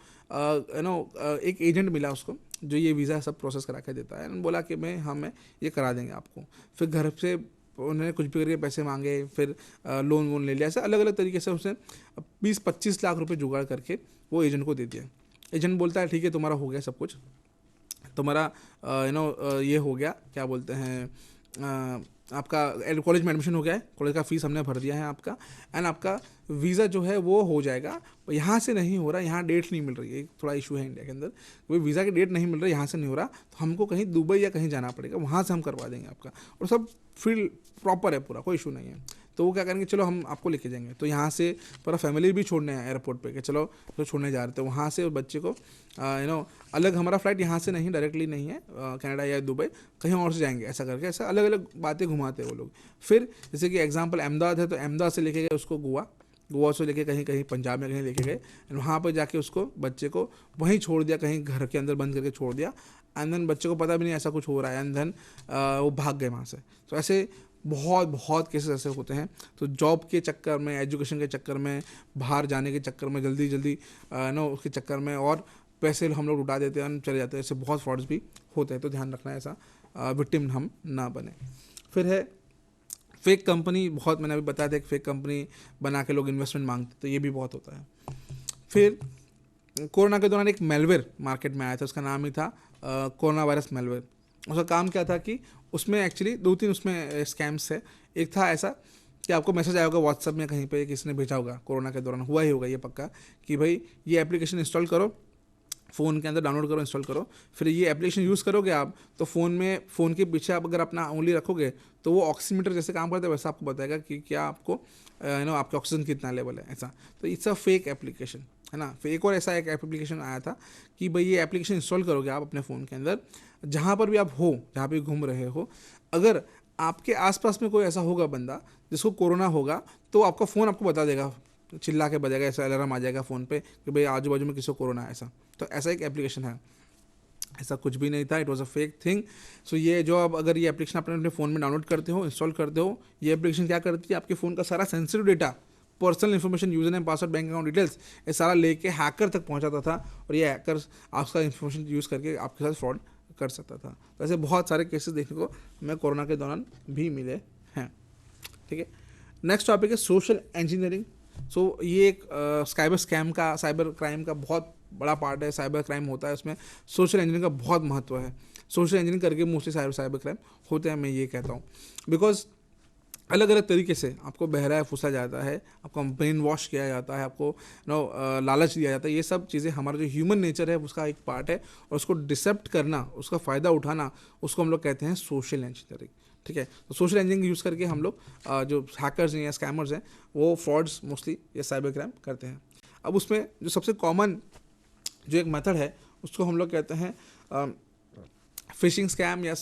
एक एजेंट मिला उसको जो ये वीज़ा सब प्रोसेस करा के देता है, बोला कि मैं ये करा देंगे आपको। फिर घर से उन्होंने कुछ भी करके पैसे मांगे, फिर लोन वोन ले लिया, ऐसे अलग अलग तरीके से उसने 20-25 लाख रुपए जुगाड़ करके वो एजेंट को दे दिया। एजेंट बोलता है ठीक है तुम्हारा हो गया सब कुछ, तुम्हारा ये हो गया, क्या बोलते हैं, आपका कॉलेज में एडमिशन हो गया है, कॉलेज का फीस हमने भर दिया है आपका, एंड आपका वीज़ा जो है वो हो जाएगा। यहाँ से नहीं हो रहा, यहाँ डेट नहीं मिल रही है, एक थोड़ा इशू है इंडिया के अंदर, कोई वीज़ा की डेट नहीं मिल रही, यहाँ से नहीं हो रहा, तो हमको कहीं दुबई या कहीं जाना पड़ेगा, वहाँ से हम करवा देंगे आपका, और सब फील्ड प्रॉपर है, पूरा कोई इशू नहीं है। तो वो क्या करेंगे, चलो हम आपको लेके जाएंगे, तो यहाँ से पूरा फैमिली भी छोड़ने हैं एयरपोर्ट पे कि चलो तो छोड़ने जा रहे थे, वहाँ से बच्चे को अलग, हमारा फ्लाइट यहाँ से नहीं, डायरेक्टली नहीं है कनाडा या दुबई, कहीं और से जाएंगे, ऐसा करके ऐसा अलग अलग बातें घुमाते हैं वो लोग। फिर जैसे कि एग्जांपल अहमदाबाद है, तो अहमदाबाद से लेके गए उसको गोवा से लेके कहीं कहीं पंजाब में कहीं लेके गए, वहाँ पर जाके उसको बच्चे को वहीं छोड़ दिया, कहीं घर के अंदर बंद करके छोड़ दिया, एंड देन बच्चे को पता भी नहीं ऐसा कुछ हो रहा है, एंड देन वो भाग गए वहाँ से। तो ऐसे बहुत केसेस ऐसे होते हैं। तो जॉब के चक्कर में, एजुकेशन के चक्कर में, बाहर जाने के चक्कर में, जल्दी उसके चक्कर में और पैसे हम लोग उठा देते हैं, चले जाते हैं, ऐसे बहुत फ्रॉड्स भी होते हैं। तो ध्यान रखना है ऐसा विक्टिम हम ना बने। फिर है फेक कंपनी, बहुत मैंने अभी बताया था, एक फेक कंपनी बना के लोग इन्वेस्टमेंट मांगते, तो ये भी बहुत होता है। फिर कोरोना के दौरान एक मेलवेयर मार्केट में आया था, उसका नाम ही था कोरोना वायरस मेलवेयर। उसका काम क्या था कि उसमें एक्चुअली 2-3 उसमें स्कैम्स है। एक था ऐसा कि आपको मैसेज आया होगा व्हाट्सएप में, कहीं पे किसी ने भेजा होगा, कोरोना के दौरान हुआ ही होगा ये पक्का, कि भाई ये एप्लीकेशन इंस्टॉल करो, फ़ोन के अंदर डाउनलोड करो, इंस्टॉल करो, फिर ये एप्लीकेशन यूज़ करोगे आप, तो फ़ोन के पीछे आप अगर अपना उंगली रखोगे तो वो ऑक्सीमीटर जैसे काम करता है, वैसा आपको बताएगा कि क्या आपको आपके ऑक्सीजन कितना लेवल है, ऐसा। तो इट्स अ फेक एप्लीकेशन, है ना। फिर एक और ऐसा एक एप्लीकेशन आया था कि भाई ये एप्लीकेशन इंस्टॉल करोगे आप अपने फ़ोन के अंदर, जहाँ पर भी आप हो, जहाँ भी घूम रहे हो, अगर आपके आसपास में कोई ऐसा होगा बंदा जिसको कोरोना होगा, तो आपका फ़ोन आपको बता देगा, चिल्ला के बजाएगा, ऐसा अलार्म आ जाएगा फ़ोन पे कि भाई आजू बाजू में किसी को कोरोना है, ऐसा। तो ऐसा एक एप्लीकेशन है, ऐसा कुछ भी नहीं था, it was a fake thing. So ये जो अब अगर ये एप्लीकेशन अपने अपने फ़ोन में डाउनलोड करते हो, इंस्टॉल करते हो, ये एप्लीकेशन क्या करती है, आपके फ़ोन का सारा sensitive data, personal information, user name, password, bank account details, ये सारा लेके हैकर तक पहुंचाता था, और ये हैकर आपका इन्फॉर्मेशन यूज़ करके आपके साथ फ्रॉड कर सकता था। तो ऐसे बहुत सारे केसेस देखने को हमें कोरोना के दौरान भी मिले हैं। ठीक है, नेक्स्ट टॉपिक है सोशल इंजीनियरिंग। सो ये एक साइबर क्राइम का बहुत बड़ा पार्ट है। साइबर क्राइम होता है, उसमें सोशल इंजीनियरिंग का बहुत महत्व है। सोशल इंजीनियरिंग करके मोस्टली साइबर क्राइम होते हैं, मैं ये कहता हूँ, बिकॉज अलग अलग तरीके से आपको बहराया फुसा जाता है, आपको ब्रेन वॉश किया जाता है, आपको लालच दिया जाता है। ये सब चीज़ें हमारा जो ह्यूमन नेचर है उसका एक पार्ट है, और उसको डिसेप्ट करना, उसका फ़ायदा उठाना, उसको हम लोग कहते हैं सोशल इंजीनियरिंग। ठीक है, तो सोशल इंजीनियरिंग यूज़ करके हम लोग जो हैकर्स हैं या स्कैमर्स हैं, वो फ्रॉड्स मोस्टली या साइबर क्राइम करते हैं। अब उसमें जो सबसे कॉमन जो एक मेथड है, उसको हम लोग कहते हैं फिशिंग स्कैम,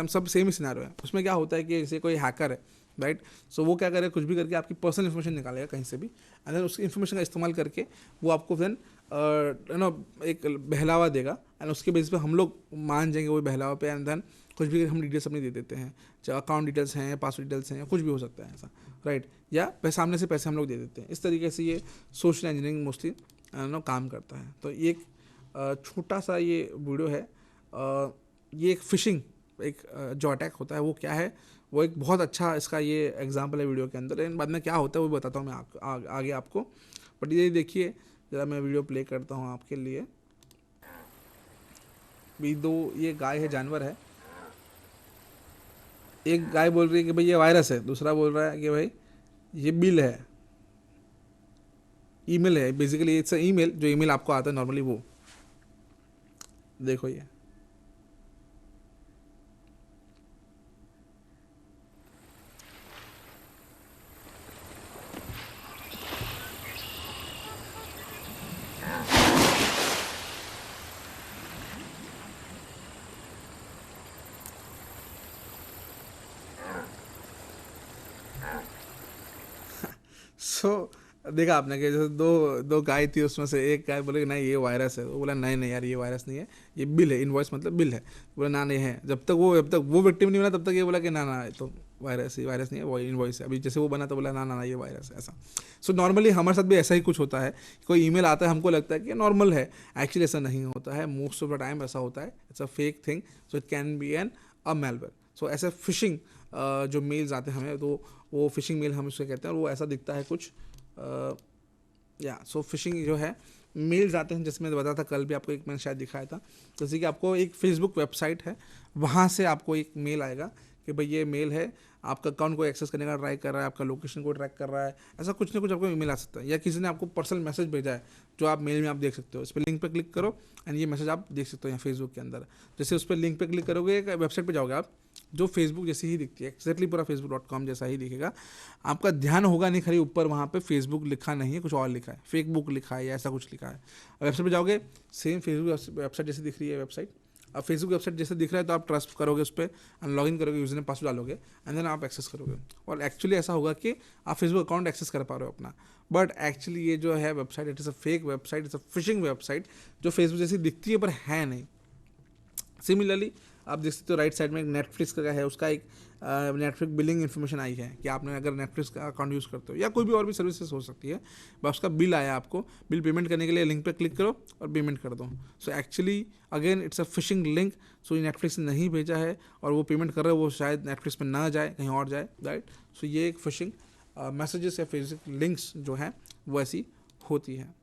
सब सेम ही सिनारियो है। उसमें क्या होता है कि जैसे कोई हैकर है, राइट, सो वो क्या करेगा, कुछ भी करके आपकी पर्सनल इन्फॉर्मेशन निकालेगा कहीं से भी, एंड देन उसकी इन्फॉर्मेशन का इस्तेमाल करके वो आपको देन एक बहलावा देगा, एंड उसके बेस पे हम लोग मान जाएंगे वो बहलावा पे, एंड देन कुछ भी हम डिटेल्स अपनी दे देते हैं, चाहे अकाउंट डिटेल्स हैं, पासवर्ड डिटेल्स हैं, कुछ भी हो सकता है ऐसा, राइट, या सामने से पैसे हम लोग दे देते हैं। इस तरीके से ये सोशल इंजीनियरिंग मोस्टली काम करता है। तो ये एक छोटा सा ये वीडियो है, ये एक फिशिंग जो अटैक होता है वो क्या है, वो एक बहुत अच्छा इसका ये एग्जांपल है वीडियो के अंदर। लेकिन बाद में क्या होता है वो बताता हूँ मैं आगे आपको। बट ये देखिए ज़रा, मैं वीडियो प्ले करता हूँ आपके लिए। भी दो ये गाय है, जानवर है, एक गाय बोल रही है कि भाई ये वायरस है, दूसरा बोल रहा है कि भाई ये बिल है, ईमेल है। बेसिकली इट्स ईमेल, जो ईमेल आपको आता है नॉर्मली, वो देखो ये देखा आपने कि जैसे दो गाय थी, उसमें से एक गाय बोले नहीं ये वायरस है, वो बोला नहीं यार ये वायरस नहीं है, ये बिल है, इनवॉइस मतलब बिल है। बोला ना नहीं है। जब तक वो विक्टिम नहीं बना तब तक ये बोला कि ना तो वायरस नहीं है, वो इनवॉइस है। अभी जैसे वो बना तो बोला ना ये वायरस है, ऐसा। सो नॉर्मली हमारे साथ भी ऐसा ही कुछ होता है, कोई ईमेल आता है, हमको लगता है कि नॉर्मल है, एक्चुअली ऐसा नहीं होता है। मोस्ट ऑफ द टाइम ऐसा होता है, it's a fake thing, so it can be a malware. So ऐसे फिशिंग जो मेल्स आते हैं हमें, तो वो फिशिंग मेल हम उससे कहते हैं, और वो ऐसा दिखता है कुछ, सो फिशिंग जो है मेल्स आते हैं, जैसे मैंने बताया था कल भी आपको एक मैंने शायद दिखाया था, जैसे कि आपको एक फेसबुक वेबसाइट है, वहाँ से आपको एक मेल आएगा कि भाई ये मेल है, आपका अकाउंट को एक्सेस करने का ट्राई कर रहा है, आपका लोकेशन को ट्रैक कर रहा है, ऐसा कुछ ना कुछ आपको ईमेल आ सकता है, या किसी ने आपको पर्सनल मैसेज भेजा है जो आप मेल में आप देख सकते हो। इस पर लिंक पे क्लिक करो एंड ये मैसेज आप देख सकते हो यहाँ फेसबुक के अंदर। जैसे उस पर लिंक पे क्लिक करोगे एक वेबसाइट पे जाओगे आप, जो फेसबुक जैसी ही दिखती है, एक्जैक्टली पूरा facebook.com जैसा ही दिखेगा। आपका ध्यान होगा नहीं, खाली ऊपर वहाँ पे फेसबुक लिखा नहीं है, कुछ और लिखा है, फेसबुक लिखा है या ऐसा कुछ लिखा है। वेबसाइट पे जाओगे, सेम फेसबुक वेबसाइट जैसी दिख रही है वेबसाइट, अब फेसबुक वेबसाइट जैसे दिख रहा है तो आप ट्रस्ट करोगे उस पर एंड लॉगिन करोगे, यूजर ने पासवर्ड डालोगे एंड देन आप एक्सेस करोगे। और एक्चुअली ऐसा होगा कि आप फेसबुक अकाउंट एक्सेस कर पा रहे हो अपना, बट एक्चुअली ये जो है website, it is a fake website, it's a fishing website जो फेसबुक जैसी दिखती है पर है नहीं। सिमिलरली आप देख सकते हो राइट साइड में एक नेटफ्लिक्स का है, उसका एक नेटफ्लिक्स बिलिंग इन्फॉर्मेशन आई है कि आपने अगर नेटफ्लिक्स का अकाउंट यूज़ करते हो या कोई भी और भी सर्विसेज हो सकती है, बस उसका बिल आया आपको, बिल पेमेंट करने के लिए लिंक पे क्लिक करो और पेमेंट कर दो। So actually again it's a phishing link, so ये नेटफ्लिक्स ने नहीं भेजा है और वो पेमेंट कर रहे हो वो शायद नेटफ्लिक्स पे ना जाए, कहीं और जाए, राइट। सो ये एक फिशिंग मैसेजेस या फिशिंग लिंक्स जो हैं वो ऐसी होती है।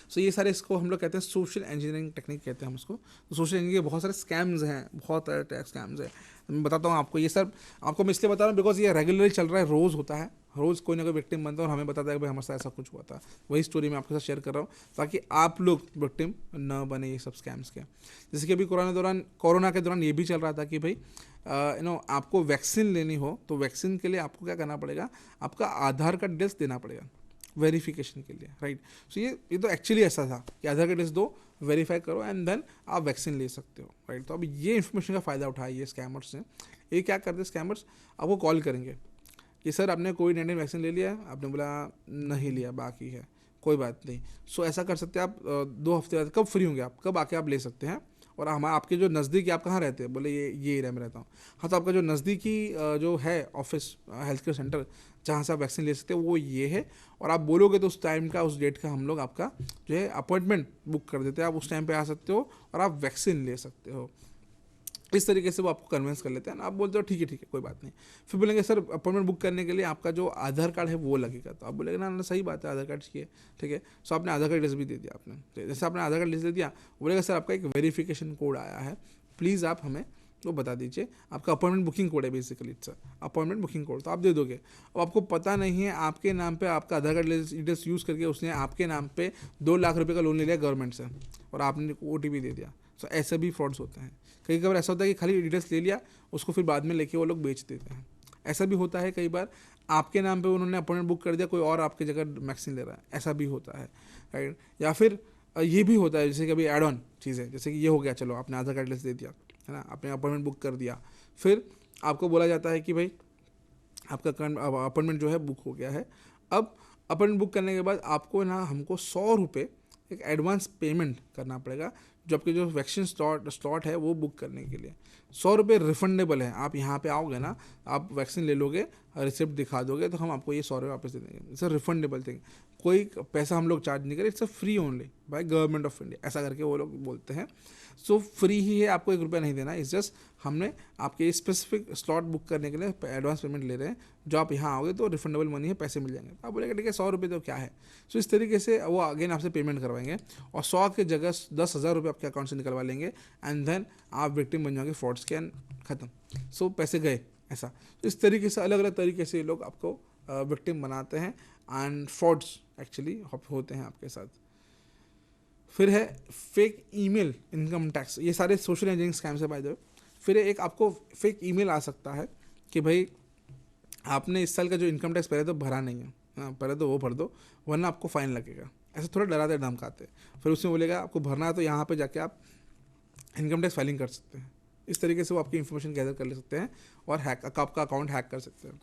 सो ये सारे इसको हम लोग कहते हैं सोशल इंजीनियरिंग टेक्निक कहते हैं हम उसको। तो सोशल इंजीनियरिंग के बहुत सारे स्कैम्स हैं, बहुत सारे टैक्स स्कैम्स हैं। मैं बताता हूँ आपको, ये सब आपको मैं इसलिए बता रहा हूँ बिकॉज ये रेगुलरली चल रहा है, रोज़ होता है, रोज़ कोई ना कोई विक्टिम बनता है और हमें बताता है कि भाई हमारे साथ ऐसा कुछ हुआ था। वही स्टोरी मैं आपके साथ शेयर कर रहा हूँ ताकि आप लोग विक्टिम न बने ये सब स्कैम्स के। जैसे कि अभी कोरोना के दौरान ये भी चल रहा था कि भाई आपको वैक्सीन लेनी हो तो वैक्सीन के लिए आपको क्या करना पड़ेगा, आपका आधार कार्ड डिटेल्स देना पड़ेगा वेरिफिकेशन के लिए, राइट। सो ये तो एक्चुअली ऐसा था कि आधार कार्ड डिटेल्स दो, वेरीफाई करो एंड देन आप वैक्सीन ले सकते हो, राइट। तो अब ये इन्फॉर्मेशन का फ़ायदा उठाया ये स्कैमर्स ने। ये क्या करते हैं स्कैमर्स, आपको कॉल करेंगे कि सर आपने कोविड-19 वैक्सीन ले लिया है, आपने बोला नहीं लिया, बाकी है, कोई बात नहीं। सो ऐसा कर सकते हैं आप 2 हफ्ते बाद, कब फ्री होंगे आप, कब आके आप ले सकते हैं, और आपके जो नज़दीकी, आप कहाँ रहते हैं, बोले ये एरिया में रहता हूँ, हाँ तो आपका जो नज़दीकी जो है ऑफिस हेल्थ केयर सेंटर जहाँ से आप वैक्सीन ले सकते हैं वो ये है, और आप बोलोगे तो उस टाइम का, उस डेट का हम लोग आपका जो है अपॉइंटमेंट बुक कर देते हैं, आप उस टाइम पे आ सकते हो और आप वैक्सीन ले सकते हो। इस तरीके से वो आपको कन्विंस कर लेते हैं, आप बोलते हो ठीक है कोई बात नहीं। फिर बोलेंगे सर अपॉइंटमेंट बुक करने के लिए आपका जो आधार कार्ड है वो लगेगा, तो आप बोलेंगे ना सही बात है, आधार कार्ड चाहिए, ठीक है। सो आपने आधार कार्ड डिटेल्स भी दे दिया आपने, जैसे आपने आधार कार्ड डिटेल्स दे दिया, बोलेगा सर आपका एक वेरिफिकेशन कोड आया है, प्लीज़ आप हमें तो बता दीजिए, आपका अपॉइंटमेंट बुकिंग कोड है, basically it's appointment booking code, तो आप दे दोगे। अब आपको पता नहीं है आपके नाम पे आपका आधार कार्ड डिटेल्स यूज़ करके उसने आपके नाम पे 2 लाख रुपए का लोन ले लिया गवर्नमेंट से और आपने OTP दे दिया। सो ऐसे भी फ्रॉड्स होते हैं। कई बार ऐसा होता है कि खाली डिटेल्स ले लिया, उसको फिर बाद में लेके वो लोग बेच देते हैं। ऐसा भी होता है कई बार आपके नाम पे उन्होंने अपॉइंटमेंट बुक कर दिया, कोई और आपकी जगह वैक्सीन ले रहा है, ऐसा भी होता है, राइट। या फिर ये भी होता है जैसे कि अभी एड ऑन चीज़ें, जैसे कि ये हो गया, चलो आपने आधार कार्ड डिटेल्स दे दिया है ना, आपने अपॉइंटमेंट बुक कर दिया, फिर आपको बोला जाता है कि भाई आपका अपॉइंटमेंट जो है बुक हो गया है। अब अपॉइंटमेंट बुक करने के बाद आपको ना हमको 100 रुपये एक एडवांस पेमेंट करना पड़ेगा, जो आपके जो वैक्सीन स्लॉट है वो बुक करने के लिए। 100 रुपये रिफंडेबल है, आप यहाँ पे आओगे ना, आप वैक्सीन ले लोगे, रिसिप्ट दिखा दोगे तो हम आपको ये 100 रुपये वापस दे देंगे। इट्स अ रिफंडेबल थिंग, कोई पैसा हम लोग चार्ज नहीं करें, it's a free only by government of India, ऐसा करके वो लोग बोलते हैं। सो फ्री ही है, आपको 1 रुपया नहीं देना, इट्स जस्ट हमने आपके स्पेसिफिक स्लॉट बुक करने के लिए एडवांस पेमेंट ले रहे हैं, जो आप यहाँ आओगे तो रिफंडेबल मनी है, पैसे मिल जाएंगे। आप बोलेंगे ठीक है 100 रुपये तो क्या है। सो इस तरीके से वो अगेन आपसे पेमेंट करवाएंगे और 100 की जगह 10,000 रुपये आपके अकाउंट से निकलवा लेंगे एंड देन आप विक्टिम बन जाओगे फ्रॉड्स के, खत्म। सो पैसे गए, ऐसा। तो इस तरीके से अलग अलग तरीके से लोग आपको विक्टिम बनाते हैं एंड फ्रॉड्स एक्चुअली होते हैं आपके साथ। फिर है फेक ईमेल इनकम टैक्स, ये सारे सोशल इंजीनियरिंग स्कैम्स है बाय द वे। फिर एक आपको फेक ईमेल आ सकता है कि भाई आपने इस साल का जो इनकम टैक्स पहले तो भरा नहीं है, हाँ पहले तो वो भर दो वरना आपको फ़ाइन लगेगा, ऐसा थोड़ा डराते धमकाते। फिर उसमें बोलेगा आपको भरना है तो यहाँ पे जाके आप इनकम टैक्स फाइलिंग कर सकते हैं। इस तरीके से वो आपकी इन्फॉर्मेशन गैदर कर ले सकते हैं और आपका अकाउंट हैक कर सकते हैं।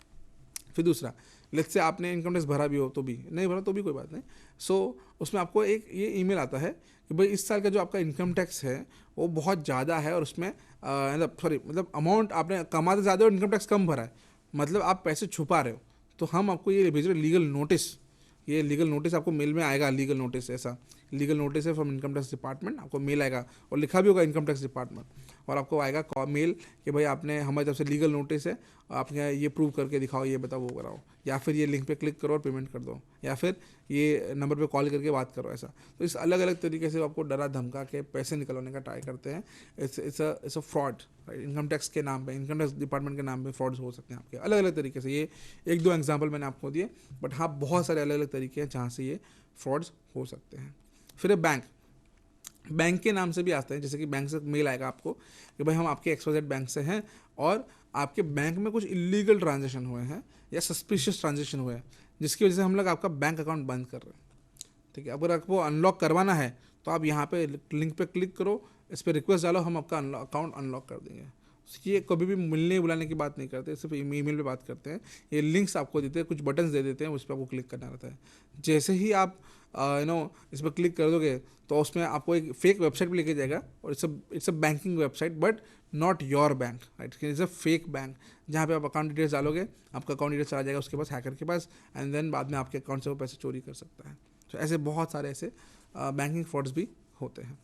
फिर दूसरा, लेट्स से आपने इनकम टैक्स भरा भी हो तो भी, नहीं भरा तो भी कोई बात नहीं। सो उसमें आपको एक ये ईमेल आता है कि भाई इस साल का जो आपका इनकम टैक्स है वो बहुत ज़्यादा है और उसमें मतलब अमाउंट आपने कमाते ज़्यादा और इनकम टैक्स कम भरा है, मतलब आप पैसे छुपा रहे हो, तो हम आपको ये भेज रहे लीगल नोटिस, ये लीगल नोटिस आपको मेल में आएगा, लीगल नोटिस ऐसा लीगल नोटिस है फ्रॉम इनकम टैक्स डिपार्टमेंट, आपको मेल आएगा और लिखा भी होगा इनकम टैक्स डिपार्टमेंट, और आपको आएगा मेल कि भाई आपने हमारी तरफ से लीगल नोटिस है, आपने ये प्रूव करके दिखाओ, ये बताओ, वो कराओ, या फिर ये लिंक पे क्लिक करो और पेमेंट कर दो, या फिर ये नंबर पे कॉल करके बात करो, ऐसा। तो इस अलग अलग तरीके से आपको डरा धमका के पैसे निकलवाने का ट्राई करते हैं। It's a fraud, right. Income tax के नाम पे, इनकम टैक्स डिपार्टमेंट के नाम पे फ्रॉड्स हो सकते हैं आपके अलग अलग तरीके से। ये एक दो एग्जांपल मैंने आपको दिए, बट हाँ बहुत सारे अलग अलग तरीके हैं जहाँ से ये फ्रॉड्स हो सकते हैं। फिर बैंक के नाम से भी आते हैं, जैसे कि बैंक से मेल आएगा आपको कि भाई हम आपके XYZ बैंक से हैं और आपके बैंक में कुछ इलीगल ट्रांजेक्शन हुए हैं या सस्पिशियस ट्रांजेक्शन हुए हैं, जिसकी वजह से हम लोग आपका बैंक अकाउंट बंद कर रहे हैं, ठीक है। अगर आपको अनलॉक करवाना है तो आप यहाँ पे लिंक पे क्लिक करो, इस पर रिक्वेस्ट डालो, हम आपका अकाउंट अनलॉक कर देंगे। ये कभी भी मिलने बुलाने की बात नहीं करते, सिर्फ ईमेल पे बात करते हैं। ये लिंक्स आपको देते हैं, कुछ बटन्स दे देते हैं, उस पर आपको क्लिक करना रहता है। जैसे ही आप इस पर क्लिक कर दोगे तो उसमें आपको एक फेक वेबसाइट पे लेके जाएगा, और it's a banking website but not your bank, right. It's a fake bank, जहाँ पे आप अकाउंट डिटेल्स डालोगे, आपका अकाउंट डिटेल्स चला जाएगा उसके पास, हैकर के पास, एंड देन बाद में आपके अकाउंट से वो पैसे चोरी कर सकता है। तो ऐसे बहुत सारे ऐसे बैंकिंग फ्रॉड्स भी होते हैं।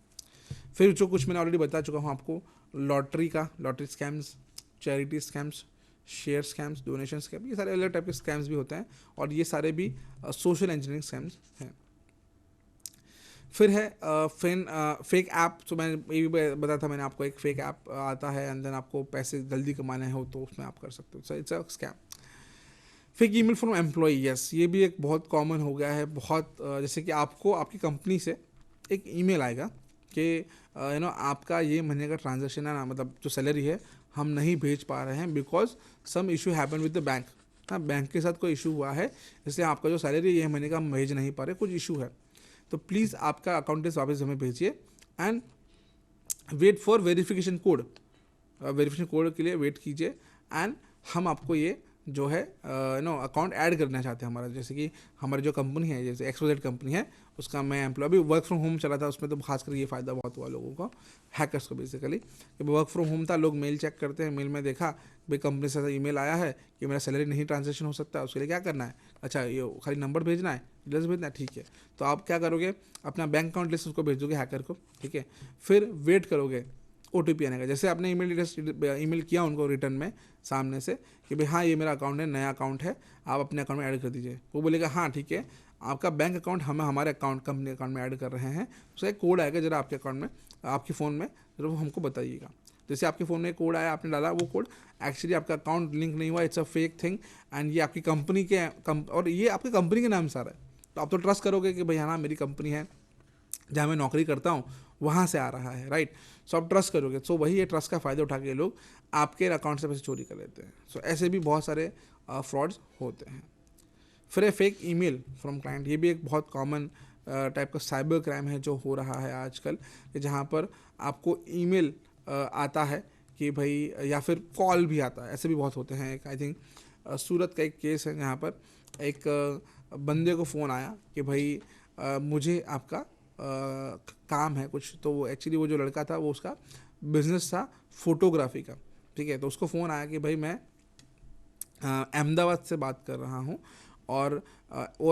फिर जो कुछ मैंने ऑलरेडी बता चुका हूँ आपको, lottery scams, charity scams, share scams, donation scam, ये सारे अलग टाइप के स्कैम्स भी होते हैं, और ये सारे भी सोशल इंजीनियरिंग स्कैम्स हैं। फिर है फेक ऐप। तो मैंने ये भी बताया था मैंने आपको, एक फेक ऐप आता है एंड देन आपको पैसे जल्दी कमाने हो तो उसमें आप कर सकते हो, सो it's a scam. Fake email from employee, yes, ये भी एक बहुत कॉमन हो गया है। बहुत जैसे कि आपको आपकी कंपनी से एक ईमेल आएगा कि आपका ये महीने का ट्रांजैक्शन है ना, मतलब जो सैलरी है हम नहीं भेज पा रहे हैं because some issue happen with the bank. हाँ, बैंक के साथ कोई इशू हुआ है, इसलिए आपका जो सैलरी ये महीने का हम भेज नहीं पा रहे, कुछ इशू है, तो प्लीज़ आपका अकाउंट वापस हमें भेजिए and wait for verification code. Verification code के लिए वेट कीजिए एंड हम आपको ये जो है अकाउंट ऐड करना चाहते हैं हमारा। जैसे कि हमारी जो कंपनी है, जैसे XYZ कंपनी है, उसका मैं एम्प्लॉय, अभी वर्क फ्रॉम होम चला था, उसमें तो खासकर ये फ़ायदा बहुत हुआ लोगों को, हैकर्स को बेसिकली, कि वर्क फ्रॉम होम था, लोग मेल चेक करते हैं, मेल में देखा भाई कंपनी से ईमेल आया है कि मेरा सैलरी नहीं ट्रांजेक्शन हो सकता, उसके लिए क्या करना है, अच्छा ये खाली नंबर भेजना है, डिटेल्स भेजना है, ठीक है। तो आप क्या करोगे, अपना बैंक अकाउंट लिस्ट उसको भेज दोगे हैकर को, ठीक है। फिर वेट करोगे OTP आने का। जैसे आपने ईमेल किया उनको रिटर्न में सामने से कि भाई हाँ ये मेरा अकाउंट है, नया अकाउंट है, आप अपने अकाउंट में ऐड कर दीजिए, वो बोलेगा हाँ ठीक है, आपका बैंक अकाउंट हम हमारे अकाउंट कंपनी अकाउंट में ऐड कर रहे हैं, तो एक कोड आएगा जरा आपके अकाउंट में, आपके फ़ोन में, जरा वो हमको बताइएगा। जैसे आपके फ़ोन में कोड आया, आपने डाला वो कोड, एक्चुअली आपका अकाउंट लिंक नहीं हुआ, it's a fake thing, and ये आपकी कंपनी के और ये आपकी कंपनी के नाम से आ रहा है, तो आप तो ट्रस्ट करोगे कि भाई हाँ मेरी कंपनी है, जहाँ मैं नौकरी करता हूँ वहाँ से आ रहा है, राइट। सो आप ट्रस्ट करोगे, सो वही ये ट्रस्ट का फ़ायदा उठा के लोग आपके अकाउंट से पैसे चोरी कर लेते हैं। सो ऐसे भी बहुत सारे फ्रॉड्स होते हैं। फिर है फेक ईमेल फ्रॉम क्लाइंट, ये भी एक बहुत कॉमन टाइप का साइबर क्राइम है जो हो रहा है आजकल, कि जहाँ पर आपको ईमेल आता है कि भाई, या फिर कॉल भी आता है, ऐसे भी बहुत होते हैं। एक आई थिंक सूरत का एक केस है जहाँ पर एक बंदे को फ़ोन आया कि भाई मुझे आपका काम है कुछ, तो वो एक्चुअली वो जो लड़का था वो उसका बिजनेस था फोटोग्राफी का, ठीक है। तो उसको फ़ोन आया कि भाई मैं अहमदाबाद से बात कर रहा हूँ, और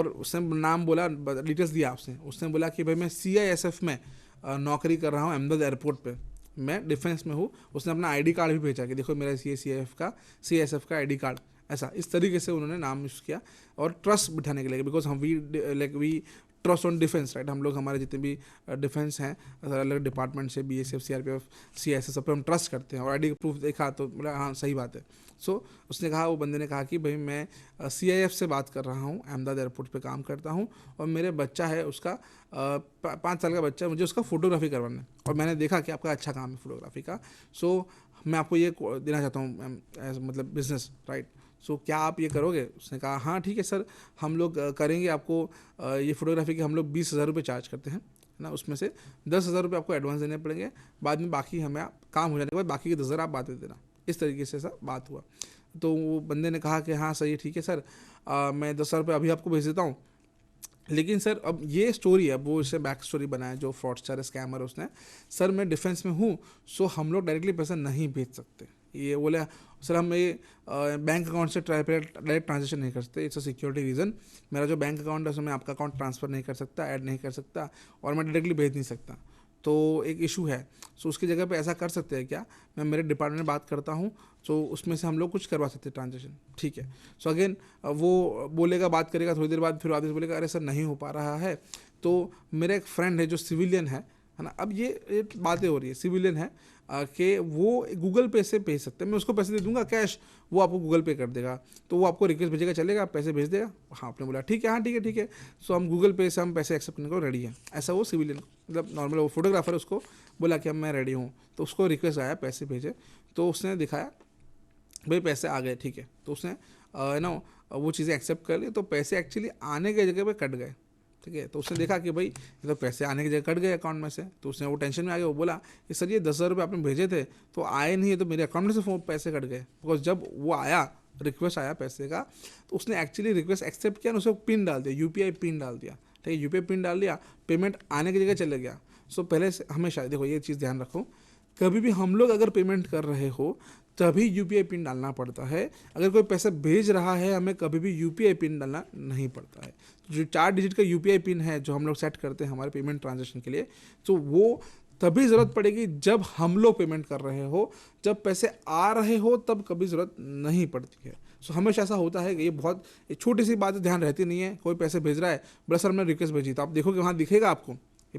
उसने नाम बोला, डिटेल्स दिया उसने बोला कि भाई मैं CISF में नौकरी कर रहा हूँ अहमदाबाद एयरपोर्ट पे, मैं डिफेंस में हूँ। उसने अपना ID कार्ड भी भेजा कि देखो मेरा CISF का ID कार्ड, ऐसा इस तरीके से उन्होंने नाम यूज़ किया, और ट्रस्ट बिठाने के लिए, बिकॉज हम we trust on defence, right. हम लोग हमारे जितने भी डिफेंस हैं अलग डिपार्टमेंट से, BSF, CRPF, CISF, सब पे हम ट्रस्ट करते हैं, और ID प्रूफ देखा तो बोला हाँ सही बात है। सो उसने कहा, वो बंदे ने कहा कि भाई मैं CIF से बात कर रहा हूँ, अहमदाबाद एयरपोर्ट पे काम करता हूँ, और मेरे बच्चा है उसका 5 साल का बच्चा, मुझे उसका फ़ोटोग्राफी करवाना है, और मैंने देखा कि आपका अच्छा काम है फोटोग्राफी का, सो मैं आपको ये देना चाहता हूँ एज मतलब बिजनेस, राइट। सो क्या आप ये करोगे? उसने कहा हाँ ठीक है सर, हम लोग करेंगे, आपको ये फ़ोटोग्राफी के हम लोग 20,000 रुपये चार्ज करते हैं ना, उसमें से 10,000 रुपये आपको एडवांस देने पड़ेंगे, बाद में बाकी हमें काम हो जाने के बाद बाकी के 10,000 आप बाद दे देना। इस तरीके से ऐसा बात हुआ। तो वो बंदे ने कहा कि हाँ सही है, ठीक है सर, मैं 10,000 रुपये अभी आपको भेज देता हूँ, लेकिन सर अब ये स्टोरी है, वो इसे बैक स्टोरी बनाया जो फ्रॉडस्टर स्कैमर उसने, सर मैं डिफेंस में हूँ, सो हम लोग डायरेक्टली पैसा नहीं भेज सकते। ये बोले सर हम ये बैंक अकाउंट से डायरेक्ट ट्रांजेक्शन नहीं कर सकते, इट्स अ सिक्योरिटी रीज़न, मेरा जो बैंक अकाउंट है उसमें आपका अकाउंट ट्रांसफ़र नहीं कर सकता, ऐड नहीं कर सकता और मैं डायरेक्टली भेज नहीं सकता, तो एक इशू है। सो उसकी जगह पे ऐसा कर सकते हैं क्या, मैं मेरे डिपार्टमेंट में बात करता हूँ, सो उसमें से हम लोग कुछ करवा सकते हैं ट्रांजेक्शन, ठीक है। सो अगेन वो बोलेगा, बात करेगा, थोड़ी देर बाद फिर आदेश बोलेगा अरे सर नहीं हो पा रहा है। तो मेरा एक फ्रेंड है जो सिविलियन है ना, अब ये बातें हो रही है, सिविलियन है कि वो गूगल पे से भेज सकते हैं, मैं उसको पैसे दे दूंगा कैश, वो आपको गूगल पे कर देगा, तो वो आपको रिक्वेस्ट भेजेगा, चलेगा, आप पैसे भेज देगा। हाँ, आपने बोला ठीक है, हाँ ठीक है ठीक है, सो हम गूगल पे से हम पैसे एक्सेप्ट करने को रेडी हैं, ऐसा वो सिविलियन, मतलब नॉर्मल वो फोटोग्राफर, उसको बोला कि अब मैं रेडी हूँ, तो उसको रिक्वेस्ट आया पैसे भेजे, तो उसने दिखाया भाई पैसे आ गए, ठीक है, तो उसने ना वो चीज़ें एक्सेप्ट कर ली, तो पैसे एक्चुअली आने की जगह पे कट गए, ठीक है। तो उसने देखा कि भाई ये तो पैसे आने की जगह कट गए अकाउंट में से, तो उसने वो टेंशन में आ गया, वो बोला कि सर ये 10,000 रुपये आपने भेजे थे तो आए नहीं है, तो मेरे अकाउंट में से पैसे कट गए, बिकॉज जब वो आया रिक्वेस्ट आया पैसे का, तो उसने एक्चुअली रिक्वेस्ट एक्सेप्ट किया, उसको पिन डाल दिया, यूपीआई पिन डाल दिया, ठीक है, यूपीआई पिन डाल दिया, पेमेंट आने की जगह चले गया। सो पहले से हमेशा देखो ये चीज़ ध्यान रखो, कभी भी हम लोग अगर पेमेंट कर रहे हो तभी यूपीआई पिन डालना पड़ता है, अगर कोई पैसा भेज रहा है हमें कभी भी यूपीआई पिन डालना नहीं पड़ता है। जो 4 डिजिट का यूपीआई पिन है जो हम लोग सेट करते हैं हमारे पेमेंट ट्रांजेक्शन के लिए, तो वो तभी ज़रूरत पड़ेगी जब हम लोग पेमेंट कर रहे हो, जब पैसे आ रहे हो तब कभी ज़रूरत नहीं पड़ती है। सो हमेशा ऐसा होता है कि ये बहुत छोटी सी बात ध्यान रहती नहीं है, कोई पैसे भेज रहा है, बड़ा सर हमने रिक्वेस्ट भेजी, तो आप देखोगे वहाँ दिखेगा आपको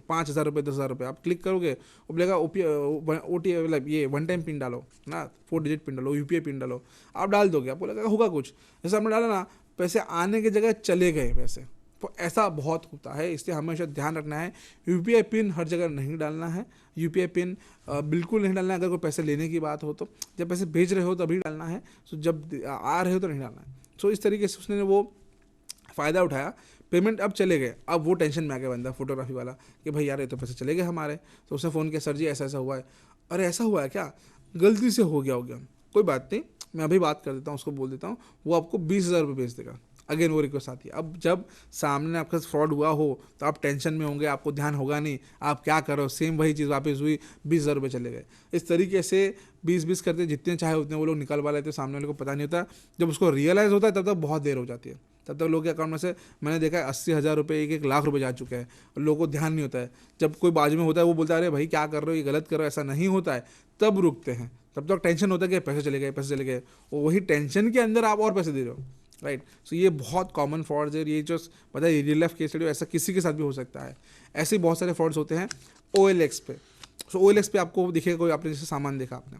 5,000 रुपये 10,000 रुपये, आप क्लिक करोगे वो बोलेगा OT मतलब ये वन टाइम पिन डालो ना, 4 डिजिट पिन डालो, यूपीआई पिन डालो, आप डाल दोगे, आपको लगेगा होगा कुछ, जैसे आपने डाला ना पैसे आने की जगह चले गए पैसे, तो ऐसा बहुत होता है। इसलिए हमेशा ध्यान रखना है यूपीआई पिन हर जगह नहीं डालना है, यूपीआई पिन बिल्कुल नहीं डालना है, अगर कोई पैसे लेने की बात हो तो, जब पैसे भेज रहे हो तभी डालना है, सो जब आ रहे हो तो नहीं डालना है। सो इस तरीके से उसने वो फ़ायदा उठाया, पेमेंट अब चले गए, अब वो टेंशन में आ गया बंदा फोटोग्राफी वाला कि भाई यार ये तो पैसे चले गए हमारे, तो उसने फ़ोन किया, सर जी ऐसा ऐसा हुआ है, अरे ऐसा हुआ है क्या, गलती से हो गया, कोई बात नहीं, मैं अभी बात कर देता हूँ, उसको बोल देता हूँ, वो आपको 20,000 रुपये भेज देगा। अगेन वो रिक्वेस्ट आती है, अब जब सामने आपका फ्रॉड हुआ हो तो आप टेंशन में होंगे, आपको ध्यान होगा नहीं, आप क्या करो, सेम वही चीज़ वापस हुई, 20,000 रुपये चले गए। इस तरीके से 20-20 करते जितने चाहे उतने वो लोग निकलवा लेते, सामने वाले को पता नहीं होता, जब उसको रियलाइज़ होता है तब तक बहुत देर हो जाती है, तब तक लोगों के अकाउंट में से मैंने देखा है 80,000 रुपये 1-1 लाख रुपये जा चुके हैं, और लोगों को ध्यान नहीं होता है। जब कोई बाजू में होता है वो बोलता है अरे भाई क्या कर रहे हो, ये गलत कर रहे हो, ऐसा नहीं होता है, तब रुकते हैं, तब तक टेंशन होता है कि पैसे चले गए पैसे चले गए, और वही टेंशन के अंदर आप और पैसे दे रहे हो, राइट। सो ये बहुत कॉमन फ्रॉड्स है, ये जो पता है रियल लाइफ केस स्टडी ऐसा किसी के साथ भी हो सकता है, ऐसे बहुत सारे फ्रॉड्स होते हैं OLX पे। सो OLX पे आपको दिखेगा कोई, आपने जैसे सामान देखा आपने,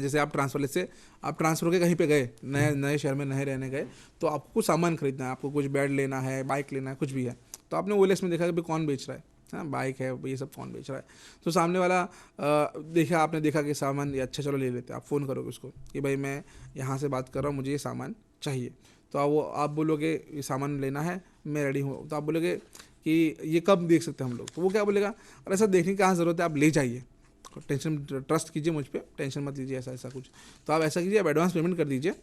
जैसे आप ट्रांसफर से आप ट्रांसफर होकर कहीं पे गए, नए शहर में नए रहने गए, तो आपको कुछ सामान खरीदना है, आपको कुछ बेड लेना है, बाइक लेना है, कुछ भी है, तो आपने OLX में देखा कि भाई कौन बेच रहा है, हाँ बाइक है ये सब कौन बेच रहा है, तो सामने वाला देखा, आपने देखा कि सामान ये अच्छा चलो ले लेते हैं, आप फ़ोन करोगे उसको कि भाई मैं यहाँ से बात कर रहा हूँ, मुझे ये सामान चाहिए, तो आप बोलोगे ये सामान लेना है, मैं रेडी हूँ, तो आप बोलोगे कि ये कब देख सकते हैं हम लोग, तो वो क्या बोलेगा, अरे सर देखने की कहाँ ज़रूरत है, आप ले जाइए, टेंशन ट्रस्ट कीजिए मुझ पर, टेंशन मत लीजिए ऐसा ऐसा कुछ, तो आप ऐसा कीजिए, आप एडवांस पेमेंट कर दीजिए,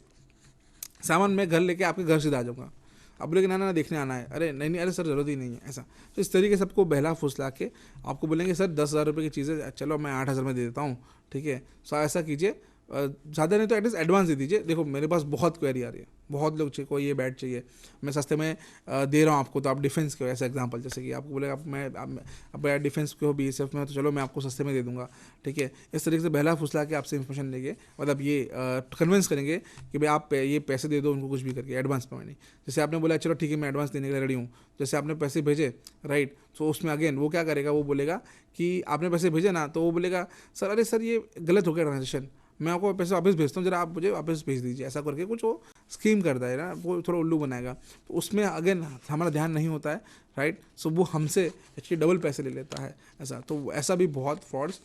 सामान मैं घर लेके आपके घर से आ जाऊँगा। आप बोलेंगे ना देखने आना है, अरे नहीं अरे सर ज़रूरत ही नहीं है ऐसा। तो इस तरीके से सबको बहला फुसला के आपको बोलेंगे सर 10,000 रुपये की चीज़ें चलो मैं 8,000 में दे देता हूँ, ठीक है। सो ऐसा कीजिए, ज़्यादा नहीं तो एटलीस्ट एडवांस दे दीजिए। देखो मेरे पास बहुत क्वेरी आ रही है, बहुत लोग चाहिए, कोई ये बैट चाहिए, मैं सस्ते में दे रहा हूँ आपको, तो आप डिफेंस के हो, ऐसा एग्जांपल जैसे कि आपको बोलेगा मैं डिफेंस के हो BSF में, तो चलो मैं आपको सस्ते में दे दूंगा, ठीक है। इस तरीके से बहला फुसला के आपसे इन्फॉर्मेशन लेंगे, मतलब ये कन्विंस करेंगे कि भाई आप ये पैसे दे दो उनको, कुछ भी करके एडवांस पेमेंट नहीं। जैसे आपने बोला चलो ठीक है मैं एडवांस देने के लिए रेडी हूँ, जैसे आपने पैसे भेजे, राइट, तो उसमें अगेन वो क्या करेगा, वो बोलेगा कि आपने पैसे भेजे ना, तो वो बोलेगा सर अरे सर ये गलत हो गया ट्रांजेक्शन, मैं आपको पैसे वापस भेजता हूँ, जरा आप मुझे वापस भेज दीजिए, ऐसा करके कुछ वो स्कीम करता है ना, वो थोड़ा उल्लू बनाएगा, तो उसमें अगेन हमारा ध्यान नहीं होता है, राइट। सो वो हमसे एक्चुअली डबल पैसे ले लेता है ऐसा, तो ऐसा भी बहुत फ्रॉड्स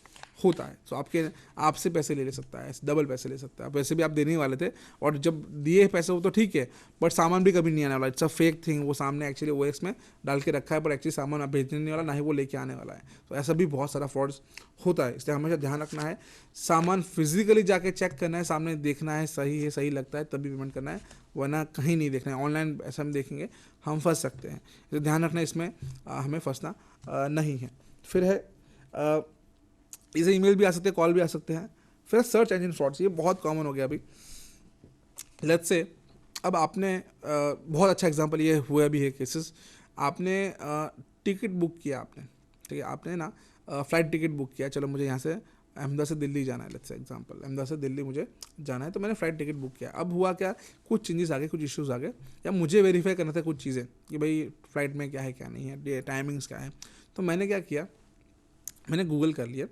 होता है। सो आपसे पैसे ले सकता है, डबल पैसे ले सकता है, पैसे भी आप देने ही वाले थे और जब दिए पैसे वो तो ठीक है, बट सामान भी कभी नहीं आने वाला, इट्स अ फेक थिंग, वो सामने एक्चुअली OLX में डाल के रखा है, पर एक्चुअली सामान आप भेजने नहीं वाला, ना ही वो लेके आने वाला है। तो ऐसा भी बहुत सारा फ्रॉड्स होता है, इसलिए हमेशा ध्यान रखना है, सामान फिजिकली जाके चेक करना है, सामने देखना है सही लगता है तभी पेमेंट करना है, वरना कहीं नहीं देखना है। ऑनलाइन ऐसा हम देखेंगे हम फंस सकते हैं, तो ध्यान रखना है, इसमें हमें फंसना नहीं है। फिर है इसे ईमेल भी आ सकते हैं, कॉल भी आ सकते हैं, फिर सर्च इंजन फ्रॉड्स, ये बहुत कॉमन हो गया अभी। लेट्स से अब आपने बहुत अच्छा एग्जांपल ये हुआ भी है केसेस, आपने टिकट बुक किया आपने, ठीक है, आपने ना फ़्लाइट टिकट बुक किया, चलो मुझे यहाँ से अहमदाबाद से दिल्ली जाना है, लेट्स से एग्जांपल अहमदाबाद से दिल्ली मुझे जाना है, तो मैंने फ़्लाइट टिकट बुक किया। अब हुआ क्या, कुछ चेंजेस आ गए, कुछ इश्यूज़ आ गए, या मुझे वेरीफाई करना था कुछ चीज़ें कि भाई फ़्लाइट में क्या है क्या नहीं है, टाइमिंग्स क्या है। तो मैंने क्या किया, मैंने गूगल कर लिया